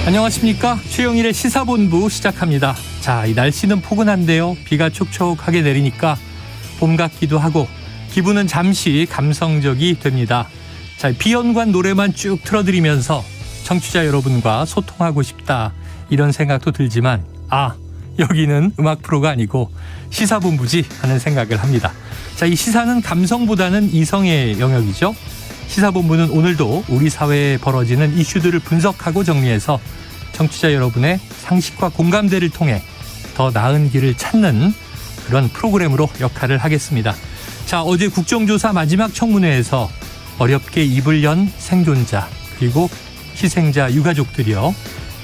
안녕하십니까. 최영일의 시사본부 시작합니다. 자, 이 날씨는 포근한데요. 비가 촉촉하게 내리니까 봄 같기도 하고 기분은 잠시 감성적이 됩니다. 자, 비연관 노래만 쭉 틀어드리면서 청취자 여러분과 소통하고 싶다 이런 생각도 들지만 여기는 음악 프로가 아니고 시사본부지 하는 생각을 합니다. 자, 이 시사는 감성보다는 이성의 영역이죠. 시사본부는 오늘도 우리 사회에 벌어지는 이슈들을 분석하고 정리해서 청취자 여러분의 상식과 공감대를 통해 더 나은 길을 찾는 그런 프로그램으로 역할을 하겠습니다. 자, 어제 국정조사 마지막 청문회에서 어렵게 입을 연 생존자 그리고 희생자 유가족들이요.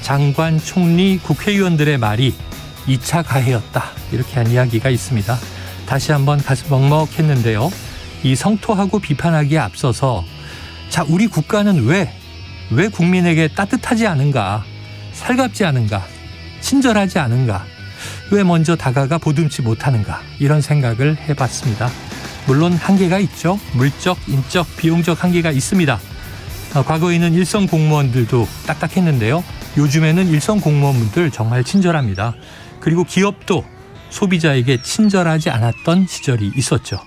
장관, 총리, 국회의원들의 말이 2차 가해였다 이렇게 한 이야기가 있습니다. 다시 한번 가슴 먹먹했는데요. 이 성토하고 비판하기에 앞서서 자, 우리 국가는 왜 국민에게 따뜻하지 않은가, 살갑지 않은가, 친절하지 않은가, 왜 먼저 다가가 보듬지 못하는가 이런 생각을 해봤습니다. 물론 한계가 있죠. 물적, 인적, 비용적 한계가 있습니다. 과거에는 일선 공무원들도 딱딱했는데요. 요즘에는 일선 공무원분들 정말 친절합니다. 그리고 기업도 소비자에게 친절하지 않았던 시절이 있었죠.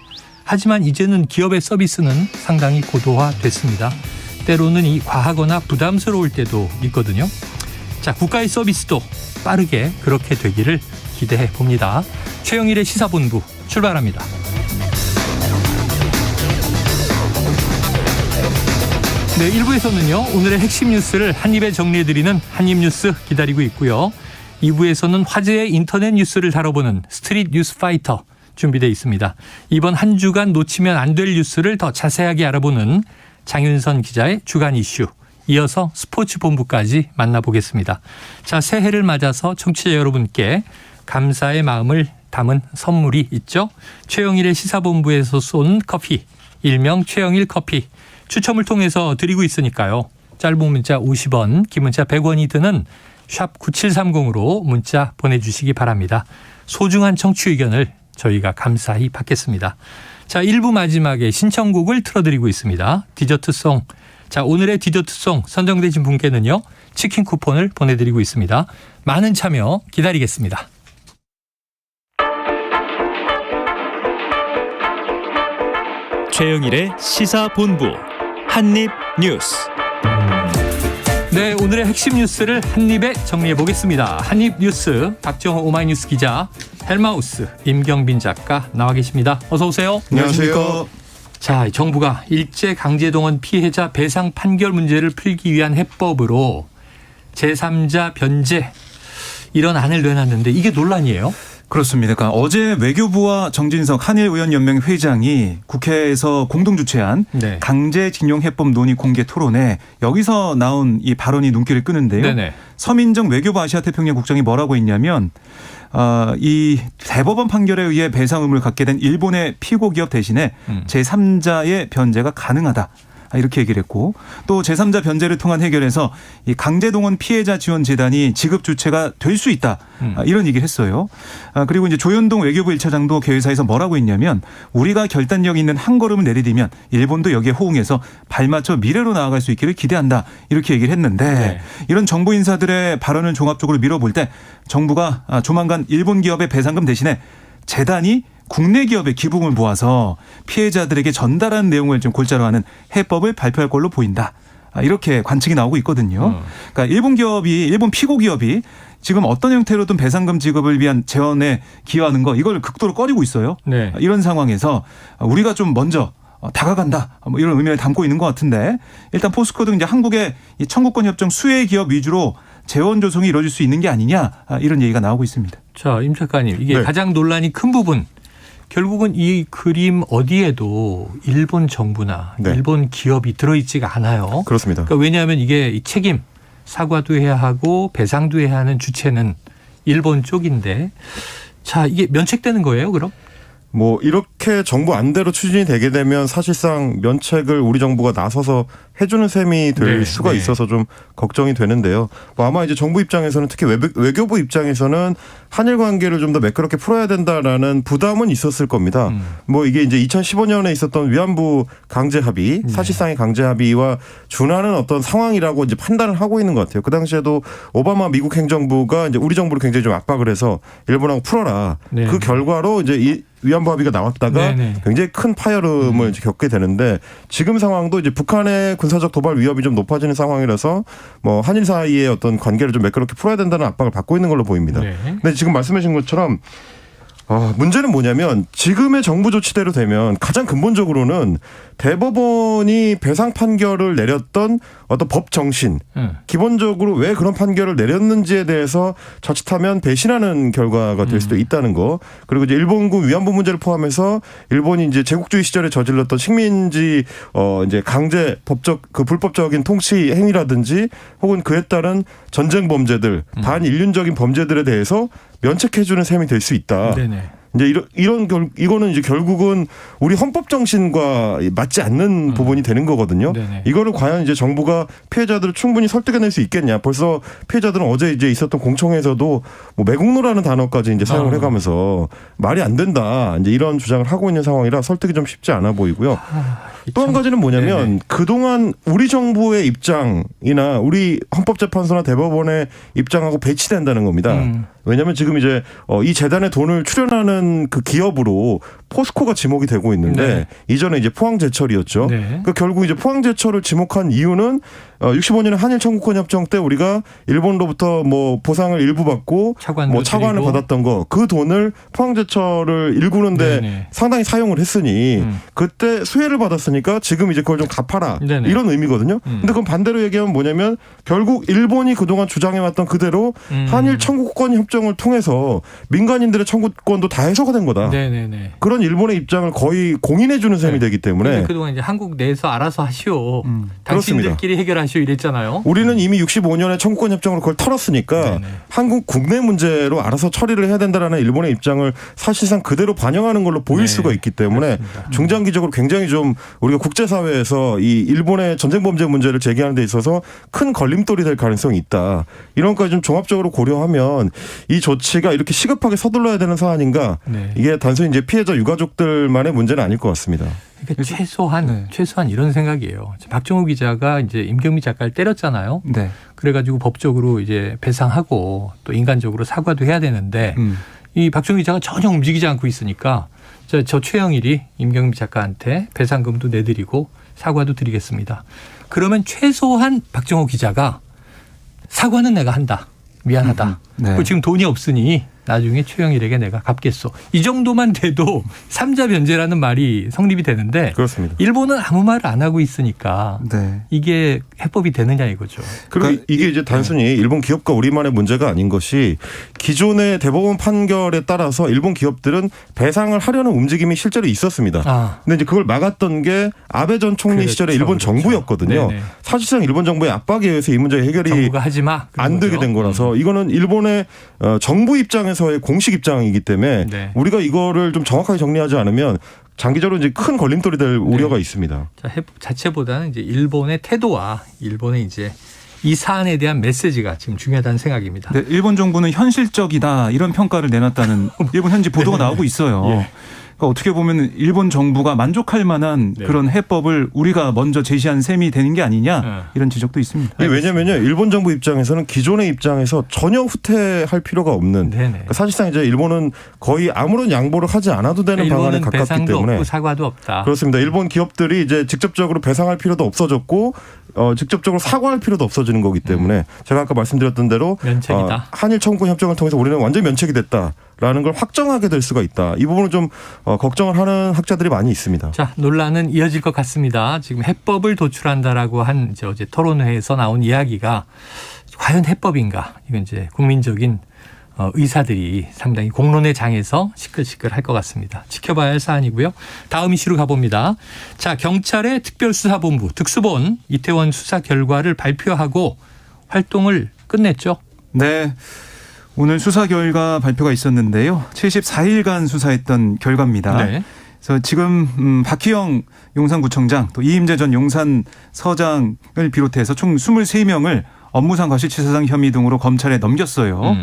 하지만 이제는 기업의 서비스는 상당히 고도화됐습니다. 때로는 이 과하거나 부담스러울 때도 있거든요. 자, 국가의 서비스도 빠르게 그렇게 되기를 기대해 봅니다. 최영일의 시사본부 출발합니다. 네, 1부에서는요. 오늘의 핵심 뉴스를 한입에 정리해드리는 한입뉴스 기다리고 있고요. 2부에서는 화제의 인터넷 뉴스를 다뤄보는 스트릿 뉴스 파이터 준비되어 있습니다. 이번 한 주간 놓치면 안 될 뉴스를 더 자세하게 알아보는 장윤선 기자의 주간 이슈. 이어서 스포츠 본부까지 만나보겠습니다. 자, 새해를 맞아서 청취자 여러분께 감사의 마음을 담은 선물이 있죠. 최영일의 시사본부에서 쏜 커피, 일명 최영일 커피. 추첨을 통해서 드리고 있으니까요. 짧은 문자 50원, 긴 문자 100원이 드는 샵 9730으로 문자 보내주시기 바랍니다. 소중한 청취 의견을 저희가 감사히 받겠습니다. 자, 1부 마지막에 신청곡을 틀어드리고 있습니다. 디저트송. 자, 오늘의 디저트송 선정되신 분께는요. 치킨 쿠폰을 보내드리고 있습니다. 많은 참여 기다리겠습니다. 최영일의 시사본부 한입뉴스. 네, 오늘의 핵심 뉴스를 한입에 정리해 보겠습니다. 한입뉴스 박정호 오마이뉴스 기자, 헬마우스 임경빈 작가 나와 계십니다. 어서 오세요. 안녕하세요. 자, 정부가 일제강제동원 피해자 배상 판결 문제를 풀기 위한 해법으로 제3자 변제 이런 안을 내놨는데 이게 논란이에요? 그렇습니다. 그러니까 어제 외교부와 정진석 한일의원연맹 회장이 국회에서 공동 주최한 강제징용해법 논의 공개 토론회 여기서 나온 이 발언이 눈길을 끄는데요. 네네. 서민정 외교부 아시아태평양 국장이 뭐라고 했냐면 이 대법원 판결에 의해 배상 의무를 갖게 된 일본의 피고 기업 대신에 제3자의 변제가 가능하다. 이렇게 얘기를 했고 또 제3자 변제를 통한 해결에서 이 강제동원 피해자 지원 재단이 지급 주체가 될 수 있다. 이런 얘기를 했어요. 그리고 이제 조현동 외교부 1차장도 개회사에서 뭐라고 했냐면 우리가 결단력 있는 한 걸음을 내디디면 일본도 여기에 호응해서 발맞춰 미래로 나아갈 수 있기를 기대한다. 이렇게 얘기를 했는데 이런 정부 인사들의 발언을 종합적으로 밀어볼 때 정부가 조만간 일본 기업의 배상금 대신에 재단이 국내 기업의 기부금을 모아서 피해자들에게 전달하는 내용을 좀 골자로 하는 해법을 발표할 걸로 보인다. 이렇게 관측이 나오고 있거든요. 그러니까 일본 피고 기업이 지금 어떤 형태로든 배상금 지급을 위한 재원에 기여하는 거 이걸 극도로 꺼리고 있어요. 네. 이런 상황에서 우리가 좀 먼저 다가간다. 뭐 이런 의미를 담고 있는 것 같은데 일단 포스코 등 이제 한국의 이 청구권 협정 수혜 기업 위주로 재원 조성이 이루어질 수 있는 게 아니냐 이런 얘기가 나오고 있습니다. 자, 임 작가님 이게 가장 논란이 큰 부분. 결국은 이 그림 어디에도 일본 정부나 일본 기업이 들어있지가 않아요. 그렇습니다. 그러니까 왜냐하면 이게 책임, 사과도 해야 하고 배상도 해야 하는 주체는 일본 쪽인데 자, 이게 면책되는 거예요, 그럼? 뭐 이렇게 정부 안대로 추진이 되게 되면 사실상 면책을 우리 정부가 나서서 해주는 셈이 될 수가 있어서 좀 걱정이 되는데요. 뭐 아마 이제 정부 입장에서는 특히 외교부 입장에서는 한일 관계를 좀 더 매끄럽게 풀어야 된다라는 부담은 있었을 겁니다. 뭐 이게 이제 2015년에 있었던 위안부 강제 합의, 사실상의 강제 합의와 준하는 어떤 상황이라고 이제 판단을 하고 있는 것 같아요. 그 당시에도 오바마 미국 행정부가 이제 우리 정부를 굉장히 좀 압박을 해서 일본하고 풀어라. 그 결과로 이제 이 위안부 합의가 나왔다가 굉장히 큰 파열음을 이제 겪게 되는데 지금 상황도 이제 북한의 군사적 도발 위협이 좀 높아지는 상황이라서 뭐 한일 사이의 어떤 관계를 좀 매끄럽게 풀어야 된다는 압박을 받고 있는 걸로 보입니다. 근데 지금 말씀하신 것처럼 문제는 뭐냐면 지금의 정부 조치대로 되면 가장 근본적으로는 대법원이 배상 판결을 내렸던 어떤 법 정신, 기본적으로 왜 그런 판결을 내렸는지에 대해서 자칫하면 배신하는 결과가 될 수도 있다는 거. 그리고 이제 일본군 위안부 문제를 포함해서 일본이 이제 제국주의 시절에 저질렀던 식민지 이제 강제 법적 그 불법적인 통치 행위라든지 혹은 그에 따른 전쟁 범죄들, 반인륜적인 범죄들에 대해서 면책해주는 셈이 될 수 있다. 이제 이거는 이제 결국은 우리 헌법 정신과 맞지 않는 부분이 되는 거거든요. 이거를 과연 이제 정부가 피해자들을 충분히 설득해낼 수 있겠냐. 벌써 피해자들은 어제 이제 있었던 공청회에서도 뭐 매국노라는 단어까지 이제 사용을 해가면서 말이 안 된다. 이제 이런 주장을 하고 있는 상황이라 설득이 좀 쉽지 않아 보이고요. 또 한 가지는 뭐냐면 그동안 우리 정부의 입장이나 우리 헌법재판소나 대법원의 입장하고 배치된다는 겁니다. 왜냐하면 지금 이제 이 재단에 돈을 출연하는 그 기업으로 포스코가 지목이 되고 있는데 이전에 이제 포항제철이었죠. 그러니까 결국 이제 포항제철을 지목한 이유는 65년에 한일 청구권 협정 때 우리가 일본으로부터 뭐 보상을 일부 받고 뭐 차관을 받았던 거 그 돈을 포항제철을 일구는데 상당히 사용을 했으니 그때 수혜를 받았으니까 지금 이제 그걸 좀 갚아라 이런 의미거든요. 근데 그건 반대로 얘기하면 뭐냐면 결국 일본이 그동안 주장해왔던 그대로 한일 청구권 협정을 통해서 민간인들의 청구권도 다 해소가 된 거다. 그런 일본의 입장을 거의 공인해주는 셈이 되기 때문에 그동안 이제 한국 내에서 알아서 하시오. 당신들끼리 해결하시오 이랬잖아요. 우리는 이미 65년에 청구권 협정으로 그걸 털었으니까 한국 국내 문제로 알아서 처리를 해야 된다라는 일본의 입장을 사실상 그대로 반영하는 걸로 보일 수가 있기 때문에 중장기적으로 굉장히 좀 우리가 국제사회에서 이 일본의 전쟁 범죄 문제를 제기하는 데 있어서 큰 걸림돌이 될 가능성이 있다. 이런 것까지 좀 종합적으로 고려하면 이 조치가 이렇게 시급하게 서둘러야 되는 사안인가? 이게 단순히 이제 피해자 유가족들만의 문제는 아닐 것 같습니다. 그러니까 최소한 이런 생각이에요. 박정호 기자가 이제 임경미 작가를 때렸잖아요. 그래가지고 법적으로 이제 배상하고 또 인간적으로 사과도 해야 되는데 이 박정호 기자가 전혀 움직이지 않고 있으니까 저 최영일이 임경미 작가한테 배상금도 내드리고 사과도 드리겠습니다. 그러면 최소한 박정호 기자가 사과는 내가 한다. 미안하다. 그리고 지금 돈이 없으니 나중에 최영일에게 내가 갚겠소. 이 정도만 돼도 삼자 변제라는 말이 성립이 되는데 그렇습니다. 일본은 아무 말을 안 하고 있으니까 이게 해법이 되느냐 이거죠. 그리고 이게 이제 단순히 일본 기업과 우리만의 문제가 아닌 것이 기존의 대법원 판결에 따라서 일본 기업들은 배상을 하려는 움직임이 실제로 있었습니다. 근데 이제 그걸 막았던 게 아베 전 총리 시절의 일본 정부였거든요. 사실상 일본 정부의 압박에 의해서 이 문제 해결이 정부가 하지 마. 안 되게 된 거라서 이거는 일본의 정부 입장에서의 공식 입장이기 때문에 우리가 이거를 좀 정확하게 정리하지 않으면 장기적으로 이제 큰 걸림돌이 될 우려가 있습니다. 해법 자체보다는 이제 일본의 태도와 일본의 이제 이 사안에 대한 메시지가 지금 중요하다는 생각입니다. 일본 정부는 현실적이다 이런 평가를 내놨다는 일본 현지 보도가 나오고 있어요. 그러니까 어떻게 보면 일본 정부가 만족할 만한 그런 해법을 우리가 먼저 제시한 셈이 되는 게 아니냐 이런 지적도 있습니다. 왜냐면요, 일본 정부 입장에서는 기존의 입장에서 전혀 후퇴할 필요가 없는. 그러니까 사실상 이제 일본은 거의 아무런 양보를 하지 않아도 되는 방안에 가깝기 배상도 때문에 없고 사과도 없다. 그렇습니다. 일본 기업들이 이제 직접적으로 배상할 필요도 없어졌고 직접적으로 사과할 필요도 없어지는 거기 때문에 제가 아까 말씀드렸던 대로 면책이다. 한일 청구권 협정을 통해서 우리는 완전히 면책이 됐다. 라는 걸 확정하게 될 수가 있다. 이 부분을 좀 걱정을 하는 학자들이 많이 있습니다. 자, 논란은 이어질 것 같습니다. 지금 해법을 도출한다라고 한 어제 토론회에서 나온 이야기가 과연 해법인가? 이건 이제 국민적인 의사들이 상당히 공론의 장에서 시끌시끌할 것 같습니다. 지켜봐야 할 사안이고요. 다음 이슈로 가봅니다. 자, 경찰의 특별수사본부 특수본 이태원 수사 결과를 발표하고 활동을 끝냈죠. 네. 오늘 수사 결과 발표가 있었는데요. 74일간 수사했던 결과입니다. 네. 그래서 지금 박희영 용산구청장 또 이임재 전 용산서장을 비롯해서 총 23명을 업무상 과실치사상 혐의 등으로 검찰에 넘겼어요.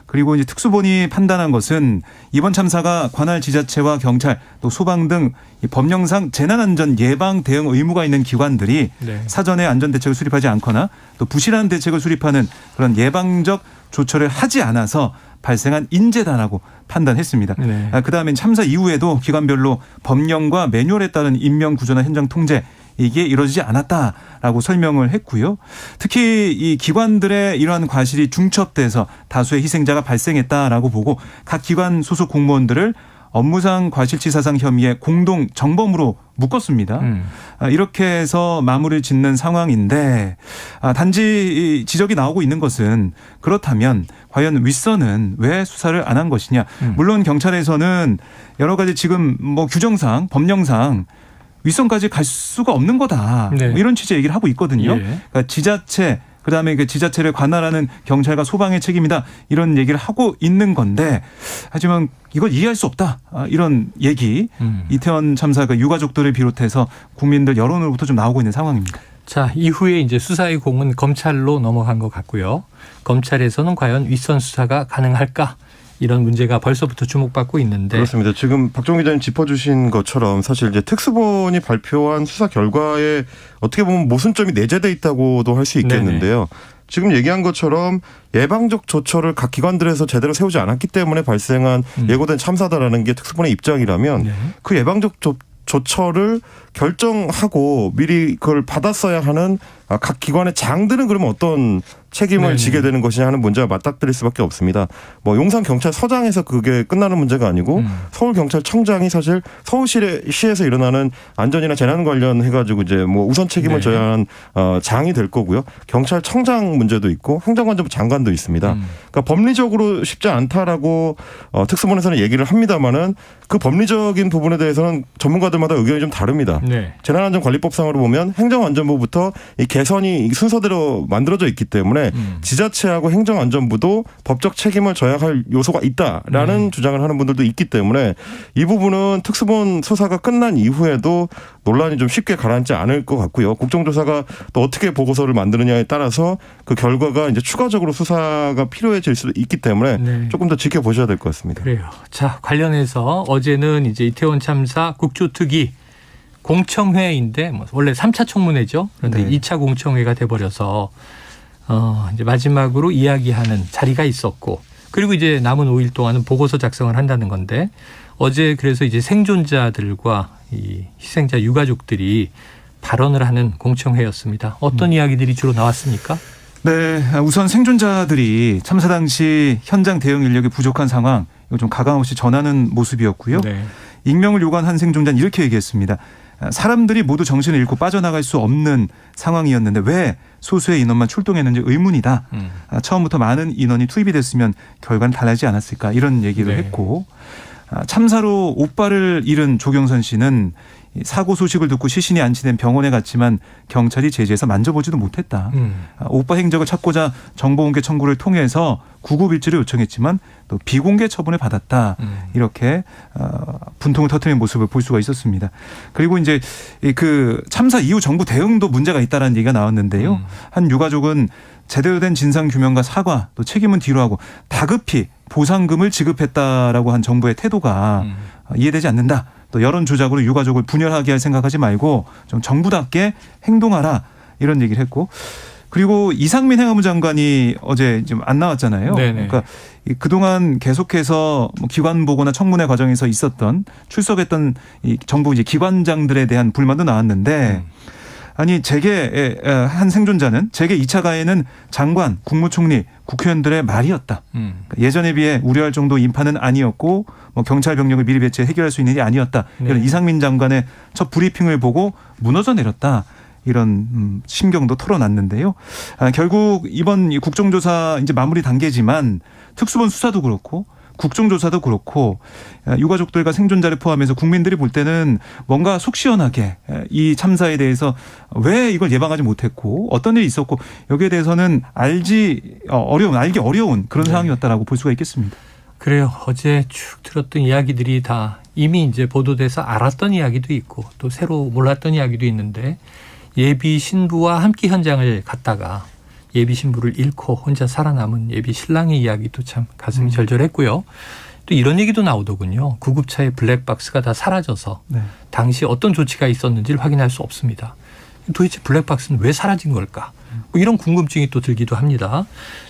그리고 이제 특수본이 판단한 것은 이번 참사가 관할 지자체와 경찰 또 소방 등 법령상 재난안전 예방 대응 의무가 있는 기관들이 네. 사전에 안전대책을 수립하지 않거나 또 부실한 대책을 수립하는 그런 예방적 조처를 하지 않아서 발생한 인재다라고 판단했습니다. 네. 그다음에 참사 이후에도 기관별로 법령과 매뉴얼에 따른 인명 구조나 현장 통제 이게 이루어지지 않았다라고 설명을 했고요. 특히 이 기관들의 이러한 과실이 중첩돼서 다수의 희생자가 발생했다라고 보고 각 기관 소속 공무원들을 업무상 과실치사상 혐의의 공동 정범으로 묶었습니다. 이렇게 해서 마무리를 짓는 상황인데 단지 지적이 나오고 있는 것은 그렇다면 과연 윗선은 왜 수사를 안 한 것이냐. 물론 경찰에서는 여러 가지 지금 뭐 규정상 법령상 윗선까지 갈 수가 없는 거다. 네. 뭐 이런 취지의 얘기를 하고 있거든요. 예. 그러니까 지자체 그다음에 그 지자체를 관할하는 경찰과 소방의 책임이다. 이런 얘기를 하고 있는 건데 하지만 이걸 이해할 수 없다. 이런 얘기 이태원 참사 그 유가족들을 비롯해서 국민들 여론으로부터 좀 나오고 있는 상황입니다. 자, 이후에 이제 수사의 공은 검찰로 넘어간 것 같고요. 검찰에서는 과연 윗선 수사가 가능할까? 이런 문제가 벌써부터 주목받고 있는데. 그렇습니다. 지금 박종 기자님 짚어주신 것처럼 사실 이제 특수본이 발표한 수사 결과에 어떻게 보면 모순점이 내재돼 있다고도 할 수 있겠는데요. 지금 얘기한 것처럼 예방적 조처를 각 기관들에서 제대로 세우지 않았기 때문에 발생한 예고된 참사다라는 게 특수본의 입장이라면 그 예방적 조처를 결정하고 미리 그걸 받았어야 하는 각 기관의 장들은 그러면 어떤 책임을 지게 되는 것이냐 하는 문제가 맞닥뜨릴 수밖에 없습니다. 뭐 용산경찰서장에서 그게 끝나는 문제가 아니고 서울경찰청장이 사실 서울시에서 일어나는 안전이나 재난 관련해가지고 이제 뭐 우선 책임을 져야 하는 장이 될 거고요. 경찰청장 문제도 있고 행정안전부 장관도 있습니다. 그러니까 법리적으로 쉽지 않다라고 특수본에서는 얘기를 합니다만은 그 법리적인 부분에 대해서는 전문가들마다 의견이 좀 다릅니다. 네. 재난안전관리법상으로 보면 행정안전부부터 이 개선이 순서대로 만들어져 있기 때문에 지자체하고 행정안전부도 법적 책임을 져야 할 요소가 있다라는 주장을 하는 분들도 있기 때문에 이 부분은 특수본 수사가 끝난 이후에도 논란이 좀 쉽게 가라앉지 않을 것 같고요. 국정조사가 또 어떻게 보고서를 만드느냐에 따라서 그 결과가 이제 추가적으로 수사가 필요해질 수도 있기 때문에 조금 더 지켜보셔야 될 것 같습니다. 그래요. 자, 관련해서 어제는 이제 이태원 참사 국조특위 공청회인데 원래 3차 청문회죠. 그런데 2차 공청회가 돼버려서 이제 마지막으로 이야기하는 자리가 있었고 그리고 이제 남은 5일 동안은 보고서 작성을 한다는 건데 어제 그래서 이제 생존자들과 이 희생자 유가족들이 발언을 하는 공청회였습니다. 어떤 이야기들이 주로 나왔습니까? 네, 우선 생존자들이 참사 당시 현장 대응 인력이 부족한 상황 이거 좀 가감없이 전하는 모습이었고요. 네. 익명을 요구한 한 생존자는 이렇게 얘기했습니다. 사람들이 모두 정신을 잃고 빠져나갈 수 없는 상황이었는데 왜 소수의 인원만 출동했는지 의문이다. 처음부터 많은 인원이 투입이 됐으면 결과는 달라지지 않았을까 이런 얘기를 했고 참사로 오빠를 잃은 조경선 씨는 사고 소식을 듣고 시신이 안치된 병원에 갔지만 경찰이 제지해서 만져보지도 못했다. 오빠 행적을 찾고자 정보공개 청구를 통해서 구급일지를 요청했지만 또 비공개 처분을 받았다. 이렇게 분통을 터뜨리는 모습을 볼 수가 있었습니다. 그리고 이제 그 참사 이후 정부 대응도 문제가 있다라는 얘기가 나왔는데요. 한 유가족은 제대로 된 진상규명과 사과 또 책임은 뒤로 하고 다급히 보상금을 지급했다라고 한 정부의 태도가 이해되지 않는다. 또 여론 조작으로 유가족을 분열하게 할 생각하지 말고 좀 정부답게 행동하라 이런 얘기를 했고 그리고 이상민 행안부 장관이 어제 좀 안 나왔잖아요. 네네. 그러니까 그동안 계속해서 뭐 기관 보고나 청문회 과정에서 있었던 출석했던 이 정부 이제 기관장들에 대한 불만도 나왔는데 아니 재계 한 생존자는 재계 2차 가해는 장관, 국무총리, 국회의원들의 말이었다. 그러니까 예전에 비해 우려할 정도 인파는 아니었고 뭐 경찰 병력을 미리 배치해 해결할 수 있는 일이 아니었다. 이런 이상민 장관의 첫 브리핑을 보고 무너져 내렸다. 이런 심경도 털어놨는데요. 결국 이번 국정조사 이제 마무리 단계지만 특수본 수사도 그렇고 국정조사도 그렇고 유가족들과 생존자를 포함해서 국민들이 볼 때는 뭔가 속 시원하게 이 참사에 대해서 왜 이걸 예방하지 못했고 어떤 일이 있었고 여기에 대해서는 알기 어려운 그런 상황이었다라고 볼 수가 있겠습니다. 그래요. 어제 쭉 들었던 이야기들이 다 이미 이제 보도돼서 알았던 이야기도 있고 또 새로 몰랐던 이야기도 있는데 예비 신부와 함께 현장을 갔다가 예비 신부를 잃고 혼자 살아남은 예비 신랑의 이야기도 참 가슴이 절절했고요. 또 이런 얘기도 나오더군요. 구급차의 블랙박스가 다 사라져서 당시 어떤 조치가 있었는지를 확인할 수 없습니다. 도대체 블랙박스는 왜 사라진 걸까? 뭐 이런 궁금증이 또 들기도 합니다.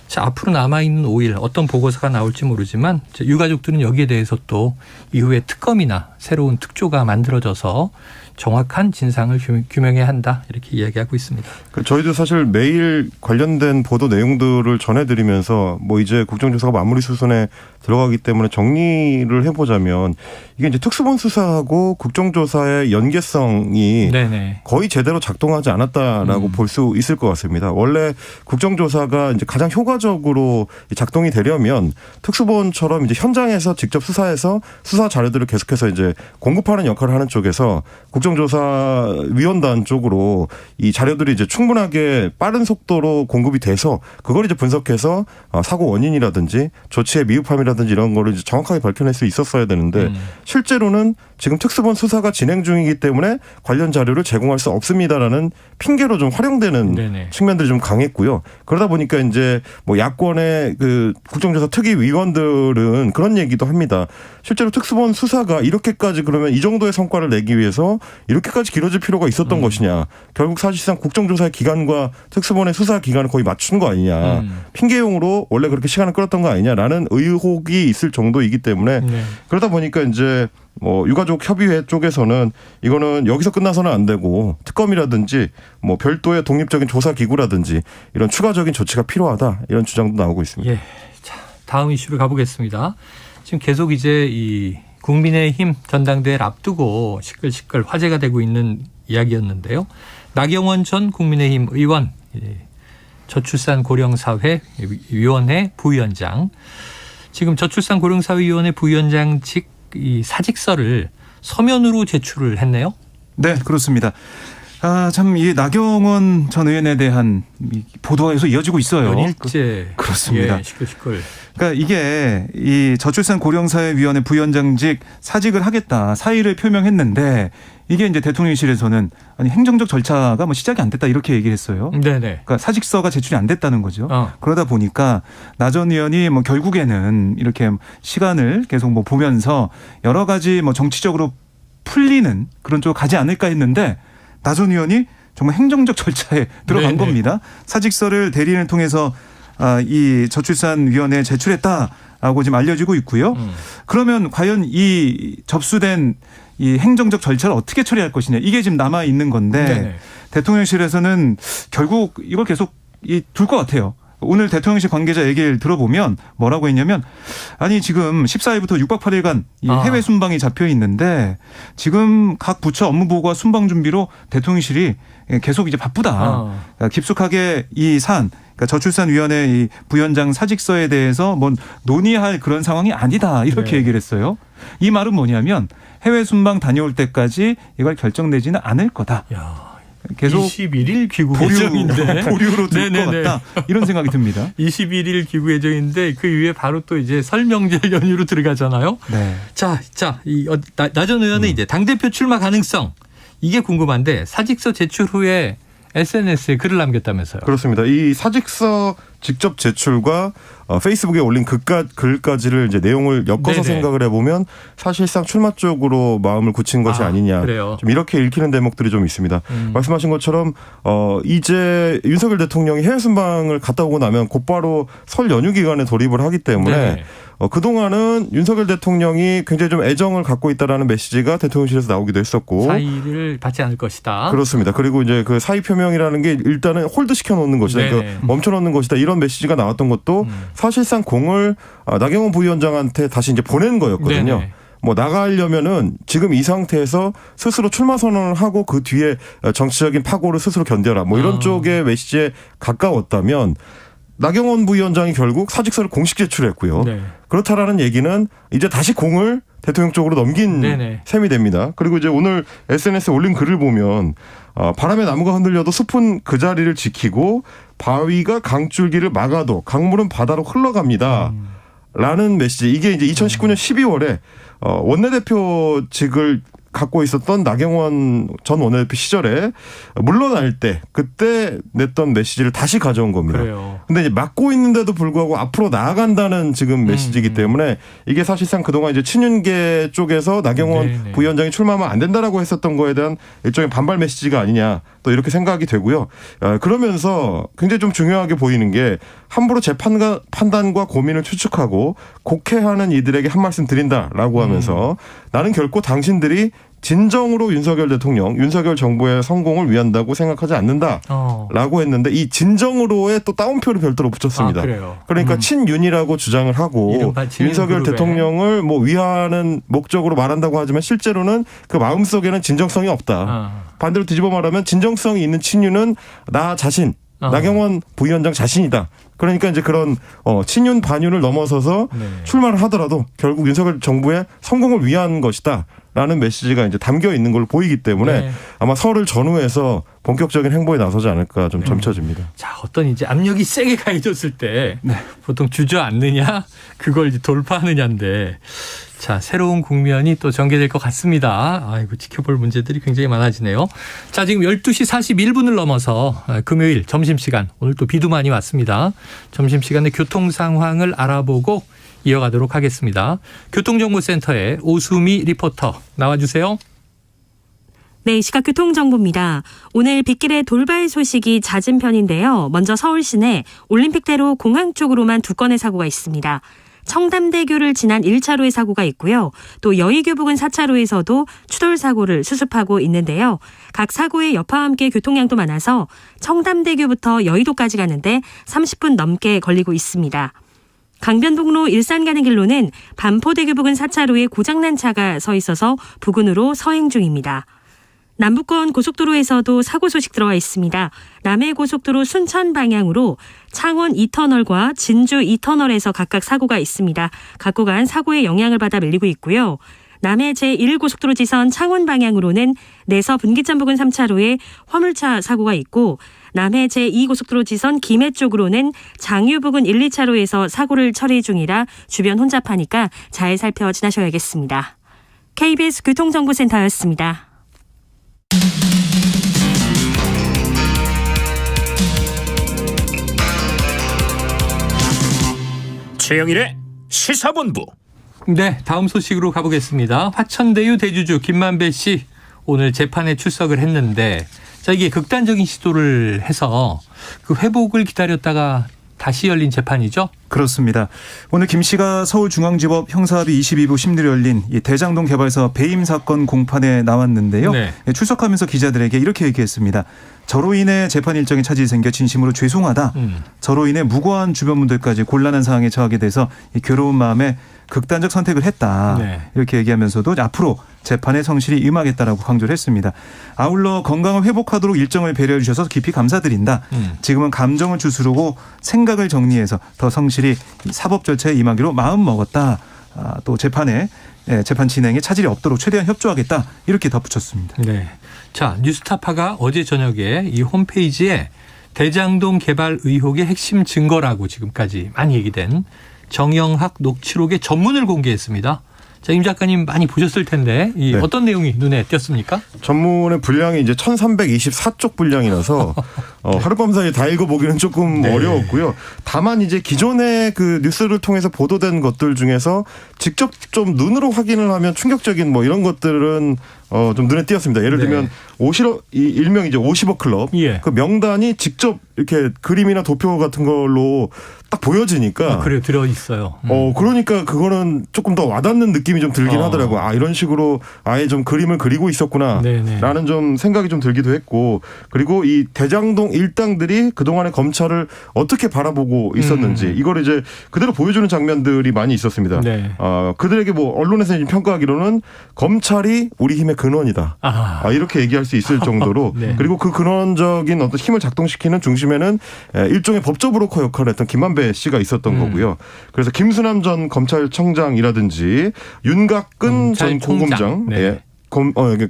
자, 앞으로 남아있는 5일 어떤 보고서가 나올지 모르지만 유가족들은 여기에 대해서 또 이후에 특검이나 새로운 특조가 만들어져서 정확한 진상을 규명해야 한다 이렇게 이야기하고 있습니다. 저희도 사실 매일 관련된 보도 내용들을 전해드리면서 뭐 이제 국정조사가 마무리 수순에 들어가기 때문에 정리를 해보자면 이게 이제 특수본 수사하고 국정조사의 연계성이 네네. 거의 제대로 작동하지 않았다라고 볼 수 있을 것 같습니다. 원래 국정조사가 이제 가장 효과적으로 작동이 되려면 특수본처럼 이제 현장에서 직접 수사해서 수사 자료들을 계속해서 이제 공급하는 역할을 하는 쪽에서 국정조사위원단 쪽으로 이 자료들이 이제 충분하게 빠른 속도로 공급이 돼서 그걸 이제 분석해서 사고 원인이라든지 조치의 미흡함이라든지 이런 거를 이제 정확하게 밝혀낼 수 있었어야 되는데 실제로는 지금 특수본 수사가 진행 중이기 때문에 관련 자료를 제공할 수 없습니다라는 핑계로 좀 활용되는 네네. 측면들이 좀 강했고요. 그러다 보니까 이제 뭐 야권의 그 국정조사 특위위원들은 그런 얘기도 합니다. 실제로 특수본 수사가 이렇게까지 그러면 이 정도의 성과를 내기 위해서 이렇게까지 길어질 필요가 있었던 것이냐. 결국 사실상 국정조사의 기간과 특수본의 수사 기간을 거의 맞춘 거 아니냐. 핑계용으로 원래 그렇게 시간을 끌었던 거 아니냐라는 의혹이 있을 정도이기 때문에 그러다 보니까 이제 뭐 유가족 협의회 쪽에서는 이거는 여기서 끝나서는 안 되고 특검이라든지 뭐 별도의 독립적인 조사 기구라든지 이런 추가적인 조치가 필요하다 이런 주장도 나오고 있습니다. 예. 자, 다음 이슈로 가보겠습니다. 지금 계속 이제 이 국민의힘 전당대회를 앞두고 시끌시끌 화제가 되고 있는 이야기였는데요. 나경원 전 국민의힘 의원, 저출산 고령사회 위원회 부위원장, 지금 저출산 고령사회위원회 부위원장직 이 사직서를 서면으로 제출을 했네요. 네, 그렇습니다. 참 이 나경원 전 의원에 대한 보도가 계속 이어지고 있어요. 연일제. 그렇습니다. 예, 시끌시끌. 그러니까 이게 이 저출산 고령사회위원회 부위원장직 사직을 하겠다 사의를 표명했는데 이게 이제 대통령실에서는 아니 행정적 절차가 뭐 시작이 안 됐다 이렇게 얘기를 했어요. 네네. 그러니까 사직서가 제출이 안 됐다는 거죠. 그러다 보니까 나 전 의원이 뭐 결국에는 이렇게 시간을 계속 뭐 보면서 여러 가지 뭐 정치적으로 풀리는 그런 쪽으로 가지 않을까 했는데 나 전 의원이 정말 행정적 절차에 들어간 겁니다. 사직서를 대리인을 통해서 이 저출산위원회에 제출했다라고 지금 알려지고 있고요. 그러면 과연 이 접수된 이 행정적 절차를 어떻게 처리할 것이냐 이게 지금 남아 있는 건데 네네. 대통령실에서는 결국 이걸 계속 둘 것 같아요. 오늘 대통령실 관계자 얘기를 들어보면 뭐라고 했냐면 아니 지금 14일부터 6박 8일간 이 해외 순방이 잡혀 있는데 지금 각 부처 업무 보고와 순방 준비로 대통령실이 계속 이제 바쁘다. 그러니까 깊숙하게 이 사안 그러니까 저출산위원회 이 부위원장 사직서에 대해서 뭐 논의할 그런 상황이 아니다 이렇게 얘기를 했어요. 이 말은 뭐냐면 해외 순방 다녀올 때까지 이걸 결정되지는 않을 거다. 야. 계속 21일 귀국 예정인데 보류로 들 것 같다 이런 생각이 듭니다. 21일 귀국 예정인데 그 이후에 바로 또 이제 설 명절 연휴로 들어가잖아요. 네. 자, 나 전 의원의 이제 당대표 출마 가능성 이게 궁금한데 사직서 제출 후에 SNS에 글을 남겼다면서요. 그렇습니다. 이 사직서 직접 제출과 페이스북에 올린 글까지를 이제 내용을 엮어서 네네. 생각을 해보면 사실상 출마 쪽으로 마음을 굳힌 것이 아니냐. 그래요. 좀 이렇게 읽히는 대목들이 좀 있습니다. 말씀하신 것처럼 이제 윤석열 대통령이 해외 순방을 갔다 오고 나면 곧바로 설 연휴 기간에 돌입을 하기 때문에 그동안은 윤석열 대통령이 굉장히 좀 애정을 갖고 있다라는 메시지가 대통령실에서 나오기도 했었고 사의를 받지 않을 것이다. 그렇습니다. 그리고 이제 그 사의 표명이라는 게 일단은 홀드시켜 놓는 것이다. 그러니까 멈춰 놓는 것이다. 이런 메시지가 나왔던 것도 사실상 공을 나경원 부위원장한테 다시 이제 보낸 거였거든요. 네네. 뭐 나가려면은 지금 이 상태에서 스스로 출마 선언을 하고 그 뒤에 정치적인 파고를 스스로 견뎌라. 뭐 이런 쪽의 메시지에 가까웠다면 나경원 부위원장이 결국 사직서를 공식 제출했고요. 네. 그렇다라는 얘기는 이제 다시 공을 대통령 쪽으로 넘긴 네네. 셈이 됩니다. 그리고 이제 오늘 SNS에 올린 글을 보면 바람에 나무가 흔들려도 숲은 그 자리를 지키고 바위가 강줄기를 막아도 강물은 바다로 흘러갑니다. 라는 메시지. 이게 이제 2019년 12월에 원내대표직을 갖고 있었던 나경원 전 원내대표 시절에 물러날 때 그때 냈던 메시지를 다시 가져온 겁니다. 그래요. 근데 이제 막고 있는데도 불구하고 앞으로 나아간다는 지금 메시지이기 때문에 이게 사실상 그동안 이제 친윤계 쪽에서 나경원 네네. 부위원장이 부위원장이 출마하면 안 된다라고 했었던 거에 대한 일종의 반발 메시지가 아니냐 또 이렇게 생각이 되고요. 그러면서 굉장히 좀 중요하게 보이는 게 함부로 제 판단과 고민을 추측하고 곡해하는 이들에게 한 말씀 드린다라고 하면서 나는 결코 당신들이 진정으로 윤석열 대통령, 윤석열 정부의 성공을 위한다고 생각하지 않는다라고 했는데 이 진정으로에 또 따옴표를 별도로 붙였습니다. 그래요. 그러니까 친윤이라고 주장을 하고 이른바 친윤 윤석열 그룹에. 대통령을 뭐 위하는 목적으로 말한다고 하지만 실제로는 그 마음속에는 진정성이 없다. 반대로 뒤집어 말하면 진정성이 있는 친윤은 나 자신, 나경원 부위원장 자신이다. 그러니까 이제 그런 친윤 반윤을 넘어서서 네. 출마를 하더라도 결국 윤석열 정부의 성공을 위한 것이다. 라는 메시지가 이제 담겨 있는 걸로 보이기 때문에 네. 아마 설을 전후해서 본격적인 행보에 나서지 않을까 좀 점쳐집니다. 자, 어떤 이제 압력이 세게 가해졌을 때 보통 주저앉느냐, 그걸 이제 돌파하느냐인데, 자, 새로운 국면이 또 전개될 것 같습니다. 아이고, 지켜볼 문제들이 굉장히 많아지네요. 자, 지금 12시 41분을 넘어서 금요일 점심시간, 오늘 또 비도 많이 왔습니다. 점심시간에 교통 상황을 알아보고 이어가도록 하겠습니다. 교통정보센터의 오수미 리포터 나와주세요. 네, 시각 교통정보입니다. 오늘 빗길에 돌발 소식이 잦은 편인데요. 먼저 서울 시내 올림픽대로 공항 쪽으로만 2건의 사고가 있습니다. 청담대교를 지난 1차로에 사고가 있고요. 또 여의교 부근 4차로에서도 추돌 사고를 수습하고 있는데요. 각 사고의 여파와 함께 교통량도 많아서 청담대교부터 여의도까지 가는데 30분 넘게 걸리고 있습니다. 강변북로 일산 가는 길로는 반포대교 부근 4차로에 고장난 차가 서 있어서 부근으로 서행 중입니다. 남부권 고속도로에서도 사고 소식 들어와 있습니다. 남해고속도로 순천 방향으로 창원 2터널과 진주 2터널에서 각각 사고가 있습니다. 각 구간 사고의 영향을 받아 밀리고 있고요. 남해 제1고속도로 지선 창원 방향으로는 내서 분기점 부근 3차로에 화물차 사고가 있고 남해 제2고속도로 지선 김해 쪽으로는 장유 부근 1, 2차로에서 사고를 처리 중이라 주변 혼잡하니까 잘 살펴 지나셔야겠습니다. KBS 교통정보센터였습니다. 최영일의 시사본부. 네, 다음 소식으로 가보겠습니다. 화천대유 대주주 김만배 씨 오늘 재판에 출석을 했는데, 자, 이게 극단적인 시도를 해서 그 회복을 기다렸다가 다시 열린 재판이죠? 그렇습니다. 오늘 김 씨가 서울중앙지법 형사합의 22부 심리를 열린 이 대장동 개발사업 배임 사건 공판에 나왔는데요. 네. 출석하면서 기자들에게 이렇게 얘기했습니다. 저로 인해 재판 일정에 차질이 생겨 진심으로 죄송하다. 저로 인해 무고한 주변 분들까지 곤란한 상황에 처하게 돼서 이 괴로운 마음에 극단적 선택을 했다. 네. 이렇게 얘기하면서도 앞으로 재판에 성실히 임하겠다라고 강조를 했습니다. 아울러 건강을 회복하도록 일정을 배려해 주셔서 깊이 감사드린다. 지금은 감정을 주스르고 생각을 정리해서 더 성실히 사법 절차에 임하기로 마음 먹었다. 또 재판 진행에 차질이 없도록 최대한 협조하겠다. 이렇게 덧붙였습니다. 네. 자, 뉴스타파가 어제 저녁에 이 홈페이지에 대장동 개발 의혹의 핵심 증거라고 지금까지 많이 얘기된 정영학 녹취록의 전문을 공개했습니다. 자, 임 작가님 많이 보셨을 텐데 이 네. 어떤 내용이 눈에 띄었습니까? 전문의 분량이 이제 1324쪽 분량이라서 하룻밤 사이에 다 읽어보기는 조금 네. 어려웠고요. 다만 이제 기존의 그 뉴스를 통해서 보도된 것들 중에서 직접 좀 눈으로 확인을 하면 충격적인 뭐 이런 것들은 좀 눈에 띄었습니다. 예를 네. 들면 일명 이제 50억 클럽 예. 그 명단이 직접 이렇게 그림이나 도표 같은 걸로 딱 보여지니까 그래요, 들어 있어요. 그러니까 그거는 조금 더 와닿는 느낌이 좀 들긴 하더라고요. 아, 이런 식으로 아예 좀 그림을 그리고 있었구나. 네네. 라는 좀 생각이 좀 들기도 했고, 그리고 이 대장동 일당들이 그동안의 검찰을 어떻게 바라보고 있었는지 이걸 이제 그대로 보여주는 장면들이 많이 있었습니다. 네. 그들에게 뭐 언론에서 평가하기로는 검찰이 우리 힘의 근원이다. 이렇게 얘기할 수 있을 정도로 네. 그리고 그 근원적인 어떤 힘을 작동시키는 중심에는 일종의 법조 브로커 역할을 했던 김만배 씨가 있었던 거고요. 그래서 김수남 전 검찰청장이라든지 윤갑근 전 고검장, 네.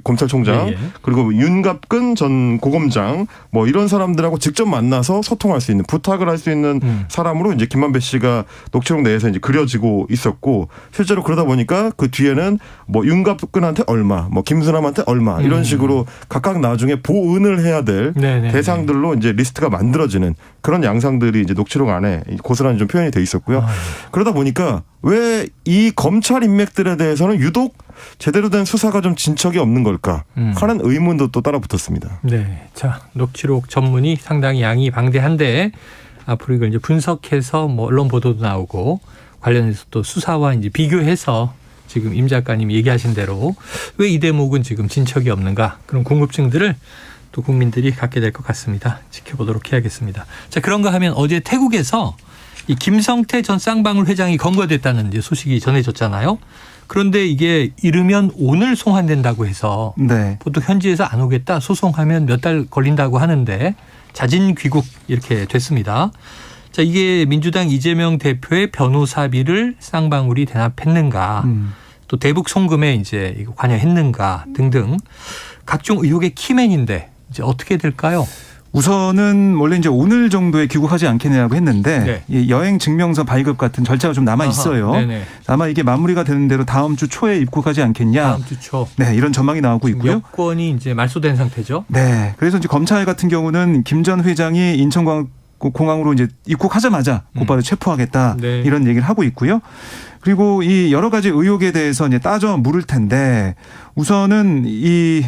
검찰총장 예. 그리고 윤갑근 전 고검장 뭐 이런 사람들하고 직접 만나서 소통할 수 있는 부탁을 할 수 있는 사람으로 이제 김만배 씨가 녹취록 내에서 이제 그려지고 있었고 실제로 그러다 보니까 그 뒤에는 뭐 윤갑근한테 얼마, 뭐 김수남한테 얼마 이런 식으로 각각 나중에 보은을 해야 될 네네. 대상들로 이제 리스트가 만들어지는 그런 양상들이 이제 녹취록 안에 고스란히 좀 표현이 돼 있었고요. 그러다 보니까 왜 이 검찰 인맥들에 대해서는 유독 제대로 된 수사가 좀 진척이 없는 걸까 하는 의문도 또 따라 붙었습니다. 네. 자, 녹취록 전문이 상당히 양이 방대한데 앞으로 이걸 이제 분석해서 뭐 언론 보도도 나오고 관련해서 또 수사와 이제 비교해서 지금 임 작가님이 얘기하신 대로 왜 이 대목은 지금 진척이 없는가 그런 궁금증들을 또 국민들이 갖게 될 것 같습니다. 지켜보도록 해야겠습니다. 자, 그런가 하면 어제 태국에서 이 김성태 전 쌍방울 회장이 검거됐다는 이제 소식이 전해졌잖아요. 그런데 이게 이르면 오늘 송환된다고 해서 네. 보통 현지에서 안 오겠다 소송하면 몇 달 걸린다고 하는데 자진 귀국 이렇게 됐습니다. 자, 이게 민주당 이재명 대표의 변호사비를 쌍방울이 대납했는가 또 대북 송금에 이제 이거 관여했는가 등등 각종 의혹의 키맨인데 이제 어떻게 될까요? 우선은 원래 이제 오늘 정도에 귀국하지 않겠냐고 했는데 네. 이 여행 증명서 발급 같은 절차가 좀 남아 있어요. 네네. 아마 이게 마무리가 되는 대로 다음 주 초에 입국하지 않겠냐. 다음 주 초. 네, 이런 전망이 나오고 있고요. 여권이 이제 말소된 상태죠. 네, 그래서 이제 검찰 같은 경우는 김 전 회장이 인천공항으로 이제 입국하자마자 곧바로 체포하겠다 네. 이런 얘기를 하고 있고요. 그리고 이 여러 가지 의혹에 대해서 이제 따져 물을 텐데 우선은 이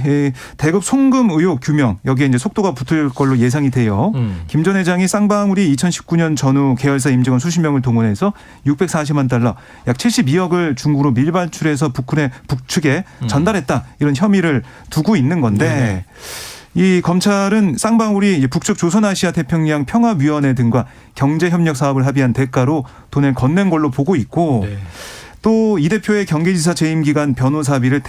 대급 송금 의혹 규명 여기에 이제 속도가 붙을 걸로 예상이 돼요. 김 전 회장이 쌍방울이 2019년 전후 계열사 임직원 수십 명을 동원해서 640만 달러 약 72억을 중국으로 밀반출해서 북측에 전달했다 이런 혐의를 두고 있는 건데 이 검찰은 쌍방울이 이제 북측 조선아시아 태평양 평화위원회 등과 경제협력 사업을 합의한 대가로 돈을 건넨 걸로 보고 있고 네. 또 이 대표의 경기지사 재임 기간 변호사비를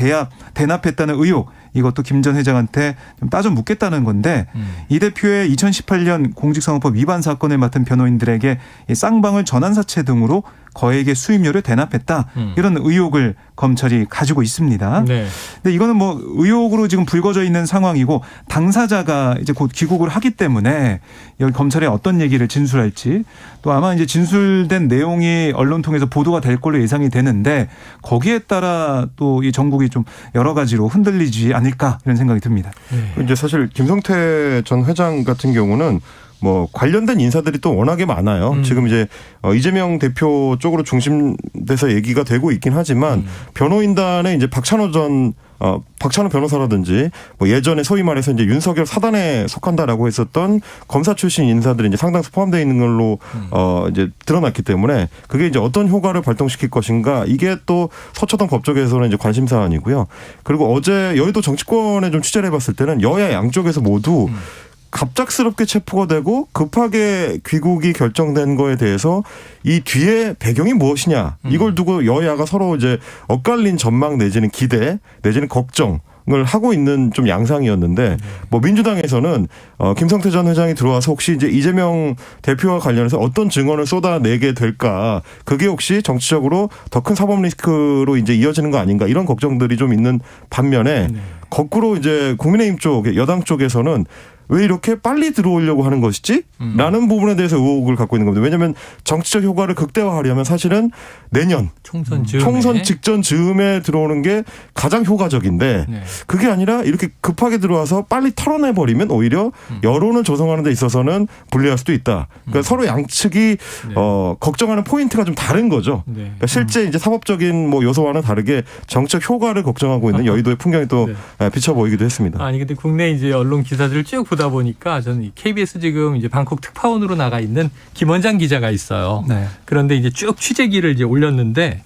대납했다는 의혹 이것도 김 전 회장한테 좀 따져 묻겠다는 건데 이 대표의 2018년 공직선거법 위반 사건을 맡은 변호인들에게 이 쌍방울 전환사채 등으로 거액의 수임료를 대납했다 이런 의혹을 검찰이 가지고 있습니다. 네. 근데 이거는 뭐 의혹으로 지금 불거져 있는 상황이고 당사자가 이제 곧 귀국을 하기 때문에 여기 검찰에 어떤 얘기를 진술할지 또 아마 이제 진술된 내용이 언론 통해서 보도가 될 걸로 예상이 되는데 거기에 따라 또 이 전국이 좀 여러 가지로 흔들리지 않을까 이런 생각이 듭니다. 네. 이제 사실 김성태 전 회장 같은 경우는 뭐 관련된 인사들이 또 워낙에 많아요. 지금 이제 이재명 대표 쪽으로 중심돼서 얘기가 되고 있긴 하지만 변호인단에 이제 박찬호 변호사라든지 뭐 예전에 소위 말해서 이제 윤석열 사단에 속한다라고 했었던 검사 출신 인사들이 이제 상당수 포함되어 있는 걸로 이제 드러났기 때문에 그게 이제 어떤 효과를 발동시킬 것인가 이게 또 서초동 법조계에서는 이제 관심 사안이고요. 그리고 어제 여의도 정치권에 좀 취재를 해봤을 때는 여야 양쪽에서 모두 갑작스럽게 체포가 되고 급하게 귀국이 결정된 거에 대해서 이 뒤에 배경이 무엇이냐 이걸 두고 여야가 서로 이제 엇갈린 전망 내지는 기대 내지는 걱정을 하고 있는 좀 양상이었는데 뭐 민주당에서는 김성태 전 회장이 들어와서 혹시 이제 이재명 대표와 관련해서 어떤 증언을 쏟아내게 될까 그게 혹시 정치적으로 더 큰 사법 리스크로 이제 이어지는 거 아닌가 이런 걱정들이 좀 있는 반면에 거꾸로 이제 국민의힘 쪽 여당 쪽에서는 왜 이렇게 빨리 들어오려고 하는 것이지? 라는 부분에 대해서 의혹을 갖고 있는 겁니다. 왜냐하면 정치적 효과를 극대화하려면 사실은 내년 총선 직전 즈음에 들어오는 게 가장 효과적인데 네. 그게 아니라 이렇게 급하게 들어와서 빨리 털어내버리면 오히려 여론을 조성하는 데 있어서는 불리할 수도 있다. 그러니까 서로 양측이 걱정하는 포인트가 좀 다른 거죠. 네. 그러니까 실제 이제 사법적인 뭐 요소와는 다르게 정치적 효과를 걱정하고 있는 여의도의 풍경이 또 비쳐 보이기도 했습니다. 아니 근데 국내 이제 언론 기사들을 쭉 보다 보니까 저는 KBS 지금 이제 방콕 특파원으로 나가 있는 김원장 기자가 있어요. 네. 그런데 이제 쭉 취재기를 이제 올렸는데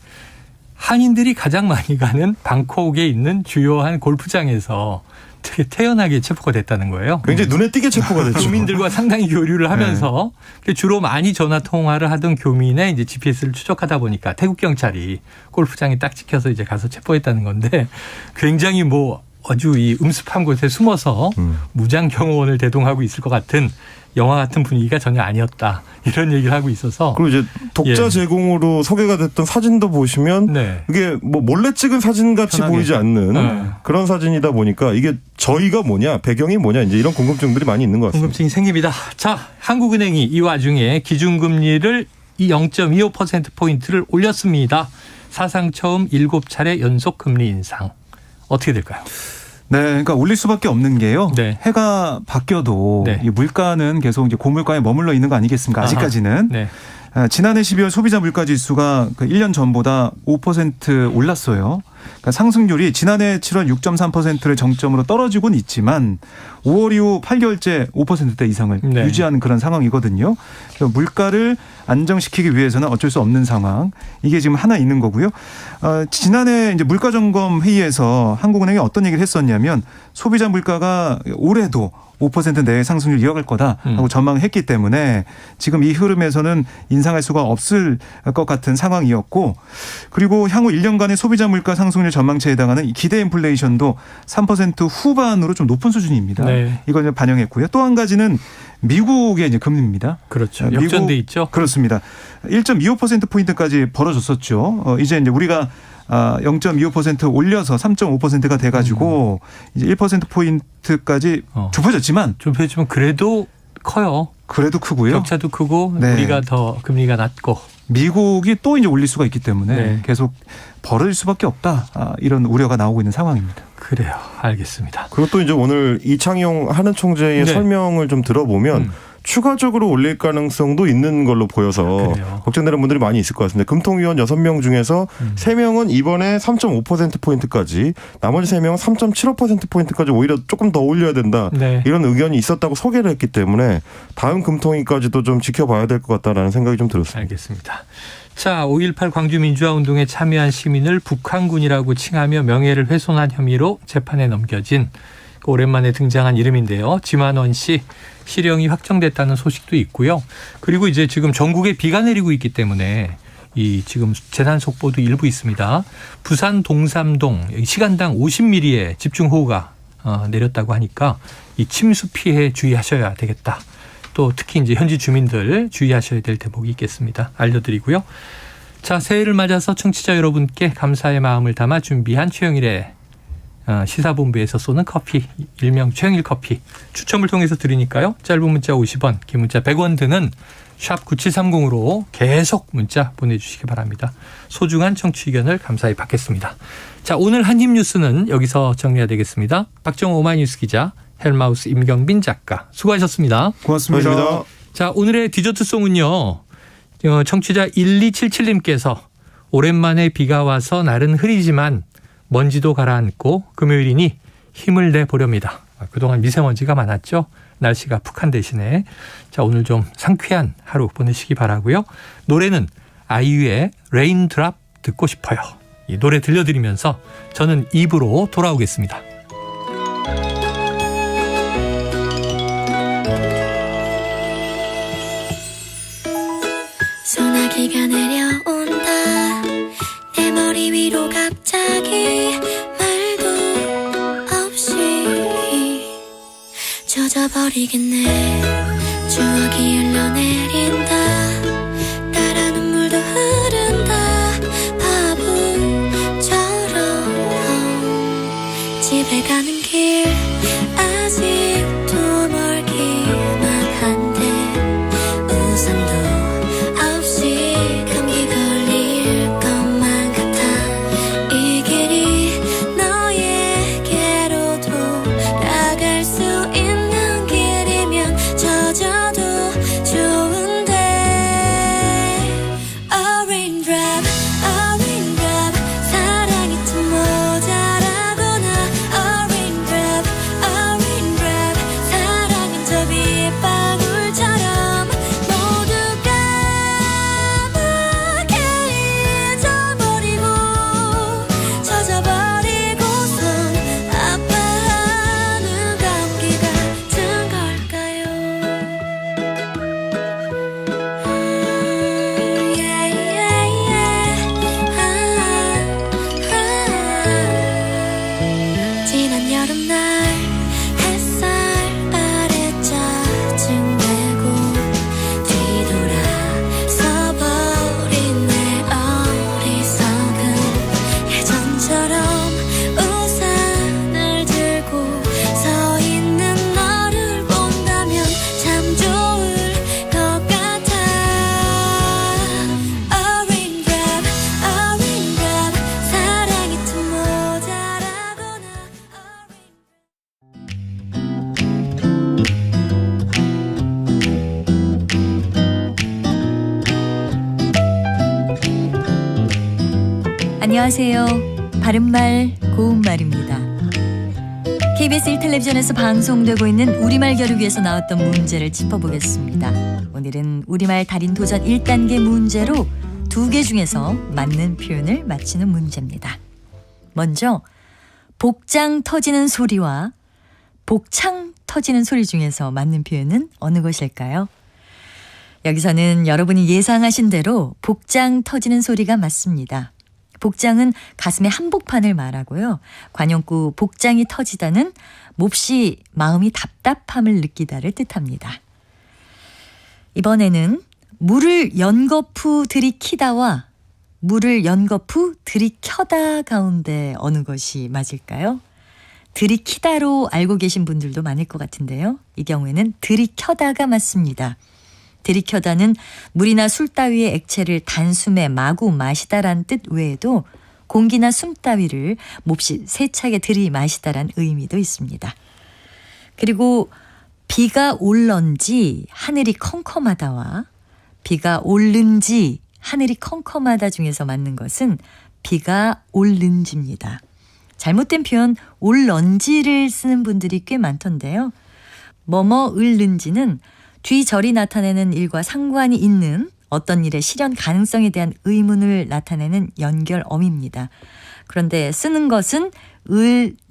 한인들이 가장 많이 가는 방콕에 있는 주요한 골프장에서 되게 태연하게 체포가 됐다는 거예요. 굉장히 눈에 띄게 체포가 됐죠. 교민들과 상당히 교류를 하면서 주로 많이 전화 통화를 하던 교민의 이제 GPS를 추적하다 보니까 태국 경찰이 골프장에 딱 찍혀서 이제 가서 체포했다는 건데 굉장히 뭐 아주 이 음습한 곳에 숨어서 무장 경호원을 대동하고 있을 것 같은 영화 같은 분위기가 전혀 아니었다. 이런 얘기를 하고 있어서. 그리고 이제 독자 예. 제공으로 소개가 됐던 사진도 보시면 네. 이게 뭐 몰래 찍은 사진 같이 편하게. 보이지 않는 그런 사진이다 보니까 이게 저희가 뭐냐, 배경이 뭐냐 이제 이런 궁금증들이 많이 있는 것 같습니다. 궁금증이 생깁니다. 자, 한국은행이 이 와중에 기준금리를 이 0.25%포인트를 올렸습니다. 사상 처음 7차례 연속 금리 인상. 어떻게 될까요? 네, 그러니까 올릴 수밖에 없는 게요. 네. 해가 바뀌어도 네. 이 물가는 계속 이제 고물가에 머물러 있는 거 아니겠습니까? 아직까지는. 네. 지난해 12월 소비자 물가 지수가 1년 전보다 5% 올랐어요. 그러니까 상승률이 지난해 7월 6.3%를 정점으로 떨어지고는 있지만 5월 이후 8개월째 5%대 이상을 네. 유지하는 그런 상황이거든요. 그래서 물가를 안정시키기 위해서는 어쩔 수 없는 상황. 이게 지금 하나 있는 거고요. 지난해 이제 물가점검 회의에서 한국은행이 어떤 얘기를 했었냐면 소비자 물가가 올해도 5% 내외 상승률 이어갈 거다 하고 전망했기 때문에 지금 이 흐름에서는 인상할 수가 없을 것 같은 상황이었고 그리고 향후 1년간의 소비자 물가 상승률 전망치에 해당하는 기대 인플레이션도 3% 후반으로 좀 높은 수준입니다. 네. 이걸 반영했고요. 또 한 가지는 미국의 이제 금리입니다. 그렇죠. 역전돼 있죠. 그렇습니다. 1.25%포인트까지 벌어졌었죠. 이제 우리가 0.25% 올려서 3.5%가 돼가지고 이제 1%포인트까지 좁혀졌지만 좀 펴지면 그래도 커요. 그래도 크고요. 격차도 크고 네. 우리가 더 금리가 낮고. 미국이 또 이제 올릴 수가 있기 때문에 네. 계속 벌어질 수밖에 없다. 이런 우려가 나오고 있는 상황입니다. 그래요. 알겠습니다. 그리고 또 이제 오늘 이창용 하는 총재의 네. 설명을 좀 들어보면 추가적으로 올릴 가능성도 있는 걸로 보여서 그래요. 걱정되는 분들이 많이 있을 것 같습니다. 금통위원 6명 중에서 3명은 이번에 3.5%포인트까지 나머지 3명은 3.75%포인트까지 오히려 조금 더 올려야 된다. 네. 이런 의견이 있었다고 소개를 했기 때문에 다음 금통위까지도 좀 지켜봐야 될 것 같다라는 생각이 좀 들었습니다. 알겠습니다. 자, 5.18 광주민주화운동에 참여한 시민을 북한군이라고 칭하며 명예를 훼손한 혐의로 재판에 넘겨진 오랜만에 등장한 이름인데요. 지만원 씨 실형이 확정됐다는 소식도 있고요. 그리고 이제 지금 전국에 비가 내리고 있기 때문에 이 지금 재난 속보도 일부 있습니다. 부산 동삼동 시간당 50mm의 집중호우가 내렸다고 하니까 이 침수 피해 주의하셔야 되겠다. 또 특히 이제 현지 주민들 주의하셔야 될 대목이 있겠습니다. 알려드리고요. 자, 새해를 맞아서 청취자 여러분께 감사의 마음을 담아 준비한 최영일의 시사본부에서 쏘는 커피, 일명 최영일 커피 추첨을 통해서 드리니까요. 짧은 문자 50원, 긴 문자 100원 드는 샵 9730으로 계속 문자 보내주시기 바랍니다. 소중한 청취 의견을 감사히 받겠습니다. 자, 오늘 한입뉴스는 여기서 정리해야 되겠습니다. 박정호 오마이뉴스 기자, 헬마우스 임경빈 작가 수고하셨습니다. 고맙습니다. 고맙습니다. 자, 오늘의 디저트송은요. 청취자 1277님께서 오랜만에 비가 와서 날은 흐리지만 먼지도 가라앉고 금요일이니 힘을 내보렵니다. 그동안 미세먼지가 많았죠. 날씨가 푹한 대신에. 자, 오늘 좀 상쾌한 하루 보내시기 바라고요. 노래는 아이유의 레인드랍 듣고 싶어요. 이 노래 들려드리면서 저는 2부로 돌아오겠습니다. 소나기가 내려온다. 내 머리 위로 갑자기 말도 없이 젖어버리겠네. 추억이 흘러내린다. 따라 눈물도 흐른다. 바보처럼 집에 가는 길 아직도 멀기만 한데 우산도 없이 감기 걸릴 것만 같아. 이 길이 너에게로 돌아갈 수 있는 길이면 젖어도 좋은데 안녕하세요. 바른말 고운말입니다. KBS 1텔레비전에서 방송되고 있는 우리말 겨루기에서 나왔던 문제를 짚어보겠습니다. 오늘은 우리말 달인 도전 1단계 문제로 2개 중에서 맞는 표현을 맞히는 문제입니다. 먼저 복장 터지는 소리와 복창 터지는 소리 중에서 맞는 표현은 어느 것일까요? 여기서는 여러분이 예상하신 대로 복장 터지는 소리가 맞습니다. 복장은 가슴의 한복판을 말하고요. 관용구 복장이 터지다는 몹시 마음이 답답함을 느끼다를 뜻합니다. 이번에는 물을 연거푸 들이키다와 물을 연거푸 들이켜다 가운데 어느 것이 맞을까요? 들이키다로 알고 계신 분들도 많을 것 같은데요. 이 경우에는 들이켜다가 맞습니다. 들이켜다는 물이나 술 따위의 액체를 단숨에 마구 마시다란 뜻 외에도 공기나 숨 따위를 몹시 세차게 들이마시다란 의미도 있습니다. 그리고 비가 올런지 하늘이 컴컴하다와 비가 오른지 하늘이 컴컴하다 중에서 맞는 것은 비가 올른지입니다. 잘못된 표현 올런지를 쓰는 분들이 꽤 많던데요. 뭐뭐 을른지는 뒤절이 나타내는 일과 상관이 있는 어떤 일의 실현 가능성에 대한 의문을 나타내는 연결어입니다. 그런데 쓰는 것은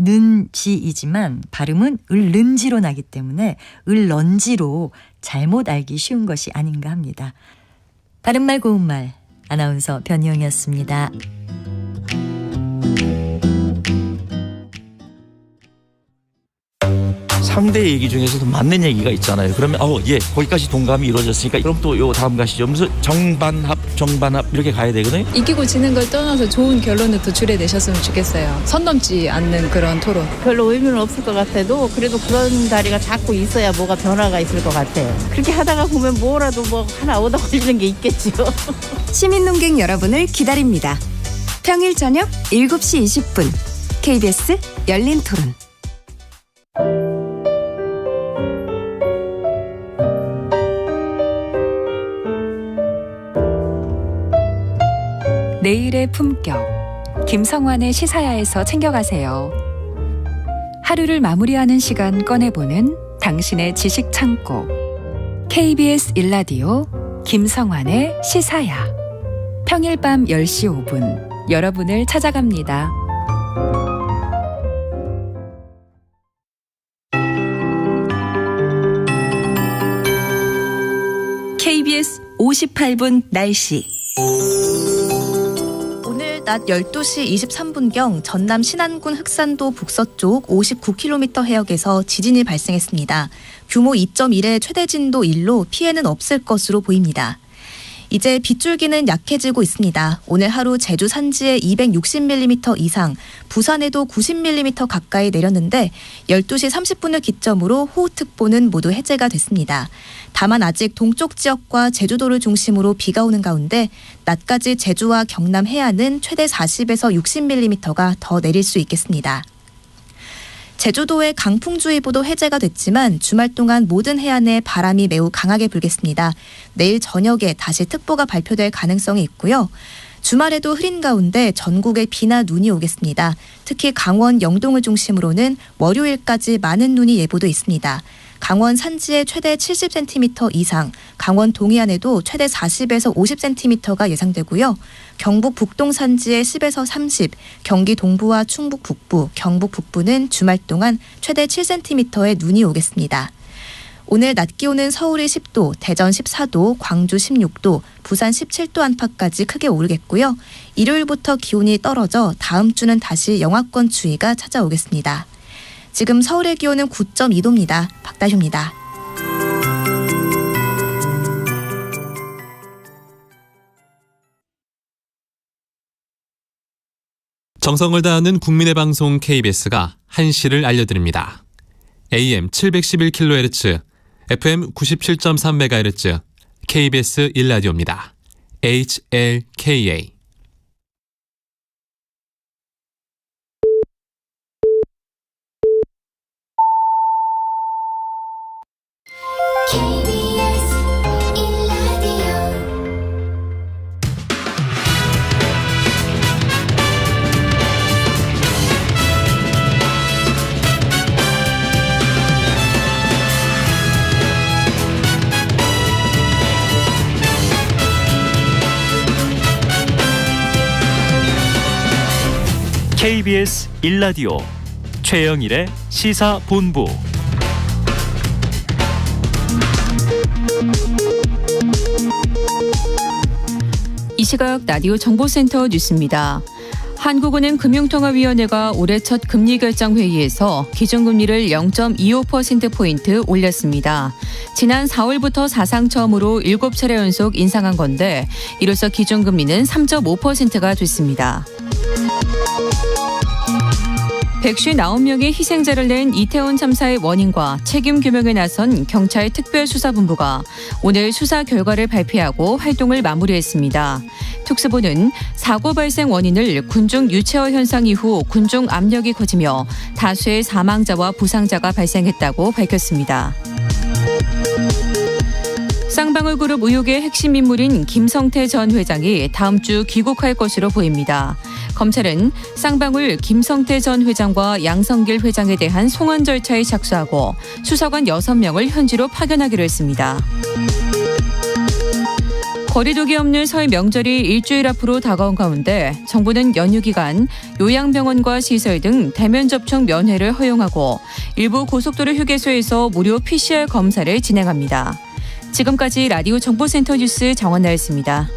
을는지이지만 발음은 을른지로 나기 때문에 을런지로 잘못 알기 쉬운 것이 아닌가 합니다. 바른말 고운말 아나운서 변희영이었습니다. 3대 얘기 중에서도 맞는 얘기가 있잖아요. 그러면 거기까지 동감이 이루어졌으니까 그럼 또 요 다음 가시죠. 그래서 정반합 이렇게 가야 되거든요. 이기고 지는 걸 떠나서 좋은 결론을 또 줄여내셨으면 좋겠어요. 선 넘지 않는 그런 토론. 별로 의미는 없을 것 같아도 그래도 그런 자리가 자꾸 있어야 뭐가 변화가 있을 것 같아요. 그렇게 하다가 보면 뭐라도 뭐 하나 얻어 걸리는 게 있겠죠. 시민논객 여러분을 기다립니다. 평일 저녁 7시 20분 KBS 열린 토론. 내일의 품격, 김성환의 시사야에서 챙겨가세요. 하루를 마무리하는 시간 꺼내보는 당신의 지식 창고. KBS 1라디오 김성환의 시사야. 평일 밤 10시 5분 여러분을 찾아갑니다. KBS 58분 날씨. 낮 12시 23분경 전남 신안군 흑산도 북서쪽 59km 해역에서 지진이 발생했습니다. 규모 2.1의 최대 진도 1로 피해는 없을 것으로 보입니다. 이제 빗줄기는 약해지고 있습니다. 오늘 하루 제주 산지에 260mm 이상, 부산에도 90mm 가까이 내렸는데 12시 30분을 기점으로 호우특보는 모두 해제가 됐습니다. 다만 아직 동쪽 지역과 제주도를 중심으로 비가 오는 가운데 낮까지 제주와 경남 해안은 최대 40에서 60mm가 더 내릴 수 있겠습니다. 제주도의 강풍주의보도 해제가 됐지만 주말 동안 모든 해안에 바람이 매우 강하게 불겠습니다. 내일 저녁에 다시 특보가 발표될 가능성이 있고요. 주말에도 흐린 가운데 전국에 비나 눈이 오겠습니다. 특히 강원 영동을 중심으로는 월요일까지 많은 눈이 예보돼 있습니다. 강원 산지에 최대 70cm 이상, 강원 동해안에도 최대 40에서 50cm가 예상되고요. 경북 북동 산지에 10에서 30, 경기 동부와 충북 북부, 경북 북부는 주말 동안 최대 7cm의 눈이 오겠습니다. 오늘 낮 기온은 서울이 10도, 대전 14도, 광주 16도, 부산 17도 안팎까지 크게 오르겠고요. 일요일부터 기온이 떨어져 다음 주는 다시 영하권 추위가 찾아오겠습니다. 지금 서울의 기온은 9.2도입니다. 박다휴입니다. 정성을 다하는 국민의 방송 KBS가 한시를 알려드립니다. AM 711kHz, FM 97.3MHz, KBS 1라디오입니다. HLKA. KBS 1라디오 최영일의 시사본부. 이 시각 라디오 정보센터 뉴스입니다. 한국은행 금융통화위원회가 올해 첫 금리 결정 회의에서 기준금리를 0.25%포인트 올렸습니다. 지난 4월부터 사상 처음으로 7차례 연속 인상한 건데 이로써 기준금리는 3.5%가 됐습니다. 159명의 희생자를 낸 이태원 참사의 원인과 책임 규명에 나선 경찰 특별수사본부가 오늘 수사 결과를 발표하고 활동을 마무리했습니다. 특수부는 사고 발생 원인을 군중 유체화 현상 이후 군중 압력이 커지며 다수의 사망자와 부상자가 발생했다고 밝혔습니다. 쌍방울그룹 의혹의 핵심 인물인 김성태 전 회장이 다음 주 귀국할 것으로 보입니다. 검찰은 쌍방울 김성태 전 회장과 양성길 회장에 대한 송환 절차에 착수하고 수사관 6명을 현지로 파견하기로 했습니다. 거리두기 없는 설 명절이 일주일 앞으로 다가온 가운데 정부는 연휴 기간 요양병원과 시설 등 대면 접촉 면회를 허용하고 일부 고속도로 휴게소에서 무료 PCR 검사를 진행합니다. 지금까지 라디오 정보센터 뉴스 정원나였습니다.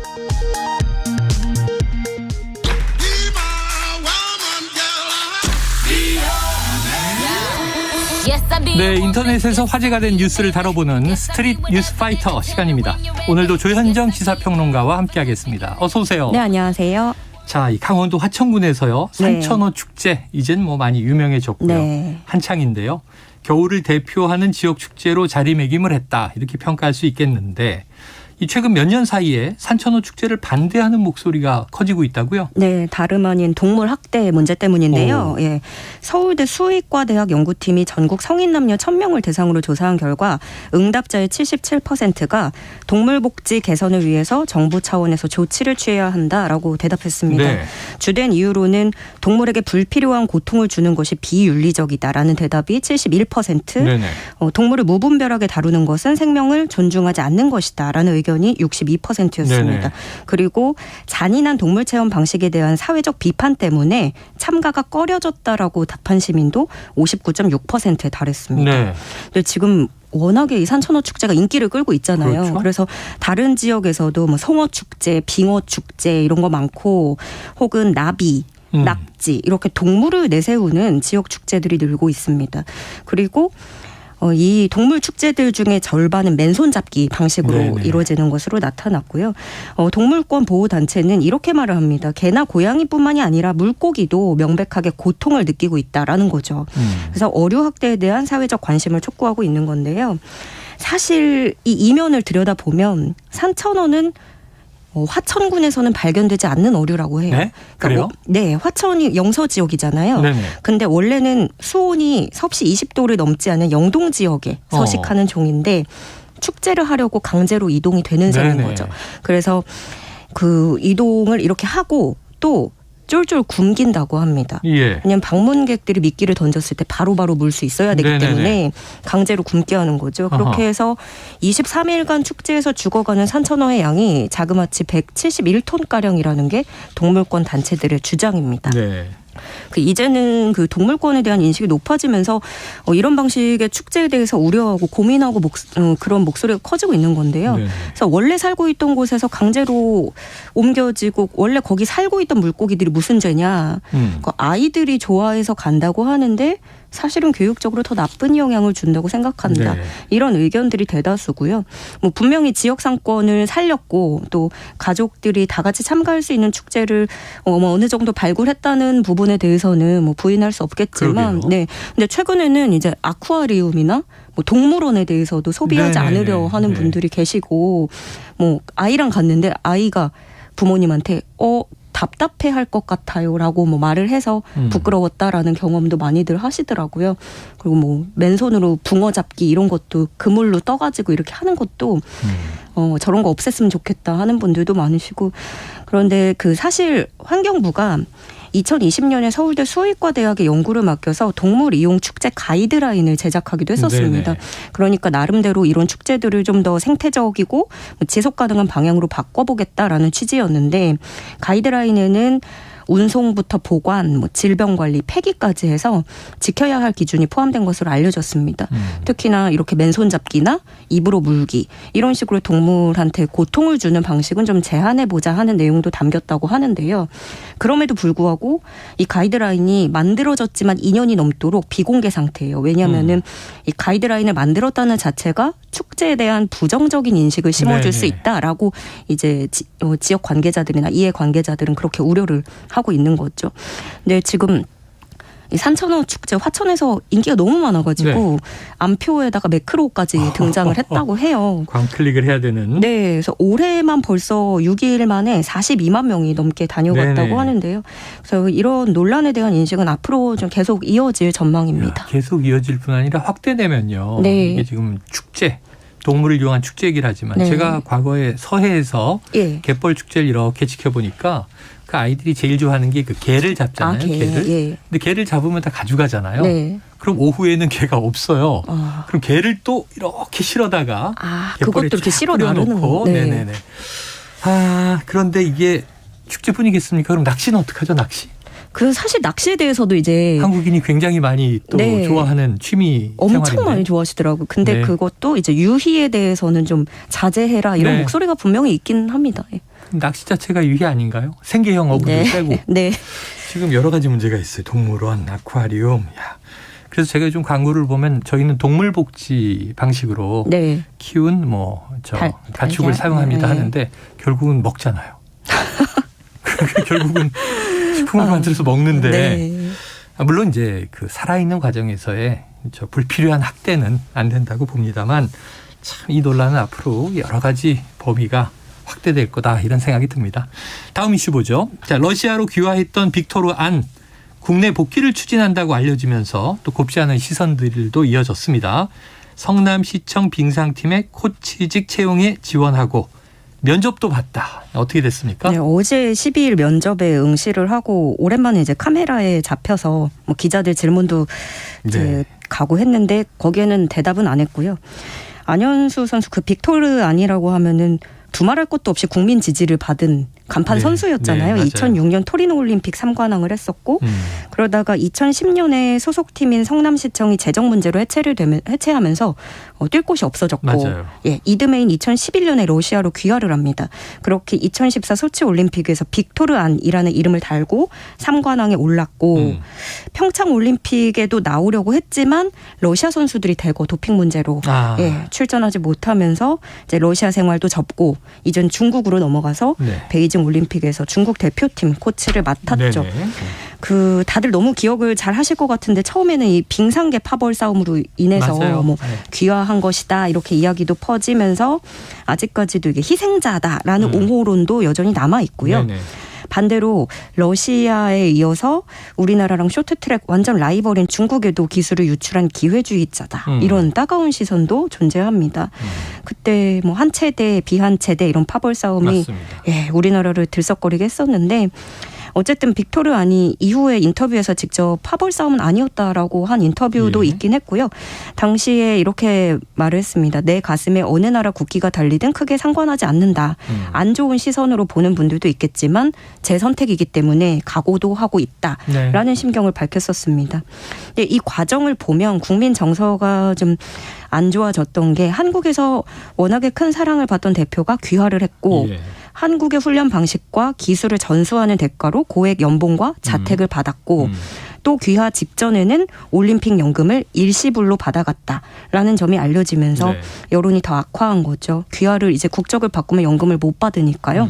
네, 인터넷에서 화제가 된 뉴스를 다뤄보는 스트릿 뉴스 파이터 시간입니다. 오늘도 조현정 시사평론가와 함께하겠습니다. 어서 오세요. 네, 안녕하세요. 자, 이 강원도 화천군에서요. 산천어 축제 이젠 뭐 많이 유명해졌고요. 네. 한창인데요. 겨울을 대표하는 지역 축제로 자리매김을 했다 이렇게 평가할 수 있겠는데 이 최근 몇 년 사이에 산천어 축제를 반대하는 목소리가 커지고 있다고요? 네, 다름 아닌 동물 학대 문제 때문인데요. 예, 서울대 수의과대학 연구팀이 전국 성인 남녀 1,000명을 대상으로 조사한 결과 응답자의 77%가 동물복지 개선을 위해서 정부 차원에서 조치를 취해야 한다라고 대답했습니다. 네. 주된 이유로는 동물에게 불필요한 고통을 주는 것이 비윤리적이다라는 대답이 71%, 네네. 동물을 무분별하게 다루는 것은 생명을 존중하지 않는 것이다라는 의견이 62%였습니다. 네네. 그리고 잔인한 동물 체험 방식에 대한 사회적 비판 때문에 참가가 꺼려졌다라고 답한 시민도 59.6%에 달했습니다. 네. 근데 지금 워낙에 이 산천어 축제가 인기를 끌고 있잖아요. 그렇죠. 그래서 다른 지역에서도 뭐 송어 축제, 빙어 축제 이런 거 많고 혹은 나비, 낙지 이렇게 동물을 내세우는 지역 축제들이 늘고 있습니다. 그리고 이 동물 축제들 중에 절반은 맨손 잡기 방식으로 네네. 이루어지는 것으로 나타났고요. 동물권 보호단체는 이렇게 말을 합니다. 개나 고양이뿐만이 아니라 물고기도 명백하게 고통을 느끼고 있다라는 거죠. 그래서 어류 학대에 대한 사회적 관심을 촉구하고 있는 건데요. 사실 이 이면을 들여다보면 산천어는 화천군에서는 발견되지 않는 어류라고 해요. 네? 그래요? 네, 화천이 영서 지역이잖아요. 네네. 근데 원래는 수온이 섭씨 20도를 넘지 않은 영동 지역에 서식하는 종인데 축제를 하려고 강제로 이동이 되는 셈인 네네. 거죠. 그래서 그 이동을 이렇게 하고 또 쫄쫄 굶긴다고 합니다. 예. 왜냐하면 방문객들이 미끼를 던졌을 때 바로바로 물 수 있어야 되기 네네네. 때문에 강제로 굶게 하는 거죠. 아하. 그렇게 해서 23일간 축제에서 죽어가는 산천어의 양이 자그마치 171톤가량이라는 게 동물권 단체들의 주장입니다. 네. 이제는 그 동물권에 대한 인식이 높아지면서 이런 방식의 축제에 대해서 우려하고 고민하고 그런 목소리가 커지고 있는 건데요. 네. 그래서 원래 살고 있던 곳에서 강제로 옮겨지고 원래 거기 살고 있던 물고기들이 무슨 죄냐. 아이들이 좋아해서 간다고 하는데 사실은 교육적으로 더 나쁜 영향을 준다고 생각한다. 네. 이런 의견들이 대다수고요. 뭐 분명히 지역 상권을 살렸고 또 가족들이 다 같이 참가할 수 있는 축제를 어느 정도 발굴했다는 부분에 대해서는 뭐 부인할 수 없겠지만, 그러게요. 네. 근데 최근에는 이제 아쿠아리움이나 뭐 동물원에 대해서도 소비하지 네네네. 않으려 하는 분들이 계시고, 뭐 아이랑 갔는데 아이가 부모님한테 답답해할 것 같아요라고 뭐 말을 해서 부끄러웠다라는 경험도 많이들 하시더라고요. 그리고 뭐 맨손으로 붕어 잡기 이런 것도 그물로 떠가지고 이렇게 하는 것도 저런 거 없앴으면 좋겠다 하는 분들도 많으시고, 그런데 그 사실 환경부가 2020년에 서울대 수의과대학에 연구를 맡겨서 동물 이용 축제 가이드라인을 제작하기도 했었습니다. 네네. 그러니까 나름대로 이런 축제들을 좀 더 생태적이고 지속 가능한 방향으로 바꿔보겠다라는 취지였는데 가이드라인에는 운송부터 보관, 뭐 질병관리, 폐기까지 해서 지켜야 할 기준이 포함된 것으로 알려졌습니다. 특히나 이렇게 맨손잡기나 입으로 물기 이런 식으로 동물한테 고통을 주는 방식은 좀 제한해보자 하는 내용도 담겼다고 하는데요. 그럼에도 불구하고 이 가이드라인이 만들어졌지만 2년이 넘도록 비공개 상태예요. 왜냐하면은 이 가이드라인을 만들었다는 자체가 축제에 대한 부정적인 인식을 심어줄 수 있다라고 이제 지역 관계자들이나 이해 관계자들은 그렇게 우려를 하고 있는 거죠. 근데 지금 이 산천어 축제 화천에서 인기가 너무 많아가지고 안표에다가 매크로까지 등장을 했다고 해요. 광클릭을 해야 되는. 네, 그래서 올해만 벌써 6일 만에 42만 명이 넘게 다녀갔다고 하는데요. 그래서 이런 논란에 대한 인식은 앞으로 좀 계속 이어질 전망입니다. 계속 이어질 뿐 아니라 확대되면요. 네. 이게 지금 축제. 동물을 이용한 축제이긴 하지만 제가 과거에 서해에서 갯벌 축제를 이렇게 지켜보니까 그 아이들이 제일 좋아하는 게 그 개를 잡잖아요. 개를. 근데 개를 잡으면 다 가져가잖아요. 그럼 오후에는 개가 없어요. 그럼 개를 또 이렇게 실어다가 갯벌에 그것도 이렇게 실어 뿌려놓고. 네네네. 그런데 이게 축제뿐이겠습니까? 그럼 낚시는 어떡하죠? 낚시? 그 사실 낚시에 대해서도 이제 한국인이 굉장히 많이 또 좋아하는 취미 엄청 생활인데. 많이 좋아하시더라고요. 근데 그것도 이제 유희에 대해서는 좀 자제해라 이런 목소리가 분명히 있긴 합니다. 낚시 자체가 유희 아닌가요? 생계형 어부도 빼고. 지금 여러 가지 문제가 있어요. 동물원, 아쿠아리움. 그래서 제가 좀 광고를 보면 저희는 동물복지 방식으로 키운 가축을 사용합니다 하는데 결국은 먹잖아요. 결국은 식품을 만들어서 먹는데 물론 이제 그 살아있는 과정에서의 불필요한 학대는 안 된다고 봅니다만 참 이 논란은 앞으로 여러 가지 범위가 확대될 거다 이런 생각이 듭니다. 다음 이슈 보죠. 자, 러시아로 귀화했던 빅토르 안 국내 복귀를 추진한다고 알려지면서 또 곱지 않은 시선들도 이어졌습니다. 성남시청 빙상팀의 코치직 채용에 지원하고 면접도 봤다. 어떻게 됐습니까? 네, 어제 12일 면접에 응시를 하고 오랜만에 이제 카메라에 잡혀서 뭐 기자들 질문도 이제 가고 했는데 거기에는 대답은 안 했고요. 안현수 선수 그 빅토르 안이라고 하면은 두말할 것도 없이 국민 지지를 받은 간판 선수였잖아요. 2006년 토리노 올림픽 3관왕을 했었고 그러다가 2010년에 소속팀인 성남시청이 재정 문제로 해체하면서 뛸 곳이 없어졌고 이듬해인 2011년에 러시아로 귀화를 합니다. 그렇게 2014 소치 올림픽에서 빅토르 안이라는 이름을 달고 3관왕에 올랐고 평창 올림픽에도 나오려고 했지만 러시아 선수들이 대거 도핑 문제로 출전하지 못하면서 이제 러시아 생활도 접고 이젠 중국으로 넘어가서 베이징 올림픽에서 중국 대표팀 코치를 맡았죠. 그 다들 너무 기억을 잘 하실 것 같은데 처음에는 이 빙상계 파벌 싸움으로 인해서 귀화한 것이다 이렇게 이야기도 퍼지면서 아직까지도 이게 희생자다라는 옹호론도 여전히 남아 있고요. 반대로 러시아에 이어서 우리나라랑 쇼트트랙 완전 라이벌인 중국에도 기술을 유출한 기회주의자다. 이런 따가운 시선도 존재합니다. 그때 뭐 한 체대, 비한 체대 이런 파벌 싸움이 우리나라를 들썩거리게 했었는데 어쨌든 빅토르 안이 이후에 인터뷰에서 직접 파벌 싸움은 아니었다라고 한 인터뷰도 있긴 했고요. 당시에 이렇게 말을 했습니다. 내 가슴에 어느 나라 국기가 달리든 크게 상관하지 않는다. 안 좋은 시선으로 보는 분들도 있겠지만 제 선택이기 때문에 각오도 하고 있다라는 심경을 밝혔었습니다. 이 과정을 보면 국민 정서가 좀 안 좋아졌던 게 한국에서 워낙에 큰 사랑을 받던 대표가 귀화를 했고 한국의 훈련 방식과 기술을 전수하는 대가로 고액 연봉과 자택을 받았고 또 귀화 직전에는 올림픽 연금을 일시불로 받아갔다라는 점이 알려지면서 여론이 더 악화한 거죠. 귀화를 이제 국적을 바꾸면 연금을 못 받으니까요.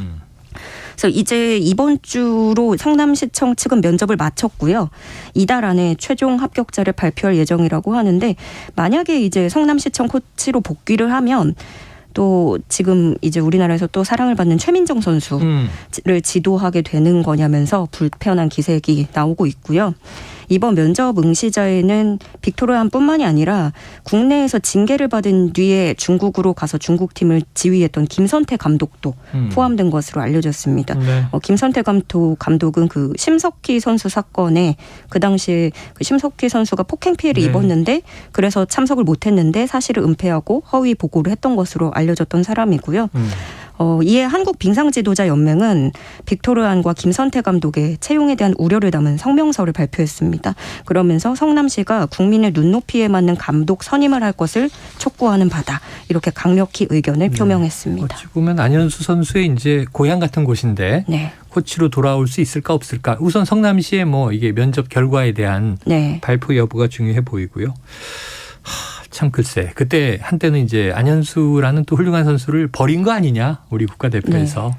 그래서 이제 이번 주로 성남시청 측은 면접을 마쳤고요. 이달 안에 최종 합격자를 발표할 예정이라고 하는데 만약에 이제 성남시청 코치로 복귀를 하면 또 지금 이제 우리나라에서 또 사랑을 받는 최민정 선수를 지도하게 되는 거냐면서 불편한 기색이 나오고 있고요. 이번 면접 응시자에는 빅토르 안뿐만이 아니라 국내에서 징계를 받은 뒤에 중국으로 가서 중국팀을 지휘했던 김선태 감독도 포함된 것으로 알려졌습니다. 김선태 감독은 그 심석희 선수 사건에 그 당시에 그 심석희 선수가 폭행 피해를 입었는데 그래서 참석을 못했는데 사실을 은폐하고 허위 보고를 했던 것으로 알려졌던 사람이고요. 이에 한국 빙상지도자 연맹은 빅토르안과 김선태 감독의 채용에 대한 우려를 담은 성명서를 발표했습니다. 그러면서 성남시가 국민의 눈높이에 맞는 감독 선임을 할 것을 촉구하는 바다 이렇게 강력히 의견을 표명했습니다. 어찌 보면 안현수 선수의 이제 고향 같은 곳인데 네. 코치로 돌아올 수 있을까 없을까. 우선 성남시의 뭐 이게 면접 결과에 대한 네. 발표 여부가 중요해 보이고요. 참 글쎄 그때 한때는 이제 안현수라는 또 훌륭한 선수를 버린 거 아니냐 우리 국가대표에서. 네.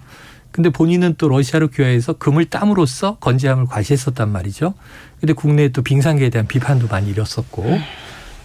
근데 본인은 또 러시아로 귀화해서 금을 땀으로써 건재함을 과시했었단 말이죠. 근데 국내에 또 빙상계에 대한 비판도 많이 일었었고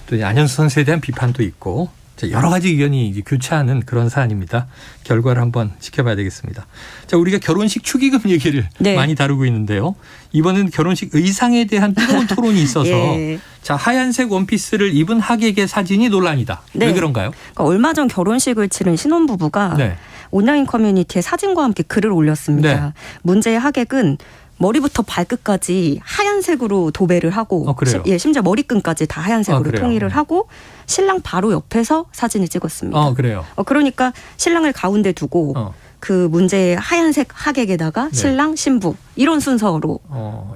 또 안현수 선수에 대한 비판도 있고 여러 가지 의견이 이제 교차하는 그런 사안입니다. 결과를 한번 지켜봐야 되겠습니다. 자, 우리가 결혼식 축의금 얘기를 네. 많이 다루고 있는데요. 이번에는 결혼식 의상에 대한 뜨거운 토론이 있어서 예. 자, 하얀색 원피스를 입은 하객의 사진이 논란이다. 네. 왜 그런가요? 그러니까 얼마 전 결혼식을 치른 신혼부부가 네. 온라인 커뮤니티에 사진과 함께 글을 올렸습니다. 네. 문제의 하객은 머리부터 발끝까지 하얀색으로 도배를 하고 그래요? 심지어 머리끈까지 다 하얀색으로 그래요? 통일을 하고 신랑 바로 옆에서 사진을 찍었습니다. 그래요. 그러니까 신랑을 가운데 두고 그 문제의 하얀색 하객에다가 네. 신랑 신부 이런 순서로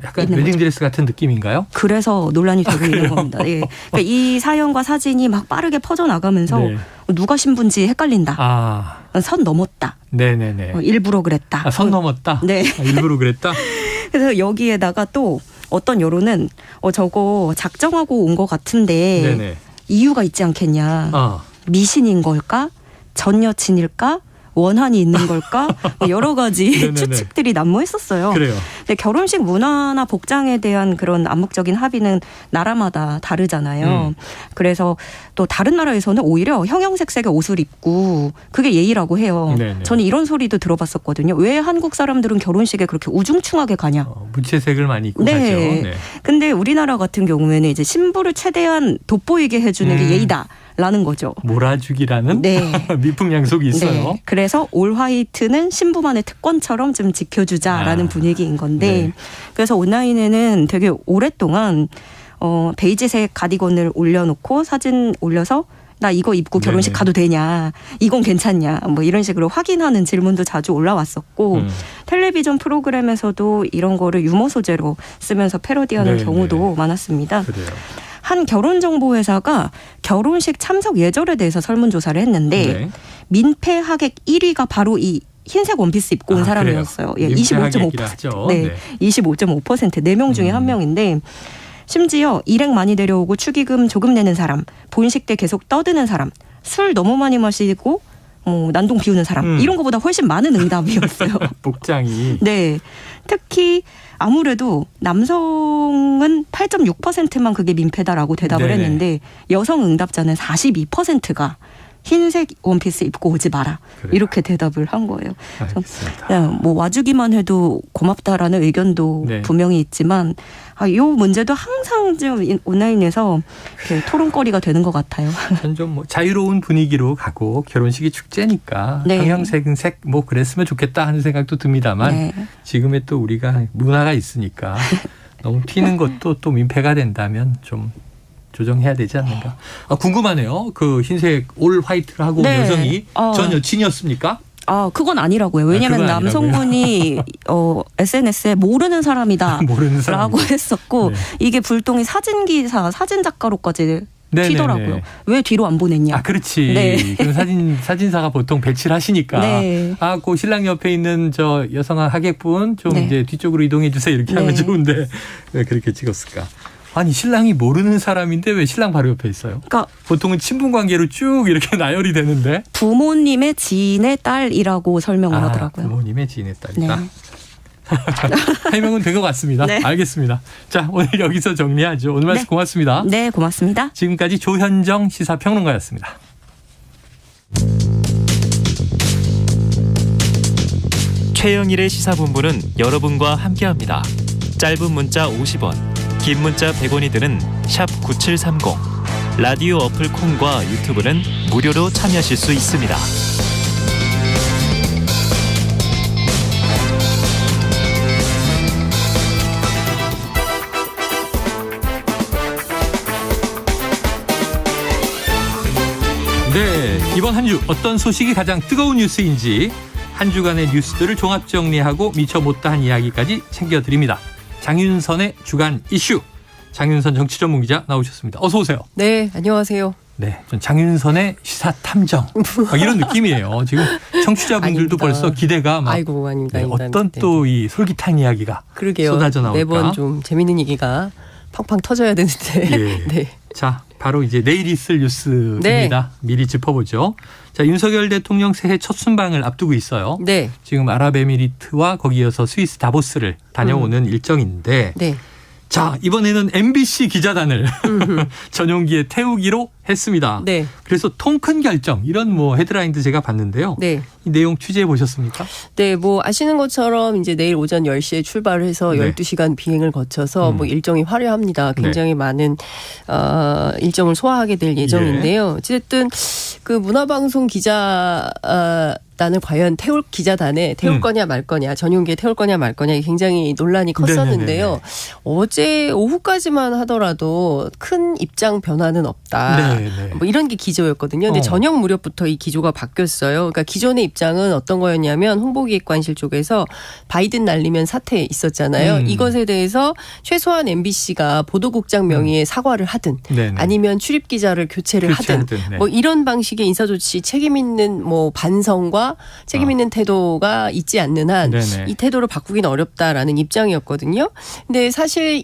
약간 웨딩드레스 같은 느낌인가요? 그래서 논란이 되고 있는 겁니다. 예. 그러니까 이 사연과 사진이 막 빠르게 퍼져나가면서 네. 누가 신부인지 헷갈린다. 선 넘었다. 네네네. 일부러 그랬다. 선 넘었다? 네. 일부러 그랬다? 그래서 여기에다가 또 어떤 여론은 저거 작정하고 온 것 같은데 네네. 이유가 있지 않겠냐. 미신인 걸까? 전 여친일까? 원한이 있는 걸까? 여러 가지 추측들이 난무했었어요. 그래요. 근데 결혼식 문화나 복장에 대한 그런 암묵적인 합의는 나라마다 다르잖아요. 그래서 또 다른 나라에서는 오히려 형형색색의 옷을 입고 그게 예의라고 해요. 네네. 저는 이런 소리도 들어봤었거든요. 왜 한국 사람들은 결혼식에 그렇게 우중충하게 가냐? 무채색을 많이 입고 네. 가죠. 네. 근데 우리나라 같은 경우에는 이제 신부를 최대한 돋보이게 해주는 게 예의다. 라는 거죠. 몰아주기라는 네. 미풍양속이 있어요. 네. 그래서 올 화이트는 신부만의 특권처럼 좀 지켜주자라는 분위기인 건데 네. 그래서 온라인에는 되게 오랫동안 베이지색 가디건을 올려놓고 사진 올려서 나 이거 입고 결혼식 네네. 가도 되냐, 이건 괜찮냐, 뭐 이런 식으로 확인하는 질문도 자주 올라왔었고 텔레비전 프로그램에서도 이런 거를 유머 소재로 쓰면서 패러디하는 네네. 경우도 많았습니다. 그래요. 한 결혼정보회사가 결혼식 참석 예절에 대해서 설문조사를 했는데 네. 민폐 하객 1위가 바로 이 흰색 원피스 입고 온 사람이었어요. 예, 25.5%. 네, 25.5%. 4명 중에 한 명인데 심지어 일행 많이 데려오고 축의금 조금 내는 사람, 본식 때 계속 떠드는 사람, 술 너무 많이 마시고 난동 비우는 사람 이런 것보다 훨씬 많은 응답이었어요. 복장이. 네. 특히 아무래도 남성은 8.6%만 그게 민폐다라고 대답을 네네. 했는데 여성 응답자는 42%가 흰색 원피스 입고 오지 마라. 그래요. 이렇게 대답을 한 거예요. 알겠습니다. 그냥 뭐 와주기만 해도 고맙다라는 의견도 네. 분명히 있지만 이 문제도 항상 좀 온라인에서 이렇게 토론거리가 되는 것 같아요. 전 좀 뭐 자유로운 분위기로 가고 결혼식이 축제니까 네. 형형색색 뭐 그랬으면 좋겠다 하는 생각도 듭니다만 네. 지금의 또 우리가 문화가 있으니까 너무 튀는 것도 또 민폐가 된다면 좀 조정해야 되지 않는가. 궁금하네요. 그 흰색 올 화이트를 하고 온 네. 여성이 전 여친이었습니까? 그건 아니라고요. 왜냐하면 그건 남성분이 SNS에 모르는 사람이다 모르는 라고 했었고 네. 이게 불똥이 사진기사, 사진작가로까지 네네네. 튀더라고요. 왜 뒤로 안 보냈냐. 그렇지. 네. 그럼 사진사가 보통 배치를 하시니까. 네. 그 신랑 옆에 있는 저 여성 하객분 좀 네. 이제 뒤쪽으로 이동해 주세요. 이렇게 하면 네. 좋은데 왜 그렇게 찍었을까? 아니 신랑이 모르는 사람인데 왜 신랑 바로 옆에 있어요? 그러니까 보통은 친분 관계로 쭉 이렇게 나열이 되는데. 부모님의 지인의 딸이라고 설명을 하더라고요. 부모님의 지인의 딸이다. 네. 해명은 된 것 같습니다. 네. 알겠습니다. 자, 오늘 여기서 정리하죠. 오늘 말씀 네. 고맙습니다. 네, 고맙습니다. 지금까지 조현정 시사평론가였습니다. 최영일의 시사본부는 여러분과 함께합니다. 짧은 문자 50원, 긴 문자 100원이 드는 샵 9730. 라디오 어플 콩과 유튜브는 무료로 참여하실 수 있습니다. 네, 이번 한 주 어떤 소식이 가장 뜨거운 뉴스인지 한 주간의 뉴스들을 종합 정리하고 미처 못다한 이야기까지 챙겨드립니다. 장윤선의 주간 이슈. 장윤선 정치전문기자 나오셨습니다. 어서 오세요. 네, 안녕하세요. 네, 전 장윤선의 시사탐정 이런 느낌이에요. 지금 청취자분들도 아닙니다. 벌써 기대가 막 아이고 아닙니다. 네, 아닙니다. 어떤 또 이 솔깃한 이야기가 그러게요. 쏟아져 나올까. 매번 좀 재밌는 얘기가 팡팡 터져야 되는데. 예. 네. 자, 바로 이제 내일 있을 뉴스입니다. 네. 미리 짚어보죠. 자, 윤석열 대통령 새해 첫 순방을 앞두고 있어요. 네. 지금 아랍에미리트와 거기 이어서 스위스 다보스를 다녀오는 일정인데 네. 자, 이번에는 MBC 기자단을 전용기에 태우기로 했습니다. 네. 그래서 통 큰 결정 이런 뭐 헤드라인도 제가 봤는데요. 네. 이 내용 취재해 보셨습니까? 네, 뭐 아시는 것처럼 이제 내일 오전 10시에 출발을 해서 네. 12시간 비행을 거쳐서 뭐 일정이 화려합니다. 굉장히 많은 일정을 소화하게 될 예정인데요. 어쨌든 그 문화방송 기자단을 과연 기자단에 태울 거냐 말 거냐, 전용기에 태울 거냐 말 거냐 굉장히 논란이 컸었는데요. 네네네. 어제 오후까지만 하더라도 큰 입장 변화는 없다. 네네. 뭐 이런 게 기조였거든요. 근데 저녁 무렵부터 이 기조가 바뀌었어요. 그러니까 기존의 입장은 어떤 거였냐면 홍보기획관실 쪽에서 바이든 날리면 사태 있었잖아요. 이것에 대해서 최소한 MBC가 보도국장 명의의 사과를 하든 네네. 아니면 출입 기자를 교체를 하든 네. 뭐 이런 방식의 인사조치 책임 있는 뭐 반성과 책임 있는 태도가 있지 않는 한 네네. 이 태도를 바꾸기는 어렵다라는 입장이었거든요. 근데 사실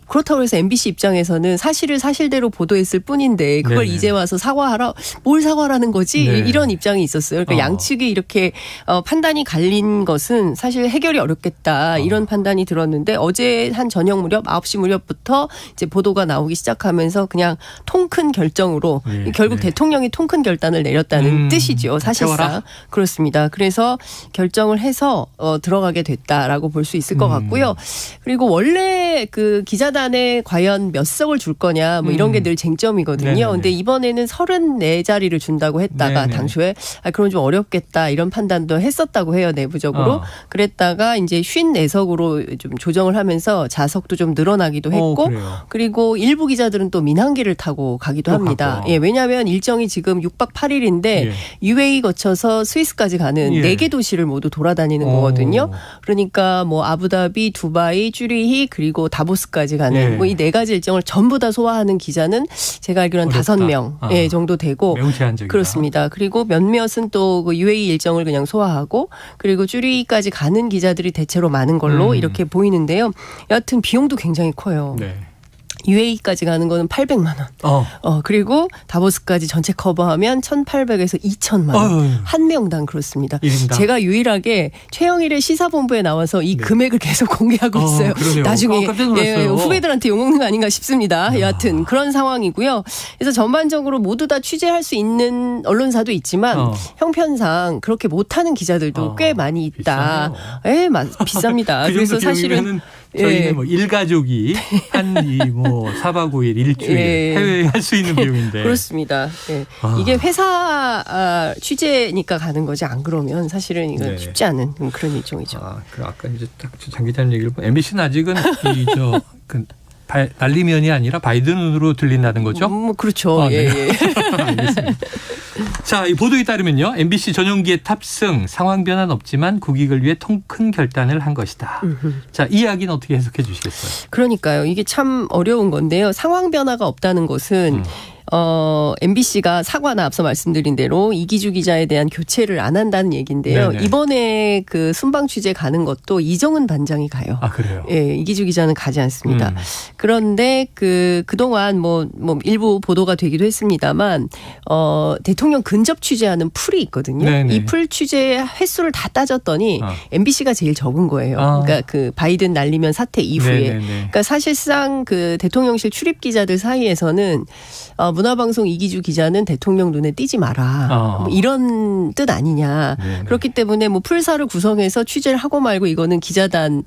그렇다고 해서 MBC 입장에서는 사실을 사실대로 보도했을 뿐인데 그걸 네네. 이제 와서 사과하라 뭘 사과라는 거지 네. 이런 입장이 있었어요. 그러니까 양측이 이렇게 판단이 갈린 것은 사실 해결이 어렵겠다 이런 판단이 들었는데 어제 한 저녁 무렵 9시 무렵부터 이제 보도가 나오기 시작하면서 그냥 통 큰 결정으로 결국 대통령이 통 큰 결단을 내렸다는 뜻이죠. 사실상. 태워라. 그렇습니다. 그래서 결정을 해서 들어가게 됐다라고 볼 수 있을 것 같고요. 그리고 원래 그 기자단에 과연 몇 석을 줄 거냐 뭐 이런 게 늘 쟁점이거든요. 네네네. 근데 이번에는 34자리를 준다고 했다가 네네. 당초에 그럼 좀 어렵겠다 이런 판단도 했었다고 해요. 내부적으로. 그랬다가 이제 54석으로 좀 조정을 하면서 자석도 좀 늘어나기도 했고 그래요. 그리고 일부 기자들은 또 민항기를 타고 가기도 합니다. 가고. 예, 왜냐하면 일정이 지금 6박 8일인데 예. UAE 거쳐서 스위스까지 가는 예. 4개 도시를 모두 돌아다니는 거거든요. 그러니까 뭐 아부다비, 두바이, 쭈리히 그리고 다보스까지 가는 예. 뭐 이 4가지 일정을 전부 다 소화하는 기자는 제가 알기로는 어렵다. 5명 예, 정도 되고 매우 제한적이다. 그렇습니다. 그리고 몇몇은 또 그 UAE 일정을 그냥 소화하고 그리고 쭈리히까지 가는 기자들이 대체로 많은 걸로 이렇게 보이는데요. 여하튼 비용도 굉장히 커요. 네. UAE까지 가는 거는 800만 원. 그리고 다보스까지 전체 커버하면 1,800에서 2,000만 원. 한 명당 그렇습니다. 1인당. 제가 유일하게 최영일의 시사본부에 나와서 이 금액을 계속 공개하고 있어요. 그러네요. 나중에 깜짝 놀랐어요. 후배들한테 욕먹는 거 아닌가 싶습니다. 여하튼 그런 상황이고요. 그래서 전반적으로 모두 다 취재할 수 있는 언론사도 있지만 형편상 그렇게 못하는 기자들도 꽤 많이 있다. 예, 비쌉니다. 그 그래서 정도 사실은 비용이면은 저희는 뭐 일가족이 한 뭐 4박 5일 일주일 해외에 할 수 있는 비용인데. 그렇습니다. 예. 이게 회사 취재니까 가는 거지 안 그러면 사실은 이건 쉽지 않은 그런 일정이죠. 아까 이제 딱 장 기자님 얘기를 보면 MBC는 아직은 날리면이 아니라 바이든으로 들린다는 거죠? 뭐 그렇죠. 네. 예. 알겠습니다. 자, 이 보도에 따르면요. MBC 전용기에 탑승, 상황 변화는 없지만 국익을 위해 통 큰 결단을 한 것이다. 자, 이 이야기는 어떻게 해석해 주시겠어요? 그러니까요. 이게 참 어려운 건데요. 상황 변화가 없다는 것은 MBC가 사과나 앞서 말씀드린 대로 이기주 기자에 대한 교체를 안 한다는 얘기인데요. 네네. 이번에 그 순방 취재 가는 것도 이정은 반장이 가요. 아, 그래요? 예, 이기주 기자는 가지 않습니다. 그런데 그동안 뭐 일부 보도가 되기도 했습니다만, 대통령 근접 취재하는 풀이 있거든요. 네네. 이 풀 취재 횟수를 다 따졌더니 MBC가 제일 적은 거예요. 그러니까 그 바이든 날리면 사태 이후에. 네네네. 그러니까 사실상 그 대통령실 출입 기자들 사이에서는 문화방송 이기주 기자는 대통령 눈에 띄지 마라. 뭐 이런 뜻 아니냐. 네네. 그렇기 때문에 뭐 풀사를 구성해서 취재를 하고 말고 이거는 기자단의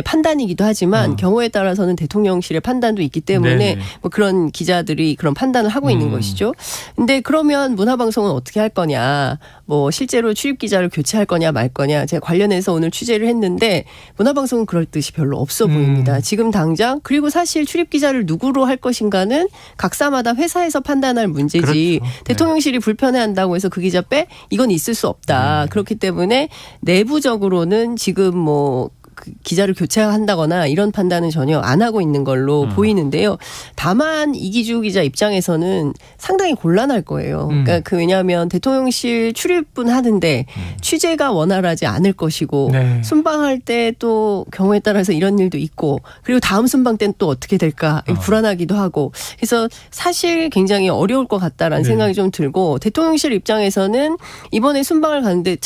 판단이기도 하지만 경우에 따라서는 대통령실의 판단도 있기 때문에 네네. 뭐 그런 기자들이 그런 판단을 하고 있는 것이죠. 근데 그러면 문화방송은 어떻게 할 거냐. 뭐 실제로 출입 기자를 교체할 거냐 말 거냐. 제가 관련해서 오늘 취재를 했는데 문화방송은 그럴 뜻이 별로 없어 보입니다. 지금 당장 그리고 사실 출입 기자를 누구로 할 것인가는 각사마다 회사에서 나와서 판단할 문제지. 그렇죠. 대통령실이 불편해한다고 해서 그 기자 빼? 이건 있을 수 없다. 그렇기 때문에 내부적으로는 지금 뭐 그 기자를 교체한다거나 이런 판단은 전혀 안 하고 있는 걸로 보이는데요. 다만 이기주 기자 입장에서는 상당히 곤란할 거예요. 그러니까 왜냐하면 대통령실 출입은 하는데 취재가 원활하지 않을 것이고 네. 순방할 때 또 경우에 따라서 이런 일도 있고 그리고 다음 순방 때는 또 어떻게 될까 불안하기도 하고 그래서 사실 굉장히 어려울 것 같다라는 네. 생각이 좀 들고 대통령실 입장에서는 이번에 순방을 가는데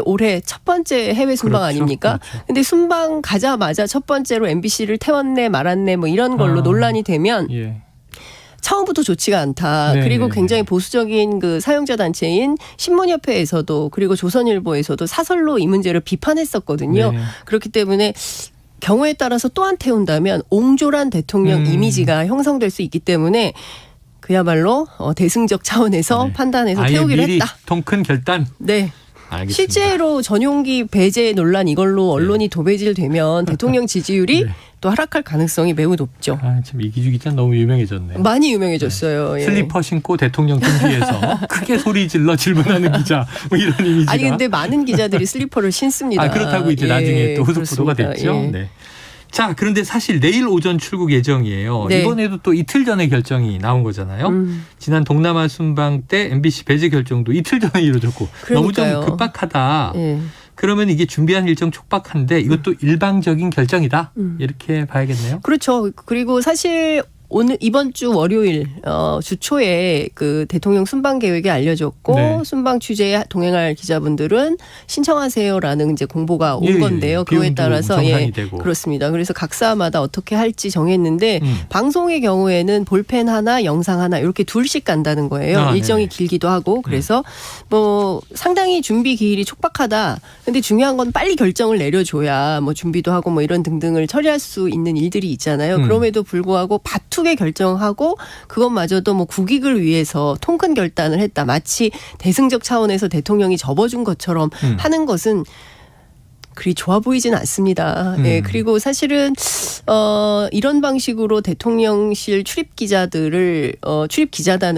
올해 첫 번째 해외 순방 그렇죠. 아닙니까? 그렇죠. 근데 순방 가자마자 첫 번째로 MBC를 태웠네 말았네 뭐 이런 걸로 논란이 되면 예. 처음부터 좋지가 않다. 네, 그리고 네, 굉장히 보수적인 그 사용자 단체인 신문협회에서도 그리고 조선일보에서도 사설로 이 문제를 비판했었거든요. 네. 그렇기 때문에 경우에 따라서 또 안 태운다면 옹졸한 대통령 이미지가 형성될 수 있기 때문에 그야말로 대승적 차원에서 판단해서 아예 태우기로 미리 했다. 통 큰 결단. 네. 알겠습니다. 실제로 전용기 배제 논란 이걸로 언론이 도배질되면 대통령 지지율이 또 하락할 가능성이 매우 높죠. 참 이기주 기자 너무 유명해졌네. 많이 유명해졌어요. 예. 슬리퍼 신고 대통령 등뒤에서 크게 소리 질러 질문하는 기자 뭐 이런 이미지가. 아니 근데 많은 기자들이 슬리퍼를 신습니다. 그렇다고 이제 나중에 또 후속 보도가 됐죠. 예. 네. 자, 그런데 사실 내일 오전 출국 예정이에요. 네. 이번에도 또 이틀 전에 결정이 나온 거잖아요. 지난 동남아 순방 때 MBC 배제 결정도 이틀 전에 이루어졌고 너무 좀 그러니까요. 급박하다. 예. 그러면 이게 준비한 일정 촉박한데 이것도 일방적인 결정이다. 이렇게 봐야겠네요. 그렇죠. 그리고 사실 이번 주 월요일 주 초에 그 대통령 순방 계획이 알려졌고 네. 순방 취재에 동행할 기자분들은 신청하세요라는 이제 공보가 온 예, 건데요. 그거에 비용도 따라서 정산이 되고. 그렇습니다. 그래서 각사마다 어떻게 할지 정했는데 방송의 경우에는 볼펜 하나, 영상 하나 이렇게 둘씩 간다는 거예요. 일정이 네네. 길기도 하고 그래서 뭐 상당히 준비 기일이 촉박하다. 근데 중요한 건 빨리 결정을 내려줘야 뭐 준비도 하고 뭐 이런 등등을 처리할 수 있는 일들이 있잖아요. 그럼에도 불구하고 바투게 결정하고 그것마저도 뭐 국익을 위해서 통큰 결단을 했다. 마치 대승적 차원에서 대통령이 접어준 것처럼 하는 것은 그리 좋아 보이진 않습니다. 예, 그리고 사실은 이런 방식으로 대통령실 출입 기자단을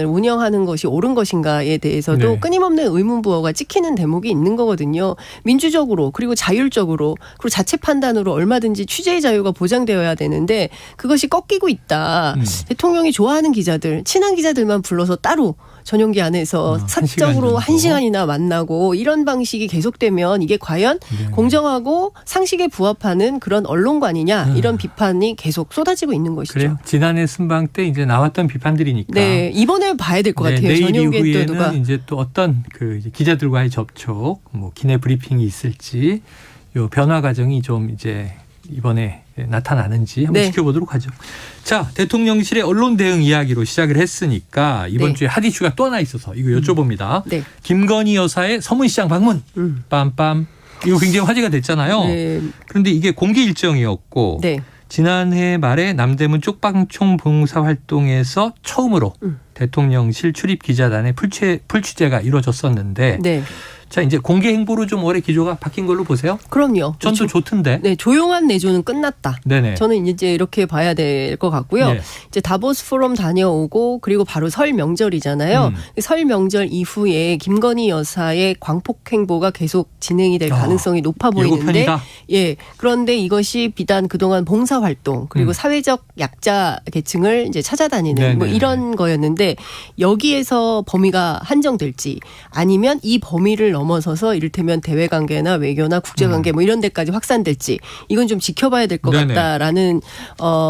운영하는 것이 옳은 것인가에 대해서도 네. 끊임없는 의문부호가 찍히는 대목이 있는 거거든요. 민주적으로 그리고 자율적으로 그리고 자체 판단으로 얼마든지 취재의 자유가 보장되어야 되는데 그것이 꺾이고 있다. 대통령이 좋아하는 기자들, 친한 기자들만 불러서 따로 전용기 안에서 사적으로 1시간이나 만나고 이런 방식이 계속되면 이게 과연 공정하고 상식에 부합하는 그런 언론관이냐 이런 비판이 계속 쏟아지고 있는 것이죠. 그래요. 지난해 순방 때 이제 나왔던 비판들이니까. 네, 이번에 봐야 될 것 같아요. 내일 전용기 때 이후에는 누가 이제 또 어떤 그 이제 기자들과의 접촉, 뭐 기내 브리핑이 있을지 요 변화 과정이 좀 이제 이번에 나타나는지 한번 네. 지켜보도록 하죠. 자, 대통령실의 언론 대응 이야기로 시작을 했으니까 이번 네. 주에 핫 이슈가 또 하나 있어서 이거 여쭤봅니다. 네. 김건희 여사의 서문시장 방문. 빰빰. 이거 굉장히 화제가 됐잖아요. 네. 그런데 이게 공개 일정이었고 네. 지난해 말에 남대문 쪽방촌 봉사활동에서 처음으로 대통령실 출입 기자단의 풀취재가 이루어졌었는데 네. 자, 이제 공개 행보로 좀 올해 기조가 바뀐 걸로 보세요? 그럼요. 전도 좋던데. 네, 조용한 내조는 끝났다. 네네. 저는 이제 이렇게 봐야 될 것 같고요. 네. 이제 다보스 포럼 다녀오고 그리고 바로 설 명절이잖아요. 설 명절 이후에 김건희 여사의 광폭 행보가 계속 진행이 될 가능성이 높아 보이는데, 예고편이다. 예. 그런데 이것이 비단 그동안 봉사 활동 그리고 사회적 약자 계층을 이제 찾아다니는 뭐 네네. 이런 거였는데 여기에서 범위가 한정될지 아니면 이 범위를 넘어서서 이를테면 대외 관계나 외교나 국제 관계 뭐 이런 데까지 확산될지 이건 좀 지켜봐야 될 것 네네. 같다라는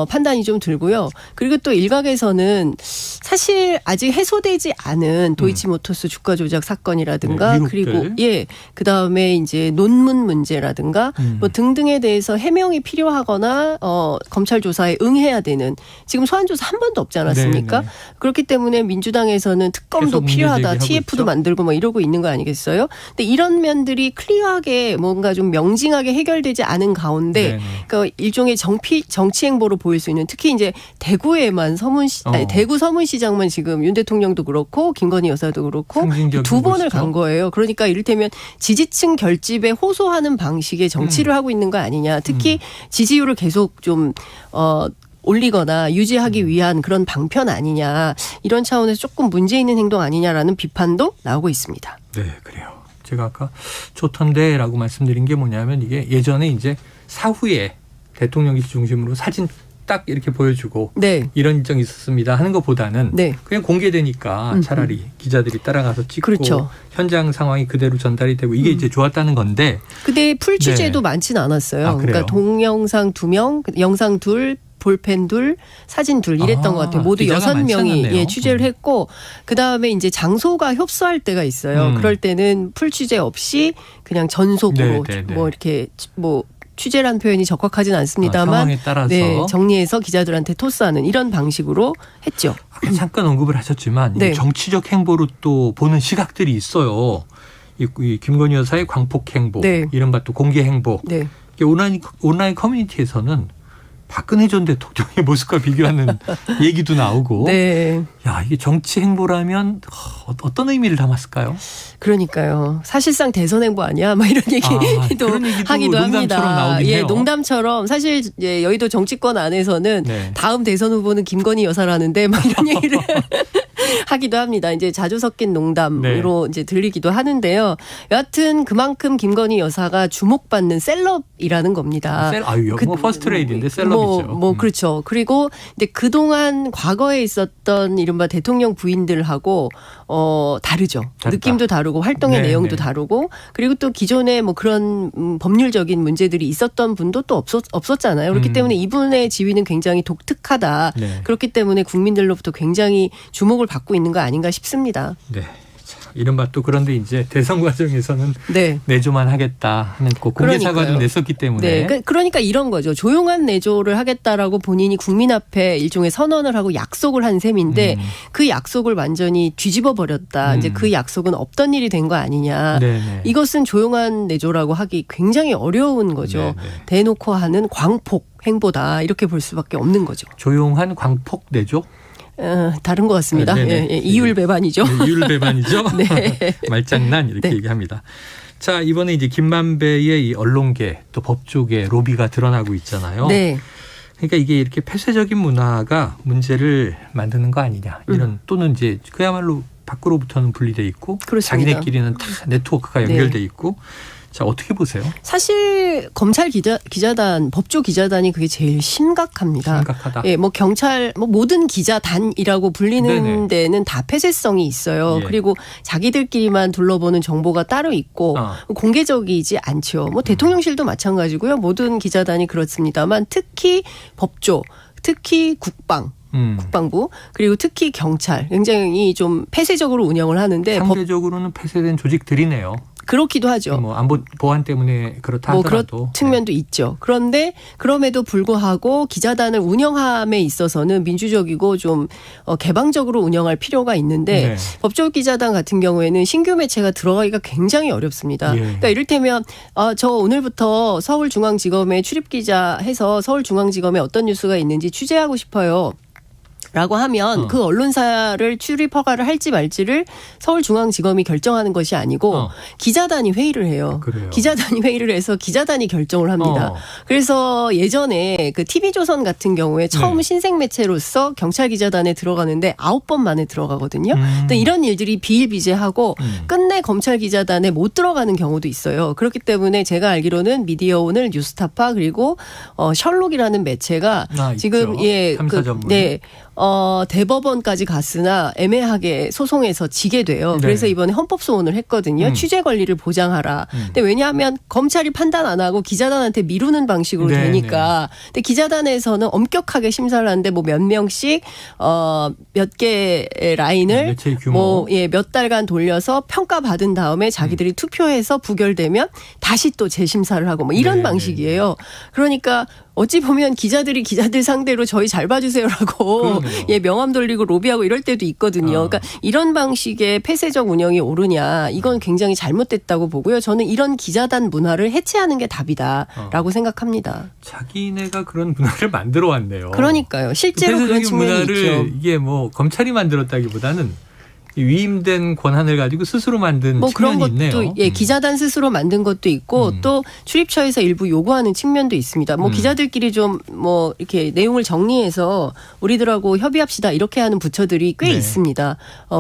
판단이 좀 들고요. 그리고 또 일각에서는 사실 아직 해소되지 않은 도이치모터스 주가 조작 사건이라든가 네, 그리고 그다음에 이제 논문 문제라든가 뭐 등등에 대해서 해명이 필요하거나 검찰 조사에 응해야 되는 지금 소환 조사 한 번도 없지 않았습니까? 네네. 그렇기 때문에 민주당에서는 특검도 계속 문제 필요하다. 제기하고 TF도 있죠. 만들고 뭐 이러고 있는 거 아니겠어요? 근데 이런 면들이 클리어하게 뭔가 좀 명징하게 해결되지 않은 가운데 네네. 그러니까 일종의 정치 행보로 보일 수 있는 특히 이제 대구에만 대구 서문시장만 지금 윤 대통령도 그렇고 김건희 여사도 그렇고 상징적인 두 번을 곳이죠. 간 거예요. 그러니까 이를테면 지지층 결집에 호소하는 방식의 정치를 하고 있는 거 아니냐. 특히 지지율을 계속 좀 올리거나 유지하기 위한 그런 방편 아니냐 이런 차원에서 조금 문제 있는 행동 아니냐라는 비판도 나오고 있습니다. 네, 그래요. 제가 아까 좋던데라고 말씀드린 게 뭐냐면 이게 예전에 이제 사후에 대통령실 중심으로 사진 딱 이렇게 보여주고 네. 이런 일정이 있었습니다 하는 것보다는 네. 그냥 공개되니까 차라리 기자들이 따라가서 찍고 그렇죠. 현장 상황이 그대로 전달이 되고 이게 이제 좋았다는 건데. 근데 풀 취재도 네. 많지는 않았어요. 아, 그러니까 동영상 2명, 영상 2, 볼펜 2, 사진 2 이랬던 것 같아요. 모두 6명이 취재를 했고 그다음에 이제 장소가 협소할 때가 있어요. 그럴 때는 풀 취재 없이 그냥 전속으로 뭐 이렇게 뭐 취재란 표현이 적확하지는 않습니다만 상황에 따라서 네, 정리해서 기자들한테 토스하는 이런 방식으로 했죠. 잠깐 언급을 하셨지만 네. 정치적 행보로 또 보는 시각들이 있어요. 이 김건희 여사의 광폭 행보, 네. 이른바 또 공개 행보. 네. 온라인 커뮤니티에서는 박근혜 전 대통령의 모습과 비교하는 얘기도 나오고. 네. 야, 이게 정치 행보라면 어떤 의미를 담았을까요? 그러니까요. 사실상 대선 행보 아니야? 막 이런 얘기도 하기도 합니다. 예, 해요. 농담처럼 사실 예, 여의도 정치권 안에서는 네. 다음 대선 후보는 김건희 여사라는데 막 이런 얘기를 하기도 합니다. 이제 자주 섞인 농담으로 이제 들리기도 하는데요. 여하튼 그만큼 김건희 여사가 주목받는 셀럽이라는 겁니다. 뭐 퍼스트레이드인데 셀럽이죠. 그렇죠. 그리고 이제 그동안 과거에 있었던 이른바 대통령 부인들하고 다르죠. 다르다. 느낌도 다르고 활동의 내용도 다르고 그리고 또 기존에 뭐 그런 법률적인 문제들이 있었던 분도 또 없었잖아요. 그렇기 때문에 이분의 지위는 굉장히 독특하다. 네. 그렇기 때문에 국민들로부터 굉장히 주목을 받고 있는 거 아닌가 싶습니다. 네. 이른바 또 그런데 이제 대선 과정에서는 내조만 하겠다 하는 공개 사과도 냈었기 때문에. 네. 그러니까 이런 거죠. 조용한 내조를 하겠다라고 본인이 국민 앞에 일종의 선언을 하고 약속을 한 셈인데 그 약속을 완전히 뒤집어 버렸다. 이제 그 약속은 없던 일이 된 거 아니냐. 네네. 이것은 조용한 내조라고 하기 굉장히 어려운 거죠. 네네. 대놓고 하는 광폭 행보다 이렇게 볼 수밖에 없는 거죠. 조용한 광폭 내조? 다른 것 같습니다. 이율배반이죠. 이율배반이죠. 네. 말장난 이렇게 얘기합니다. 자, 이번에 이제 김만배의 이 언론계 또 법조계 로비가 드러나고 있잖아요. 네. 그러니까 이게 이렇게 폐쇄적인 문화가 문제를 만드는 거 아니냐. 이런 또는 이제 그야말로 밖으로부터는 분리돼 있고 그렇습니다. 자기네끼리는 다 네트워크가 연결돼 있고. 자, 어떻게 보세요? 사실 검찰 기자단, 법조 기자단이 그게 제일 심각합니다. 심각하다. 예, 뭐 경찰, 뭐 모든 기자단이라고 불리는 데는 다 폐쇄성이 있어요. 그리고 자기들끼리만 둘러보는 정보가 따로 있고 공개적이지 않죠. 뭐 대통령실도 마찬가지고요. 모든 기자단이 그렇습니다만 특히 법조, 특히 국방부 그리고 특히 경찰 굉장히 좀 폐쇄적으로 운영을 하는데 상대적으로는 폐쇄된 조직들이네요. 그렇기도 하죠. 뭐 안보 보안 때문에 그렇다 하더라도. 그런 측면도 있죠. 그런데 그럼에도 불구하고 기자단을 운영함에 있어서는 민주적이고 좀 개방적으로 운영할 필요가 있는데 법조 기자단 같은 경우에는 신규 매체가 들어가기가 굉장히 어렵습니다. 그러니까 이를테면 저 오늘부터 서울중앙지검에 출입기자 해서 서울중앙지검에 어떤 뉴스가 있는지 취재하고 싶어요. 라고 하면 그 언론사를 출입 허가를 할지 말지를 서울중앙지검이 결정하는 것이 아니고 기자단이 회의를 해요. 그래요. 기자단이 회의를 해서 기자단이 결정을 합니다. 그래서 예전에 그 TV조선 같은 경우에 처음 신생 매체로서 경찰 기자단에 들어가는데 9번 만에 들어가거든요. 근데 이런 일들이 비일비재하고 끝내 검찰 기자단에 못 들어가는 경우도 있어요. 그렇기 때문에 제가 알기로는 미디어오늘, 뉴스타파 그리고 셜록이라는 매체가 지금 탐사 전문. 대법원까지 갔으나 애매하게 소송에서 지게 돼요. 그래서 이번에 헌법소원을 했거든요. 취재 권리를 보장하라. 근데 왜냐하면 검찰이 판단 안 하고 기자단한테 미루는 방식으로 되니까. 근데 기자단에서는 엄격하게 심사를 하는데 뭐 몇 명씩 몇 개의 라인을 몇 달간 돌려서 평가받은 다음에 자기들이 투표해서 부결되면 다시 또 재심사를 하고 뭐 이런 방식이에요. 그러니까 어찌 보면 기자들이 기자들 상대로 저희 잘 봐주세요라고 명함 돌리고 로비하고 이럴 때도 있거든요. 그러니까 이런 방식의 폐쇄적 운영이 옳으냐 이건 굉장히 잘못됐다고 보고요. 저는 이런 기자단 문화를 해체하는 게 답이다라고 생각합니다. 자기네가 그런 문화를 만들어 왔네요. 그러니까요. 실제로 그런 측면이 문화를 있죠. 이게 뭐 검찰이 만들었다기보다는 위임된 권한을 가지고 스스로 만든 뭐 그런 측면이 것도 있네요. 예, 기자단 스스로 만든 것도 있고 또 출입처에서 일부 요구하는 측면도 있습니다. 뭐 기자들끼리 좀 뭐 이렇게 내용을 정리해서 우리들하고 협의합시다 이렇게 하는 부처들이 꽤 네. 있습니다.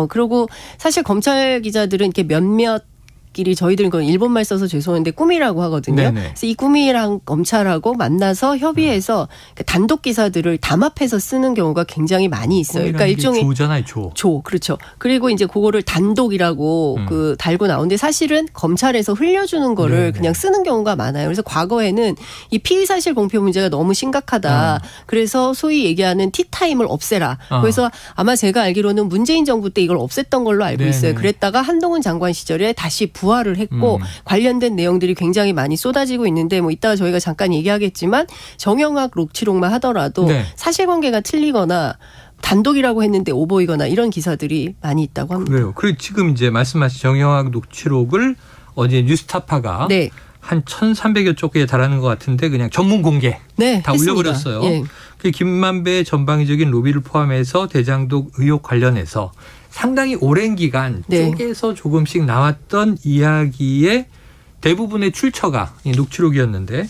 그리고 사실 검찰 기자들은 이렇게 몇몇 끼리 저희들은 그건 일본말 써서 죄송한데 꿈이라고 하거든요. 네네. 그래서 이 꿈이랑 검찰하고 만나서 협의해서 단독 기사들을 담합해서 쓰는 경우가 굉장히 많이 있어요. 그러니까 일종의 조잖아요, 조 그렇죠. 그리고 이제 그거를 단독이라고 그 달고 나오는데 사실은 검찰에서 흘려주는 거를 네네. 그냥 쓰는 경우가 많아요. 그래서 과거에는 이 피의 사실 공표 문제가 너무 심각하다. 그래서 소위 얘기하는 티타임을 없애라. 그래서 아마 제가 알기로는 문재인 정부 때 이걸 없앴던 걸로 알고 있어요. 네네. 그랬다가 한동훈 장관 시절에 다시 부활을 했고 관련된 내용들이 굉장히 많이 쏟아지고 있는데 뭐 이따가 저희가 잠깐 얘기하겠지만 정영학 녹취록만 하더라도 네. 사실관계가 틀리거나 단독이라고 했는데 오보이거나 이런 기사들이 많이 있다고 합니다. 그래요. 그리고 지금 이제 말씀하신 정영학 녹취록을 어제 뉴스타파가 네. 한 1,300여 쪽에 달하는 것 같은데 그냥 전문 공개 네, 다 했습니다. 올려버렸어요. 예. 그 김만배의 전방위적인 로비를 포함해서 대장동 의혹 관련해서 상당히 오랜 기간 네. 쪼개서 조금씩 나왔던 이야기의 대부분의 출처가 이 녹취록이었는데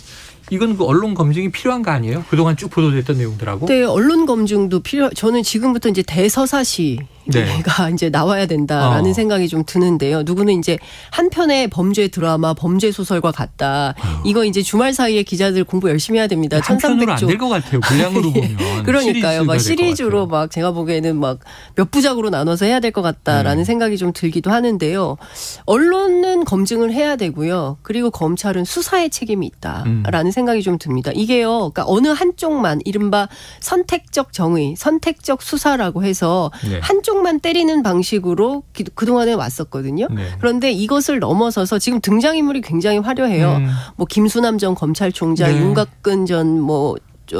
이건 그 언론 검증이 필요한 거 아니에요? 그동안 쭉 보도됐던 내용들하고. 네, 언론 검증도 저는 지금부터 이제 대서사시가 이제 나와야 된다라는 생각이 좀 드는데요. 누구는 이제 한 편의 범죄 드라마, 범죄 소설과 같다. 이거 이제 주말 사이에 기자들 공부 열심히 해야 됩니다. 한 편으로 안 1,300조. 될 것 같아요. 분량으로 보면. 그러니까요. 막 시리즈가 될 것 시리즈로 막 제가 보기에는 막 몇 부작으로 나눠서 해야 될 것 같다라는 생각이 좀 들기도 하는데요. 언론은 검증을 해야 되고요. 그리고 검찰은 수사의 책임이 있다라는 생각이 좀 듭니다. 이게요. 그러니까 어느 한쪽만 이른바 선택적 정의, 선택적 수사라고 해서 네. 한쪽만 때리는 방식으로 그동안에 왔었거든요. 네. 그런데 이것을 넘어서서 지금 등장인물이 굉장히 화려해요. 뭐 김수남 전 검찰총장, 네. 윤곽근 전 뭐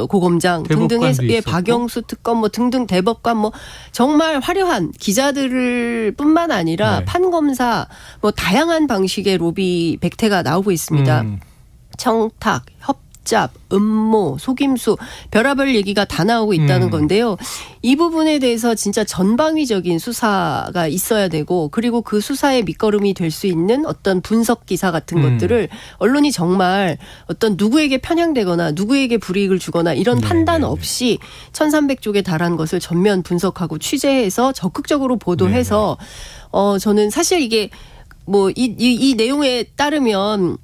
고검장 등등 해서 대법관도 있었고. 박영수 특검 뭐 등등 대법관 뭐 정말 화려한 기자들을 뿐만 아니라 네. 판검사 뭐 다양한 방식의 로비 백태가 나오고 있습니다. 청탁, 협잡, 음모, 속임수 별의별 얘기가 다 나오고 있다는 건데요. 이 부분에 대해서 진짜 전방위적인 수사가 있어야 되고 그리고 그 수사의 밑거름이 될 수 있는 어떤 분석 기사 같은 것들을 언론이 정말 어떤 누구에게 편향되거나 누구에게 불이익을 주거나 이런 판단 없이 1,300쪽에 달한 것을 전면 분석하고 취재해서 적극적으로 보도해서 저는 사실 이게 뭐 이 내용에 따르면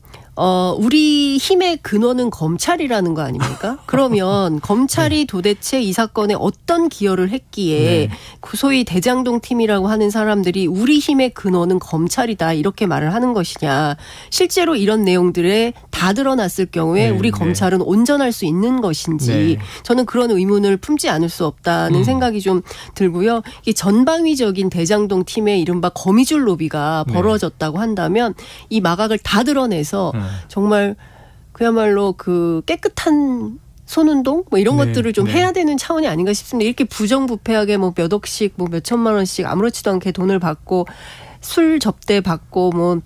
우리 힘의 근원은 검찰이라는 거 아닙니까? 그러면 검찰이 도대체 이 사건에 어떤 기여를 했기에 소위 대장동 팀이라고 하는 사람들이 우리 힘의 근원은 검찰이다 이렇게 말을 하는 것이냐. 실제로 이런 내용들에 다 드러났을 경우에 우리 검찰은 온전할 수 있는 것인지 저는 그런 의문을 품지 않을 수 없다는 생각이 좀 들고요. 이 전방위적인 대장동 팀의 이른바 거미줄 로비가 벌어졌다고 한다면 이 마각을 다 드러내서 정말 그야말로 그 깨끗한 손운동 뭐 이런 것들을 좀 해야 되는 차원이 아닌가 싶습니다. 이렇게 부정부패하게 뭐 몇 억씩 뭐 몇 천만 원씩 아무렇지도 않게 돈을 받고 술 접대 받고 뭐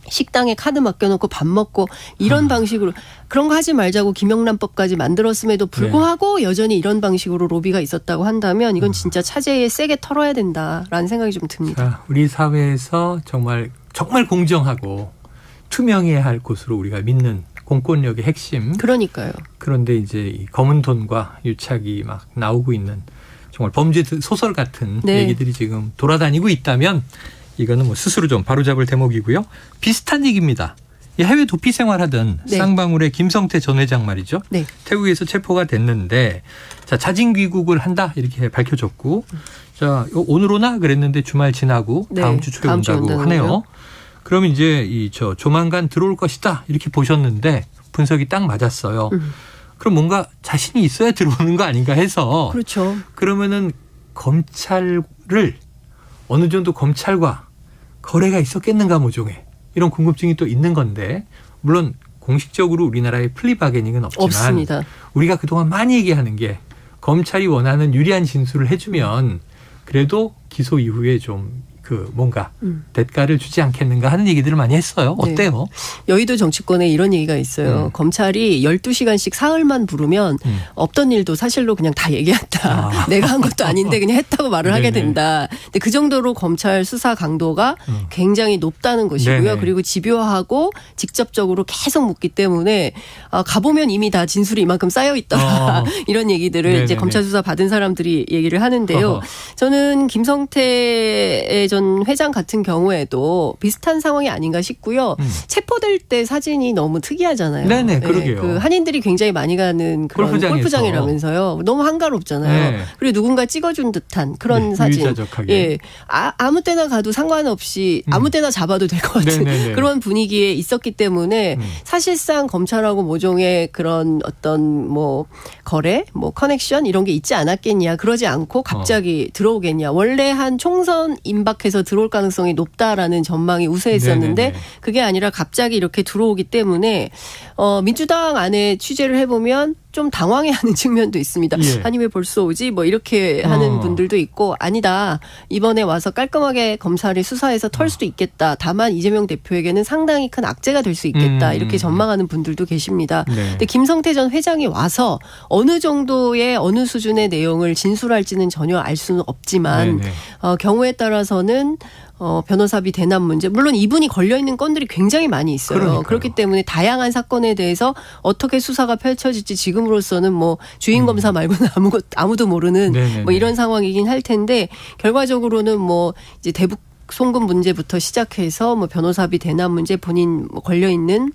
식당에 카드 맡겨놓고 밥 먹고 이런 방식으로 그런 거 하지 말자고 김영란법까지 만들었음에도 불구하고 여전히 이런 방식으로 로비가 있었다고 한다면 이건 진짜 차제에 세게 털어야 된다라는 생각이 좀 듭니다. 자, 우리 사회에서 정말 공정하고 투명해야 할 곳으로 우리가 믿는 공권력의 핵심. 그러니까요. 그런데 이제 이 검은 돈과 유착이 막 나오고 있는 정말 범죄 소설 같은 얘기들이 지금 돌아다니고 있다면 이거는 뭐 스스로 좀 바로잡을 대목이고요. 비슷한 얘기입니다. 이 해외 도피 생활하던 쌍방울의 김성태 전 회장 말이죠. 태국에서 체포가 됐는데 자, 자진 귀국을 한다 이렇게 밝혀졌고 자, 오늘 오나 그랬는데 주말 지나고 다음 주 초에 온다고 하네요. 그러면 이제 조만간 들어올 것이다 이렇게 보셨는데 분석이 딱 맞았어요. 그럼 뭔가 자신이 있어야 들어오는 거 아닌가 해서 그렇죠. 그러면은 검찰을 어느 정도 검찰과 거래가 있었겠는가 모종의 이런 궁금증이 또 있는 건데 물론 공식적으로 우리나라에 플리바게닝은 없지만 없습니다. 우리가 그동안 많이 얘기하는 게 검찰이 원하는 유리한 진술을 해주면 그래도 기소 이후에 좀 그 뭔가 대가를 주지 않겠는가 하는 얘기들을 많이 했어요. 어때요? 네. 여의도 정치권에 이런 얘기가 있어요. 검찰이 12시간씩 사흘만 부르면 없던 일도 사실로 그냥 다 얘기한다. 내가 한 것도 아닌데 그냥 했다고 말을 하게 된다. 근데 그 정도로 검찰 수사 강도가 굉장히 높다는 것이고요. 네네. 그리고 집요하고 직접적으로 계속 묻기 때문에 가보면 이미 다 진술이 이만큼 쌓여 있다. 이런 얘기들을 네네네. 이제 검찰 수사 받은 사람들이 얘기를 하는데요. 저는 김성태 전 회장 같은 경우에도 비슷한 상황이 아닌가 싶고요. 체포될 때 사진이 너무 특이하잖아요. 네네, 그러게요. 그 한인들이 굉장히 많이 가는 그런 골프장이라면서요. 너무 한가롭잖아요. 네. 그리고 누군가 찍어준 듯한 그런 사진. 유자적하게. 예, 아무 때나 가도 상관없이 아무 때나 잡아도 될 것 같은 네네네. 그런 분위기에 있었기 때문에 사실상 검찰하고 모종의 그런 어떤 뭐 거래, 뭐 커넥션 이런 게 있지 않았겠냐. 그러지 않고 갑자기 들어오겠냐. 원래 한 총선 임박해서 들어올 가능성이 높다라는 전망이 우세했었는데 네네네. 그게 아니라 갑자기 이렇게 들어오기 때문에 민주당 안에 취재를 해보면 좀 당황해하는 측면도 있습니다. 예. 아니 왜 벌써 오지? 뭐 이렇게 하는 분들도 있고 아니다. 이번에 와서 깔끔하게 검찰이 수사해서 털 수도 있겠다. 다만 이재명 대표에게는 상당히 큰 악재가 될 수 있겠다. 이렇게 전망하는 분들도 계십니다. 네. 근데 김성태 전 회장이 와서 어느 정도의 어느 수준의 내용을 진술할지는 전혀 알 수는 없지만 네네. 경우에 따라서는 변호사비 대납 문제 물론 이분이 걸려있는 건들이 굉장히 많이 있어요. 그러니까요. 그렇기 때문에 다양한 사건에 대해서 어떻게 수사가 펼쳐질지 지금으로서는 뭐 주인 검사 말고는 아무도 모르는 네네네. 뭐 이런 상황이긴 할 텐데 결과적으로는 뭐 이제 대북 송금 문제부터 시작해서 뭐 변호사비 대납 문제 본인 뭐 걸려있는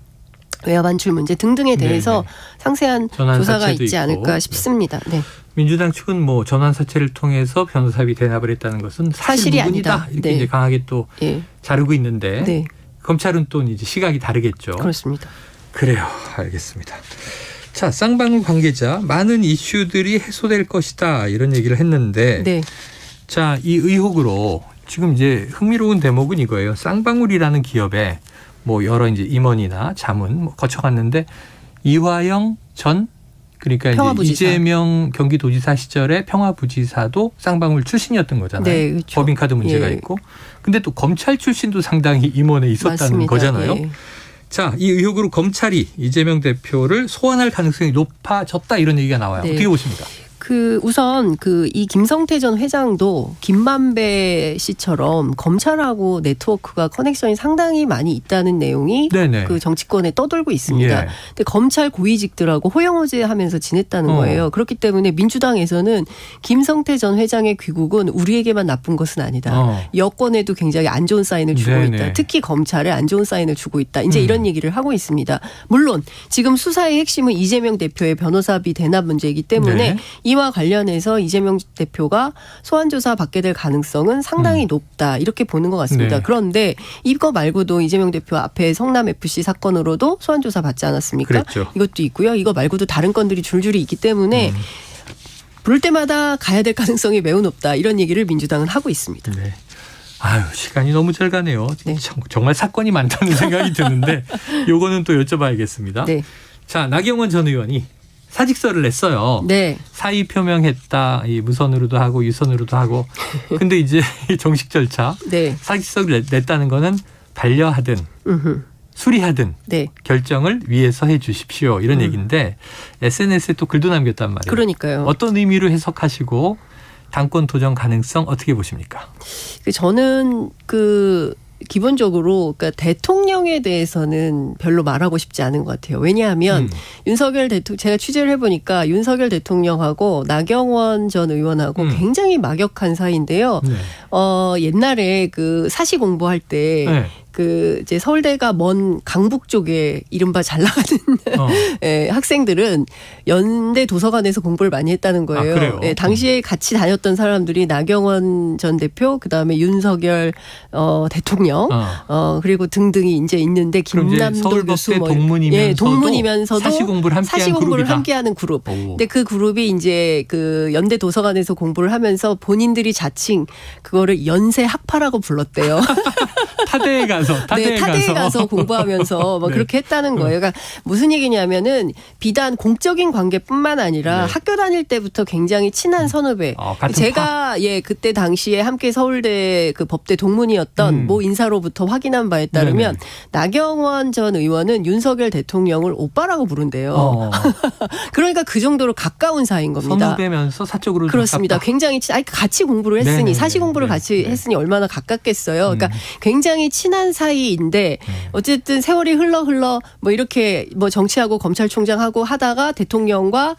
외화 반출 문제 등등에 대해서 상세한 조사가 있지 있고. 않을까 싶습니다. 네. 민주당 측은 뭐 전환 사채를 통해서 변호사비 대납을 했다는 것은 사실이 무근이다. 아니다. 이렇게 네. 이제 강하게 또 자르고 있는데 네. 검찰은 또 이제 시각이 다르겠죠. 그렇습니다. 그래요. 알겠습니다. 자, 쌍방울 관계자 많은 이슈들이 해소될 것이다 이런 얘기를 했는데 네. 자, 이 의혹으로 지금 이제 흥미로운 대목은 이거예요. 쌍방울이라는 기업에 뭐 여러 이제 임원이나 자문 뭐 거쳐갔는데 이화영 전 그러니까 이제 이재명 경기도지사 시절에 평화부지사도 쌍방울 출신이었던 거잖아요. 네, 그렇죠. 법인카드 문제가 예. 있고. 근데 또 검찰 출신도 상당히 임원에 있었다는 맞습니다. 거잖아요. 예. 자, 이 의혹으로 검찰이 이재명 대표를 소환할 가능성이 높아졌다 이런 얘기가 나와요. 네. 어떻게 보십니까? 우선 이 김성태 전 회장도 김만배 씨처럼 검찰하고 네트워크가 커넥션이 상당히 많이 있다는 내용이 네네. 그 정치권에 떠돌고 있습니다. 예. 근데 검찰 고위직들하고 호영호제하면서 지냈다는 거예요. 그렇기 때문에 민주당에서는 김성태 전 회장의 귀국은 우리에게만 나쁜 것은 아니다. 여권에도 굉장히 안 좋은 사인을 주고 네네. 있다. 특히 검찰에 안 좋은 사인을 주고 있다. 이제 이런 얘기를 하고 있습니다. 물론 지금 수사의 핵심은 이재명 대표의 변호사비 대납 문제이기 때문에 네. 이와 관련해서 이재명 대표가 소환조사 받게 될 가능성은 상당히 높다. 이렇게 보는 것 같습니다. 네. 그런데 이거 말고도 이재명 대표 앞에 성남FC 사건으로도 소환조사 받지 않았습니까? 그랬죠. 이것도 있고요. 이거 말고도 다른 건들이 줄줄이 있기 때문에 부를 때마다 가야 될 가능성이 매우 높다. 이런 얘기를 민주당은 하고 있습니다. 네. 아유, 시간이 너무 잘 가네요. 정말 사건이 많다는 생각이 드는데 요거는 또 여쭤봐야겠습니다. 네. 자, 나경원 전 의원이 사직서를 냈어요. 네. 사의 표명했다. 이 무선으로도 하고 유선으로도 하고. 근데 이제 정식 절차. 네. 사직서를 냈다는 거는 반려하든 수리하든 결정을 위해서 해 주십시오. 이런 얘기인데 SNS에 또 글도 남겼단 말이에요. 그러니까요. 어떤 의미로 해석하시고 당권 도전 가능성 어떻게 보십니까? 저는 기본적으로 그러니까 대통령에 대해서는 별로 말하고 싶지 않은 것 같아요. 왜냐하면 윤석열 대통령 제가 취재를 해보니까 윤석열 대통령하고 나경원 전 의원하고 굉장히 막역한 사이인데요. 네. 옛날에 사시 공부할 때 이제 서울대가 먼 강북 쪽에 이른바 잘 나가는 학생들은 연대 도서관에서 공부를 많이 했다는 거예요. 그래요? 당시에 같이 다녔던 사람들이 나경원 전 대표, 그다음에 윤석열 대통령, 그리고 등등이 이제 있는데 김남도 교수 동문이면서도 사시 공부를 함께하는 그룹. 근데 그 그룹이 이제 연대 도서관에서 공부를 하면서 본인들이 자칭 그거를 연세 학파라고 불렀대요. 타대에 가서 가서 타대에 가서 공부하면서 뭐 네. 그렇게 했다는 거예요. 그러니까 무슨 얘기냐면은 비단 공적인 관계뿐만 아니라 네. 학교 다닐 때부터 굉장히 친한 선후배. 같은 제가 그때 당시에 함께 서울대 그 법대 동문이었던 모 인사로부터 확인한 바에 따르면 나경원 전 의원은 윤석열 대통령을 오빠라고 부른대요. 그러니까 그 정도로 가까운 사이인 겁니다. 선후배면서 사적으로 그렇습니다. 가깝다. 굉장히 같이 공부를 했으니 네네네. 사시 공부를 같이 했으니 얼마나 가깝겠어요. 그러니까 굉장히 친한 사이인데 어쨌든 세월이 흘러 뭐 이렇게 뭐 정치하고 검찰총장하고 하다가 대통령과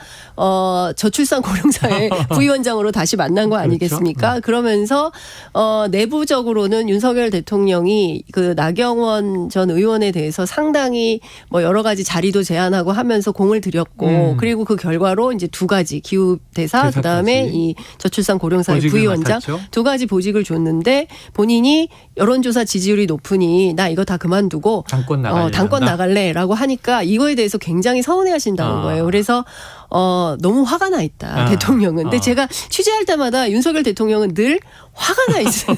저출산 고령사회 부위원장으로 다시 만난 거 아니겠습니까? 그러면서 내부적으로는 윤석열 대통령이 그 나경원 전 의원에 대해서 상당히 뭐 여러 가지 자리도 제안하고 하면서 공을 들였고 그리고 그 결과로 이제 두 가지 기후대사 그다음에 이 저출산 고령사회 부위원장 맡았죠. 두 가지 보직을 줬는데 본인이 여론조사 지지율이 높으니 나 이거 다 그만두고 당권 나갈래라고 하니까 이거에 대해서 굉장히 서운해하신다는 거예요. 그래서 너무 화가 나 있다 대통령은. 근데 제가 취재할 때마다 윤석열 대통령은 늘 화가 나 있어요.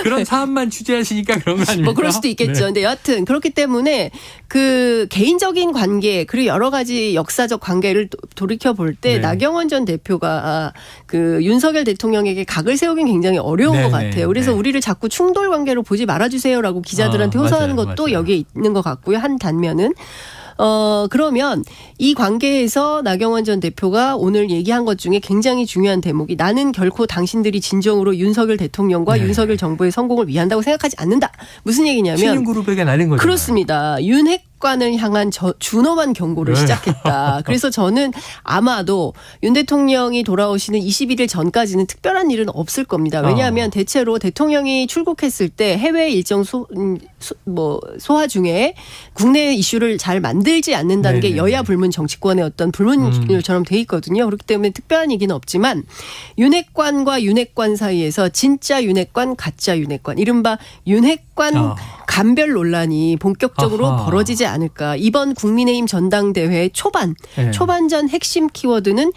그런 사안만 취재하시니까 그런 거 아닙니까? 뭐 그럴 수도 있겠죠. 근데 여하튼 그렇기 때문에 그 개인적인 관계 그리고 여러 가지 역사적 관계를 돌이켜 볼 때 나경원 전 대표가 그 윤석열 대통령에게 각을 세우긴 굉장히 어려운 것 같아요. 그래서 우리를 자꾸 충돌 관계로 보지 말아주세요라고 기자들한테 호소하는 것도 여기에 있는 것 같고요. 한 단면은. 그러면 이 관계에서 나경원 전 대표가 오늘 얘기한 것 중에 굉장히 중요한 대목이 나는 결코 당신들이 진정으로 윤석열 대통령과 윤석열 정부의 성공을 위한다고 생각하지 않는다. 무슨 얘기냐면 신윤그룹에게 날린 거죠. 그렇습니다. 윤핵관을 향한 준엄한 경고를 시작했다. 그래서 저는 아마도 윤 대통령이 돌아오시는 21일 전까지는 특별한 일은 없을 겁니다. 왜냐하면 대체로 대통령이 출국했을 때 해외 일정 소화 중에 국내 이슈를 잘 만들지 않는다는 게 여야 불문 정치권의 어떤 불문율처럼 돼 있거든요. 그렇기 때문에 특별한 얘기는 없지만 윤핵관과 윤핵관 사이에서 진짜 윤핵관, 가짜 윤핵관, 이른바 윤핵관 간별 논란이 본격적으로 벌어지지 않을까. 이번 국민의힘 전당대회 초반전 핵심 키워드는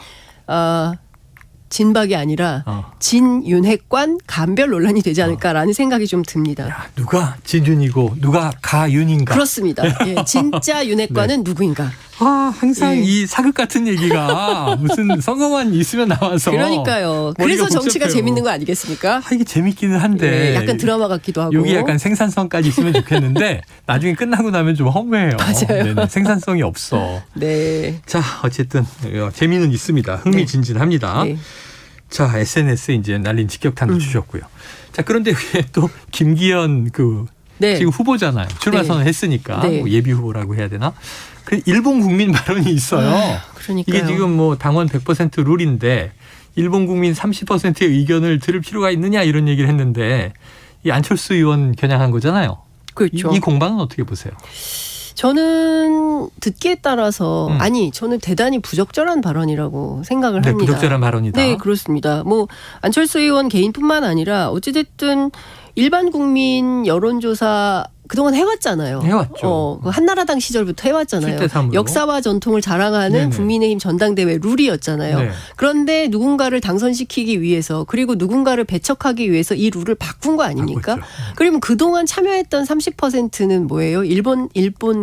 진박이 아니라 진윤핵관 간별 논란이 되지 않을까라는 생각이 좀 듭니다. 누가 진윤이고 누가 가윤인가. 그렇습니다. 진짜 윤핵관은 누구인가. 항상 이 사극 같은 얘기가 무슨 선거만 있으면 나와서. 그러니까요. 그래서 정치가 재밌는 거 아니겠습니까? 이게 재밌기는 한데. 약간 드라마 같기도 하고. 여기 약간 생산성까지 있으면 좋겠는데 나중에 끝나고 나면 좀 허무해요. 맞아요. 네네, 생산성이 없어. 네. 자, 어쨌든 재미는 있습니다. 흥미진진합니다. 네. 자, SNS 이제 날린 직격탄도 주셨고요. 자, 그런데 왜 또 김기현 지금 후보잖아요. 출마 선언했으니까 뭐 예비 후보라고 해야 되나? 그 일본 국민 발언이 있어요. 그러니까요. 이게 지금 뭐 당원 100% 룰인데 일본 국민 30%의 의견을 들을 필요가 있느냐 이런 얘기를 했는데 이 안철수 의원 겨냥한 거잖아요. 그렇죠. 이 공방은 어떻게 보세요? 저는 듣기에 따라서 저는 대단히 부적절한 발언이라고 생각을 합니다. 부적절한 발언이다. 네, 그렇습니다. 뭐 안철수 의원 개인뿐만 아니라 어찌됐든 일반 국민 여론조사 그동안 해왔잖아요. 해왔죠. 한나라당 시절부터 해왔잖아요. 7대3으로. 역사와 전통을 자랑하는 네네. 국민의힘 전당대회 룰이었잖아요. 네. 그런데 누군가를 당선시키기 위해서 그리고 누군가를 배척하기 위해서 이 룰을 바꾼 거 아닙니까? 그러면 그동안 참여했던 30%는 뭐예요? 일본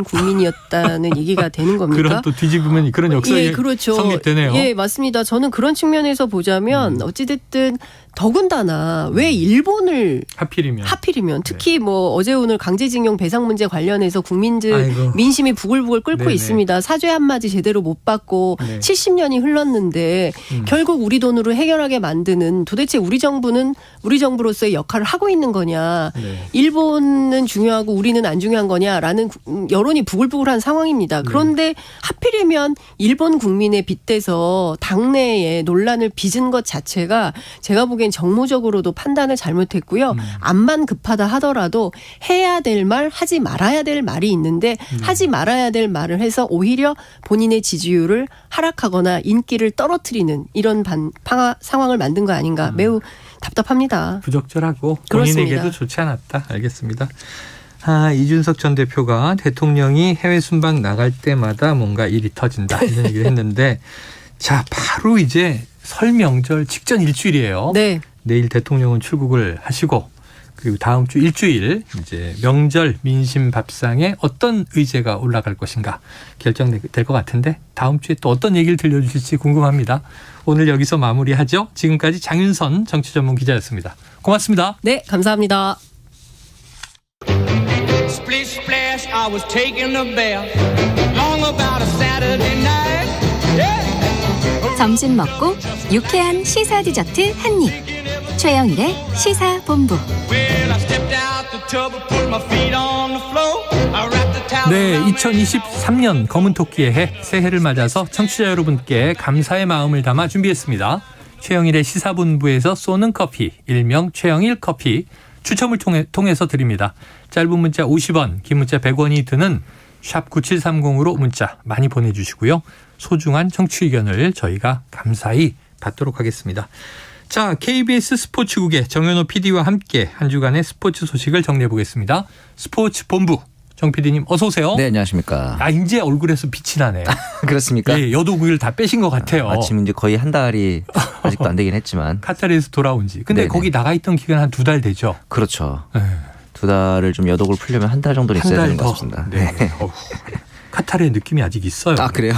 국민이었다는 얘기가 되는 겁니까? 그런 또 뒤집으면 그런 역사에 그렇죠. 성립되네요. 예, 맞습니다. 저는 그런 측면에서 보자면 어찌됐든 더군다나 왜 일본을 하필이면 특히 뭐 어제 오늘 강제징용 배상 문제 관련해서 국민들 민심이 부글부글 끓고 네네. 있습니다. 사죄 한마디 제대로 못 받고 70년이 흘렀는데 결국 우리 돈으로 해결하게 만드는 도대체 우리 정부는 우리 정부로서의 역할을 하고 있는 거냐. 일본은 중요하고 우리는 안 중요한 거냐라는 여론이 부글부글한 상황입니다. 그런데 하필이면 일본 국민에 빗대서 당내에 논란을 빚은 것 자체가 제가 보기엔 정무적으로도 판단을 잘못했고요. 암만 급하다 하더라도 해야 될 말, 하지 말아야 될 말이 있는데 하지 말아야 될 말을 해서 오히려 본인의 지지율을 하락하거나 인기를 떨어뜨리는 이런 상황을 만든 거 아닌가. 매우 답답합니다. 부적절하고 본인에게도 좋지 않았다. 알겠습니다. 이준석 전 대표가 대통령이 해외 순방 나갈 때마다 뭔가 일이 터진다 이런 얘기를 했는데 자, 바로 이제 설 명절 직전 일주일이에요. 네. 내일 대통령은 출국을 하시고 그리고 다음 주 일주일 이제 명절 민심 밥상에 어떤 의제가 올라갈 것인가 결정될 것 같은데 다음 주에 또 어떤 얘기를 들려주실지 궁금합니다. 오늘 여기서 마무리하죠. 지금까지 장윤선 정치전문 기자였습니다. 고맙습니다. 네, 감사합니다. Splish splash, I was taking a bath. Long about a Saturday night. Yeah. 점심 먹고 유쾌한 시사 디저트 한 입. 최영일의 시사본부. Well, I stepped out the tub and put my feet on the floor. I wrapped the towel. 네, 2023년 검은 토끼의 해 새해를 맞아서 청취자 여러분께 감사의 마음을 담아 준비했습니다. 최영일의 시사본부에서 쏘는 커피, 일명 최영일 커피 추첨을 통해서 드립니다. 짧은 문자 50원, 긴 문자 100원이 드는 샵 9730으로 문자 많이 보내주시고요. 소중한 청취 의견을 저희가 감사히 받도록 하겠습니다. 자, KBS 스포츠국의 정현호 PD와 함께 한 주간의 스포츠 소식을 정리해 보겠습니다. 스포츠 본부 정 PD님 어서 오세요. 네, 안녕하십니까. 아, 이제 얼굴에서 빛이 나네요. 그렇습니까? 네, 여도구를 다 빼신 것 같아요. 마침 이제 거의 한 달이 아직도 안 되긴 했지만. 카타르에서 돌아온 지. 근데 네네. 거기 나가 있던 기간 한 2달 되죠? 그렇죠. 2달을 좀 여독을 풀려면 한 달 정도는 있어야 되는 것 같습니다. 네. 카타르의 느낌이 아직 있어요. 아, 그래요?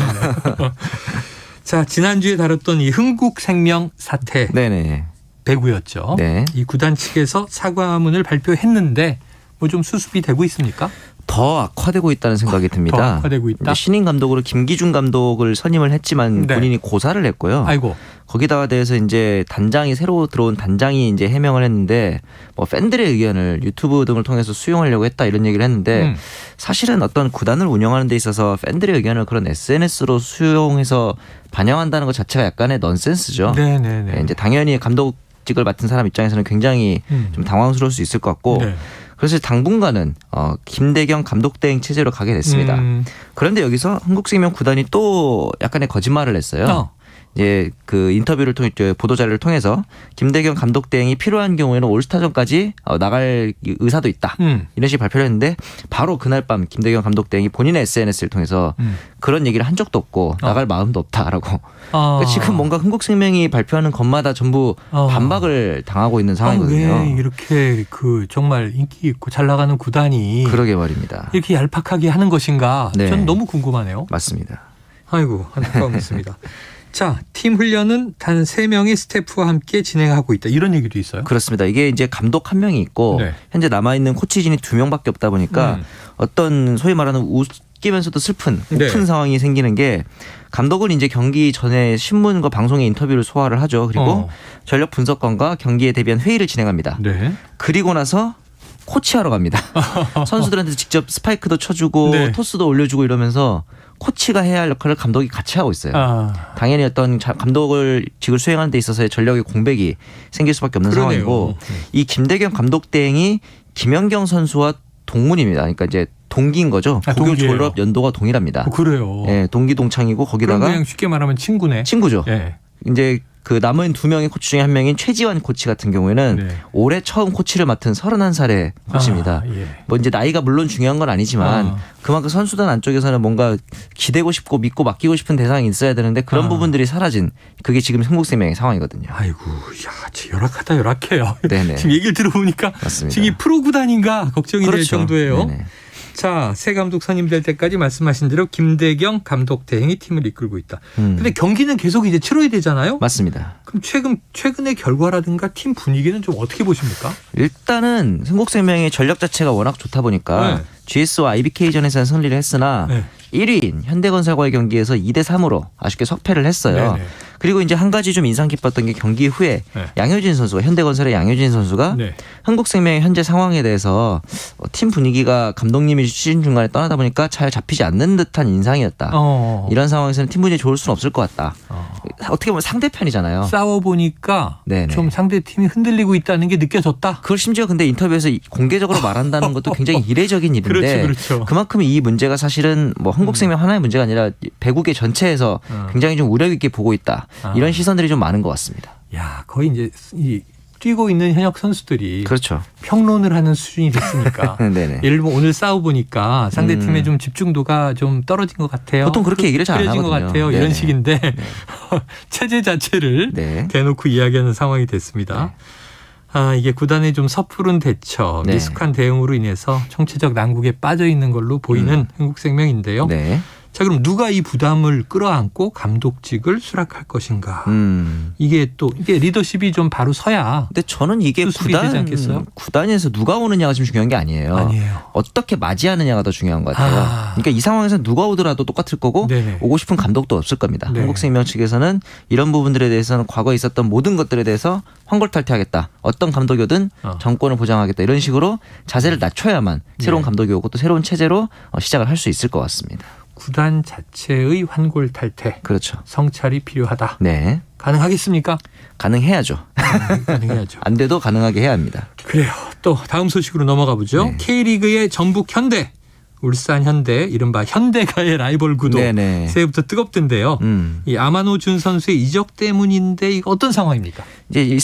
자, 지난주에 다뤘던 이 흥국생명 사태. 네네. 배구였죠. 네. 이 구단 측에서 사과문을 발표했는데 뭐 좀 수습이 되고 있습니까? 더 악화되고 있다는 생각이 듭니다. 더 악화되고 있다. 신인 감독으로 김기중 감독을 선임을 했지만 네. 본인이 고사를 했고요. 아이고. 거기다가 대해서 이제 단장이 새로 들어온 단장이 이제 해명을 했는데 뭐 팬들의 의견을 유튜브 등을 통해서 수용하려고 했다 이런 얘기를 했는데 사실은 어떤 구단을 운영하는 데 있어서 팬들의 의견을 그런 SNS로 수용해서 반영한다는 것 자체가 약간의 넌센스죠. 네네네. 네, 이제 당연히 감독직을 맡은 사람 입장에서는 굉장히 좀 당황스러울 수 있을 것 같고. 네. 그래서 당분간은 김대경 감독 대행 체제로 가게 됐습니다. 그런데 여기서 한국생명 구단이 또 약간의 거짓말을 했어요. 이제 그 인터뷰를 통해 보도 자료를 통해서 김대경 감독 대행이 필요한 경우에는 올스타전까지 나갈 의사도 있다. 이런 식의 발표를 했는데 바로 그날 밤 김대경 감독 대행이 본인의 SNS를 통해서 그런 얘기를 한 적도 없고 나갈 마음도 없다라고. 그러니까 지금 뭔가 흥국생명이 발표하는 것마다 전부 반박을 당하고 있는 상황이거든요. 왜 이렇게 그 정말 인기 있고 잘 나가는 구단이 그러게 말입니다. 이렇게 얄팍하게 하는 것인가? 네. 저는 너무 궁금하네요. 맞습니다. 아이고, 안타까웠습니다. 자, 팀 훈련은 단 3명의 스태프와 함께 진행하고 있다. 이런 얘기도 있어요. 그렇습니다. 이게 이제 감독 1명이 있고 네. 현재 남아있는 코치진이 2명밖에 없다 보니까 어떤 소위 말하는 웃기면서도 슬픈 네. 상황이 생기는 게 감독은 이제 경기 전에 신문과 방송의 인터뷰를 소화를 하죠. 그리고 전력 분석관과 경기에 대비한 회의를 진행합니다. 네. 그리고 나서 코치하러 갑니다. 선수들한테 직접 스파이크도 쳐주고 네. 토스도 올려주고 이러면서 코치가 해야 할 역할을 감독이 같이 하고 있어요. 당연히 어떤 감독을 직을 수행하는 데 있어서의 전력의 공백이 생길 수밖에 없는 그러네요. 상황이고 이 김대경 감독 대행이 김연경 선수와 동문입니다. 그러니까 이제 동기인 거죠. 고교 동기예요. 졸업 연도가 동일합니다. 그래요. 네, 동기 동창이고 거기다가 그냥 쉽게 말하면 친구네. 친구죠. 네. 이제 그 남은 2명의 코치 중에 1명인 최지환 코치 같은 경우에는 올해 처음 코치를 맡은 31살의 코치입니다. 예. 뭐 이제 나이가 물론 중요한 건 아니지만 그만큼 선수단 안쪽에서는 뭔가 기대고 싶고 믿고 맡기고 싶은 대상이 있어야 되는데 그런 부분들이 사라진 그게 지금 흥국생명의 상황이거든요. 아이고, 야, 진짜 열악하다 열악해요. 네네. 지금 얘기를 들어보니까 맞습니다. 지금 이 프로 구단인가 걱정이 될 그렇죠. 정도예요. 네네. 자, 새 감독 선임될 때까지 말씀하신 대로 김대경 감독 대행이 팀을 이끌고 있다. 근데 경기는 계속 이제 치러야 되잖아요. 맞습니다. 그럼 최근의 결과라든가 팀 분위기는 좀 어떻게 보십니까? 일단은 흥국생명의 전력 자체가 워낙 좋다 보니까 GS와 IBK전에서는 승리를 했으나 1위인 현대건설과의 경기에서 2대3으로 아쉽게 석패를 했어요. 네네. 그리고 이제 한 가지 좀 인상 깊었던 게 경기 후에 양효진 선수가 현대건설의 양효진 선수가 흥국생명의 현재 상황에 대해서 팀 분위기가 감독님이 시즌 중간에 떠나다 보니까 잘 잡히지 않는 듯한 인상이었다. 이런 상황에서는 팀 분위기 좋을 수는 없을 것 같다. 어떻게 보면 상대편이잖아요. 싸워보니까 좀 상대팀이 흔들리고 있다는 게 느껴졌다. 그걸 심지어 근데 인터뷰에서 공개적으로 말한다는 것도 굉장히 이례적인 일인데 그렇죠. 그만큼 이 문제가 사실은 뭐 한국생명 하나의 문제가 아니라 배구계 전체에서 굉장히 좀 우려 깊게 보고 있다. 이런 시선들이 좀 많은 것 같습니다. 야, 거의 이제 이 뛰고 있는 현역 선수들이 그렇죠. 평론을 하는 수준이 됐으니까 예를 들면 오늘 싸워보니까 상대팀의 좀 집중도가 좀 떨어진 것 같아요. 보통 그렇게 얘기를 잘 안 하거든요. 것 같아요. 이런 식인데 체제 자체를 대놓고 이야기하는 상황이 됐습니다. 이게 구단의 좀 섣부른 대처, 네. 미숙한 대응으로 인해서 총체적 난국에 빠져 있는 걸로 보이는 흥국생명인데요. 네. 자, 그럼 누가 이 부담을 끌어안고 감독직을 수락할 것인가? 이게 리더십이 좀 바로 서야. 근데 저는 이게 수습이 되지 않겠어요? 구단에서 누가 오느냐가 좀 중요한 게 아니에요. 어떻게 맞이하느냐가 더 중요한 것 같아요. 그러니까 이 상황에서 누가 오더라도 똑같을 거고 네네. 오고 싶은 감독도 없을 겁니다. 네. 한국생명 측에서는 이런 부분들에 대해서는 과거에 있었던 모든 것들에 대해서 환골탈퇴하겠다. 어떤 감독이 오든 정권을 보장하겠다. 이런 식으로 자세를 낮춰야만 새로운 감독이 오고 또 새로운 체제로 시작을 할 수 있을 것 같습니다. 구단 자체의 환골탈퇴. 그렇죠. 성찰이 필요하다. 네. 가능하겠습니까? 가능해야죠. 가능해야죠. 안 돼도 가능하게 해야 합니다. 그래요. 또 다음 소식으로 넘어가 보죠. 네. K리그의 전북 현대, 울산 현대, 이른바 현대가의 라이벌 구도. 네네. 새해부터 뜨겁던데요. 이 아마노준 선수의 이적 때문인데 이거 어떤 상황입니까? 이제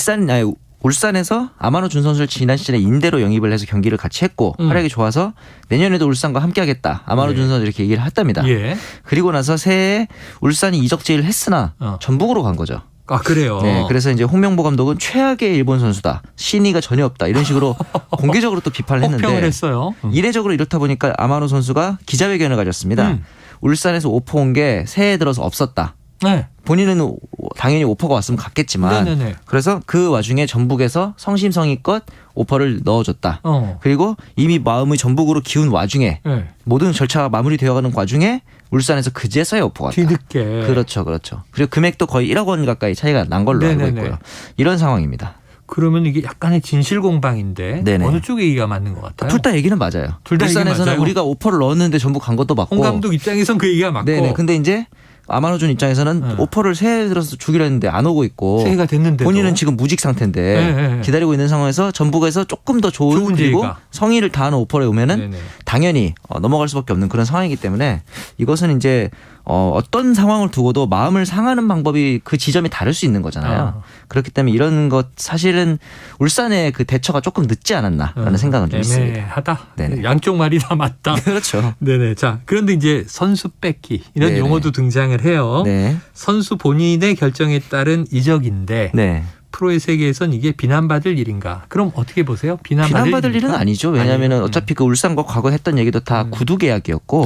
울산에서 아마노준 선수를 지난 시즌에 인대로 영입을 해서 경기를 같이 했고 활약이 좋아서 내년에도 울산과 함께하겠다. 아마노준 선수 이렇게 얘기를 했답니다. 예. 그리고 나서 새해에 울산이 이적 제의를 했으나 전북으로 간 거죠. 아, 그래요? 네, 그래서 이제 홍명보 감독은 최악의 일본 선수다. 신의가 전혀 없다. 이런 식으로 공개적으로 또 비판을 했는데 혹평을 했어요. 이례적으로 이렇다 보니까 아마노 선수가 기자회견을 가졌습니다. 울산에서 오퍼 온 게 새해에 들어서 없었다. 네. 본인은 당연히 오퍼가 왔으면 갔겠지만 네네네. 그래서 그 와중에 전북에서 성심성의껏 오퍼를 넣어줬다. 그리고 이미 마음이 전북으로 기운 와중에 네. 모든 절차가 마무리되어가는 와중에 울산에서 그제서야 오퍼가 왔다. 뒤늦게. 그렇죠. 그리고 금액도 거의 1억 원 가까이 차이가 난 걸로 네네네. 알고 있고요. 이런 상황입니다. 그러면 이게 약간의 진실 공방인데 네네. 어느 쪽의 얘기가 맞는 것 같아요? 둘 다 얘기는 맞아요. 둘 다 얘기 울산에서는 맞아요? 우리가 오퍼를 넣었는데 전북 간 것도 맞고. 홍 감독 입장에선 그 얘기가 맞고. 네네. 근데 이제 아마노준 입장에서는 오퍼를 새해 들어서 주기로 했는데 안 오고 있고 새해가 됐는데도 본인은 지금 무직 상태인데 네. 기다리고 있는 상황에서 전북에서 조금 더 좋은 그리고 제의가. 성의를 다하는 오퍼를 오면은 네네. 당연히 넘어갈 수밖에 없는 그런 상황이기 때문에 이것은 이제 어떤 상황을 두고도 마음을 상하는 방법이 그 지점이 다를 수 있는 거잖아요. 그렇기 때문에 이런 것 사실은 울산의 그 대처가 조금 늦지 않았나라는 생각은 좀 있습니다. 애매하다. 네네. 양쪽 말이 다 맞다. 그렇죠. 네네. 자, 그런데 이제 선수 뺏기 이런 네네. 용어도 등장을 해요. 네. 선수 본인의 결정에 따른 이적인데 네. 프로의 세계에선 이게 비난받을 일인가? 그럼 어떻게 보세요? 비난받을 일은 아니죠. 왜냐하면 어차피 그 울산과 과거 했던 얘기도 다 구두 계약이었고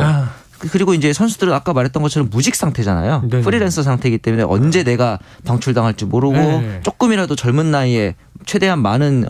그리고 이제 선수들은 아까 말했던 것처럼 무직 상태잖아요. 네네. 프리랜서 상태이기 때문에 언제 내가 방출당할지 모르고 네네. 조금이라도 젊은 나이에 최대한 많은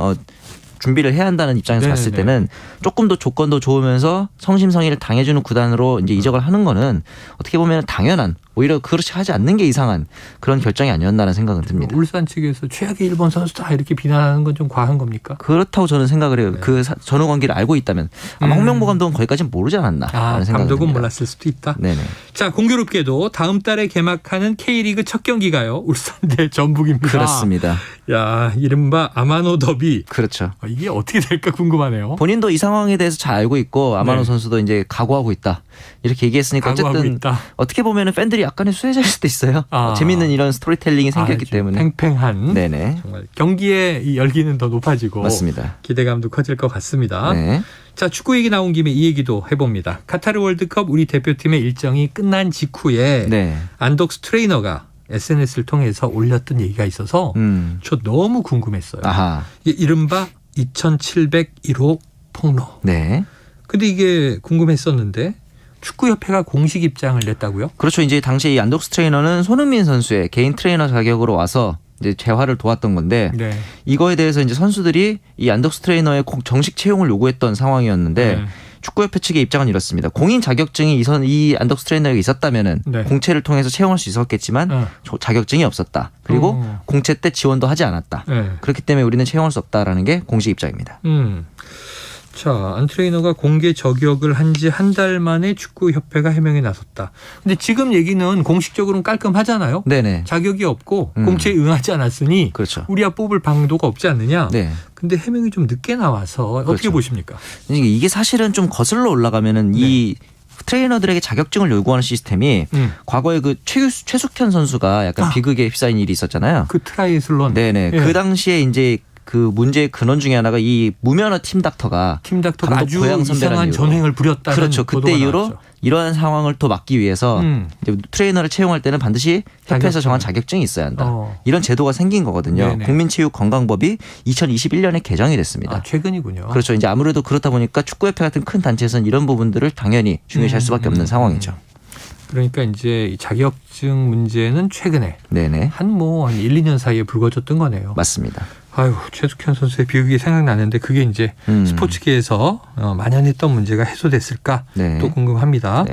준비를 해야 한다는 입장에서 네네네. 봤을 때는 조금 더 조건도 좋으면서 성심성의를 당해주는 구단으로 이제 이적을 하는 거는 어떻게 보면 당연한 오히려 그렇지 하지 않는 게 이상한 그런 결정이 아니었나라는 생각은 듭니다. 울산 측에서 최악의 일본 선수다 이렇게 비난하는 건 좀 과한 겁니까? 그렇다고 저는 생각을 해요. 그 전후 관계를 알고 있다면 아마 홍명보 감독은 거기까지는 모르지 않았나라는 생각이 감독은 듭니다. 몰랐을 수도 있다. 네네. 자, 공교롭게도 다음 달에 개막하는 K리그 첫 경기가요. 울산 대 전북입니다. 그렇습니다. 야, 이른바 아마노 더비. 그렇죠. 이게 어떻게 될까 궁금하네요. 본인도 이 상황에 대해서 잘 알고 있고 아마노 네. 선수도 이제 각오하고 있다. 이렇게 얘기했으니까 각오하고 어쨌든 있다. 어떻게 보면은 팬들이 약간의 수혜자일 수도 있어요. 재밌는 이런 스토리텔링이 생겼기 때문에. 팽팽한. 네네. 정말 경기의 이 열기는 더 높아지고 맞습니다. 기대감도 커질 것 같습니다. 네. 자, 축구 얘기 나온 김에 이 얘기도 해봅니다. 카타르 월드컵 우리 대표팀의 일정이 끝난 직후에 네. 안덕스 트레이너가 SNS를 통해서 올렸던 얘기가 있어서 저 너무 궁금했어요. 아하. 이른바 2701호 폭로. 네. 근데 이게 궁금했었는데 축구협회가 공식 입장을 냈다고요? 그렇죠. 이제 당시 이 안덕스 트레이너는 손흥민 선수의 개인 트레이너 자격으로 와서 이제 재활을 도왔던 건데 네. 이거에 대해서 이제 선수들이 이 안덕스 트레이너의 정식 채용을 요구했던 상황이었는데 네. 축구협회 측의 입장은 이렇습니다. 공인 자격증이 이 안덕스 트레이너에게 있었다면은 네. 공채를 통해서 채용할 수 있었겠지만 자격증이 없었다. 그리고 공채 때 지원도 하지 않았다. 네. 그렇기 때문에 우리는 채용할 수 없다라는 게 공식 입장입니다. 자, 안 트레이너가 공개 저격을 한 지 한 달 만에 축구협회가 해명에 나섰다. 근데 지금 얘기는 공식적으로는 깔끔하잖아요. 네네. 자격이 자격이 없고 공채에 응하지 않았으니 그렇죠. 우리야 뽑을 방도가 없지 않느냐. 네. 근데 해명이 좀 늦게 나와서 어떻게 그렇죠. 보십니까? 이게 사실은 좀 거슬러 올라가면은 이 트레이너들에게 자격증을 요구하는 시스템이 과거에 그 최숙현 선수가 약간 비극에 휩싸인 일이 있었잖아요. 그 트라이애슬론. 네네. 예. 그 당시에 이제 그 문제의 근원 중에 하나가 이 무면허 팀 닥터가 아주 이상한 전횡을 부렸다는 그렇죠. 그때 이후로 나왔죠. 이러한 상황을 또 막기 위해서 이제 트레이너를 채용할 때는 반드시 협회에서 정한 자격증이 있어야 한다. 이런 제도가 생긴 거거든요. 네네. 국민체육건강법이 2021년에 개정이 됐습니다. 최근이군요. 그렇죠. 이제 아무래도 그렇다 보니까 축구협회 같은 큰 단체에서는 이런 부분들을 당연히 중요시할 수밖에 없는 상황이죠. 그러니까 이제 이 자격증 문제는 최근에 한 1, 2년 사이에 불거졌던 거네요. 맞습니다. 아유, 최숙현 선수의 비극이 생각나는데 그게 이제 스포츠계에서 만연했던 문제가 해소됐을까 또 궁금합니다.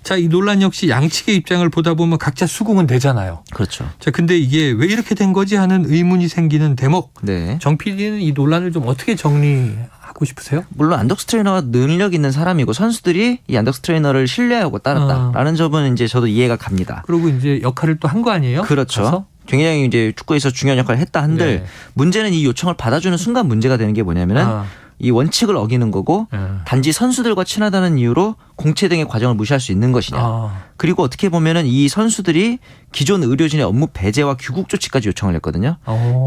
자, 이 논란 역시 양측의 입장을 보다 보면 각자 수긍은 되잖아요. 그렇죠. 자, 근데 이게 왜 이렇게 된 거지 하는 의문이 생기는 대목. 정 PD는 이 논란을 좀 어떻게 정리하고 싶으세요? 물론 안덕수 트레이너가 능력 있는 사람이고 선수들이 이 안덕수 트레이너를 신뢰하고 따랐다라는 점은 이제 저도 이해가 갑니다. 그리고 이제 역할을 또 한 거 아니에요? 그렇죠. 가서? 굉장히 이제 축구에서 중요한 역할을 했다 한들 문제는 이 요청을 받아주는 순간 문제가 되는 게 뭐냐면은 이 원칙을 어기는 거고 단지 선수들과 친하다는 이유로 공채 등의 과정을 무시할 수 있는 것이냐. 그리고 어떻게 보면은 이 선수들이 기존 의료진의 업무 배제와 규국 조치까지 요청을 했거든요.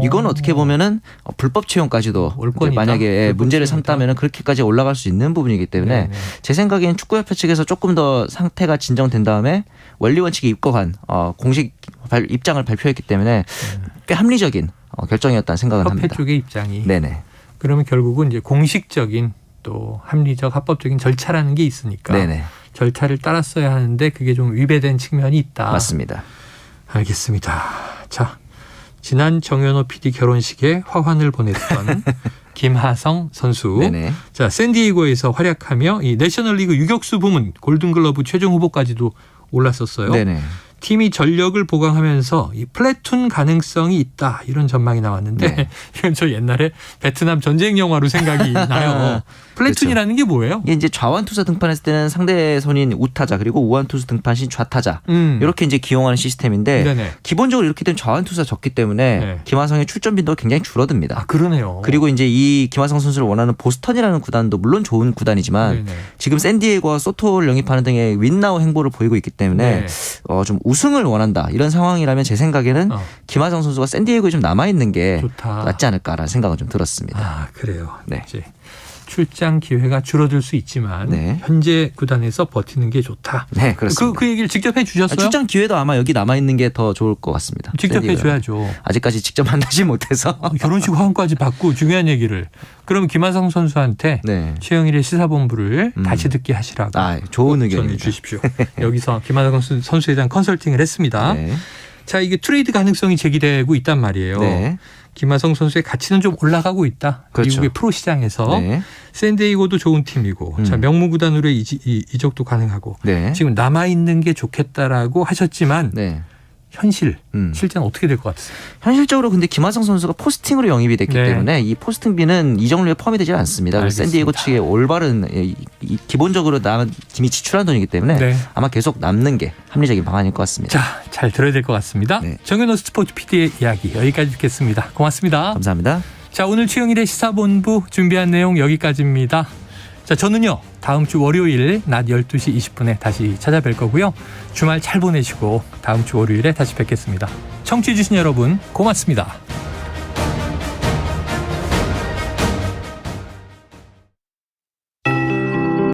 이건 어떻게 보면은 불법 채용까지도 만약에 문제를 삼다면은 그렇게까지 올라갈 수 있는 부분이기 때문에 제 생각에는 축구협회 측에서 조금 더 상태가 진정된 다음에 원리 원칙에 입각한 공식 입장을 발표했기 때문에 꽤 합리적인 결정이었다는 생각은 합니다. 협회 쪽의 입장이. 네네. 그러면 결국은 이제 공식적인 또 합리적 합법적인 절차라는 게 있으니까 절차를 따랐어야 하는데 그게 좀 위배된 측면이 있다. 맞습니다. 알겠습니다. 자, 지난 정현호 PD 결혼식에 화환을 보냈던 김하성 선수. 자, 샌디에이고에서 활약하며 이 내셔널리그 유격수 부문 골든글러브 최종 후보까지도 올랐었어요. 팀이 전력을 보강하면서 이 플래툰 가능성이 있다 이런 전망이 나왔는데 이건 저 옛날에 베트남 전쟁 영화로 생각이 나요. 플래툰이라는 게 뭐예요? 이게 이제 좌완투사 등판했을 때는 상대 선인 우타자 그리고 우완투수 등판 신 좌타자 이렇게 이제 기용하는 시스템인데 기본적으로 이렇게 된 좌완투사 적기 때문에 김하성의 출전 빈도가 굉장히 줄어듭니다. 그러네요. 그리고 이제 이 김하성 선수를 원하는 보스턴이라는 구단도 물론 좋은 구단이지만 지금 샌디에이고와 소토를 영입하는 등의 윈나우 행보를 보이고 있기 때문에 좀 우승을 원한다 이런 상황이라면 제 생각에는 김하성 선수가 샌디에이고에 좀 남아있는 게 낫지 않을까라는 생각은 좀 들었습니다. 아, 그래요. 이제 출장 기회가 줄어들 수 있지만 현재 구단에서 버티는 게 좋다. 네, 그렇습니다. 그 얘기를 직접 해주셨어요? 출장 기회도 아마 여기 남아있는 게 더 좋을 것 같습니다. 직접 해줘야죠. 아직까지 직접 만나지 못해서. 결혼식 화환까지 받고 중요한 얘기를. 그럼 김하성 선수한테 최영일의 시사본부를 다시 듣게 하시라고. 좋은 의견입니다. 주십시오. 여기서 김하성 선수에 대한 컨설팅을 했습니다. 자, 이게 트레이드 가능성이 제기되고 있단 말이에요. 김하성 선수의 가치는 좀 올라가고 있다. 미국의 프로 시장에서. 샌디에이고도 좋은 팀이고 자, 명문 구단으로의 이적도 가능하고 지금 남아있는 게 좋겠다라고 하셨지만 현실, 실제는 어떻게 될 것 같으세요? 현실적으로 근데 김하성 선수가 포스팅으로 영입이 됐기 때문에 이 포스팅비는 이적료에 포함이 되지 않습니다. 샌디에이고 측의 올바른 기본적으로 팀이 지출한 돈이기 때문에 아마 계속 남는 게 합리적인 방안일 것 같습니다. 자, 잘 들어야 될 것 같습니다. 정현호 스포츠 PD의 이야기 여기까지 듣겠습니다. 고맙습니다. 감사합니다. 자, 오늘 최영일의 시사본부 준비한 내용 여기까지입니다. 자, 저는요 다음 주 월요일 낮 12시 20분에 다시 찾아뵐 거고요. 주말 잘 보내시고 다음 주 월요일에 다시 뵙겠습니다. 청취해 주신 여러분 고맙습니다.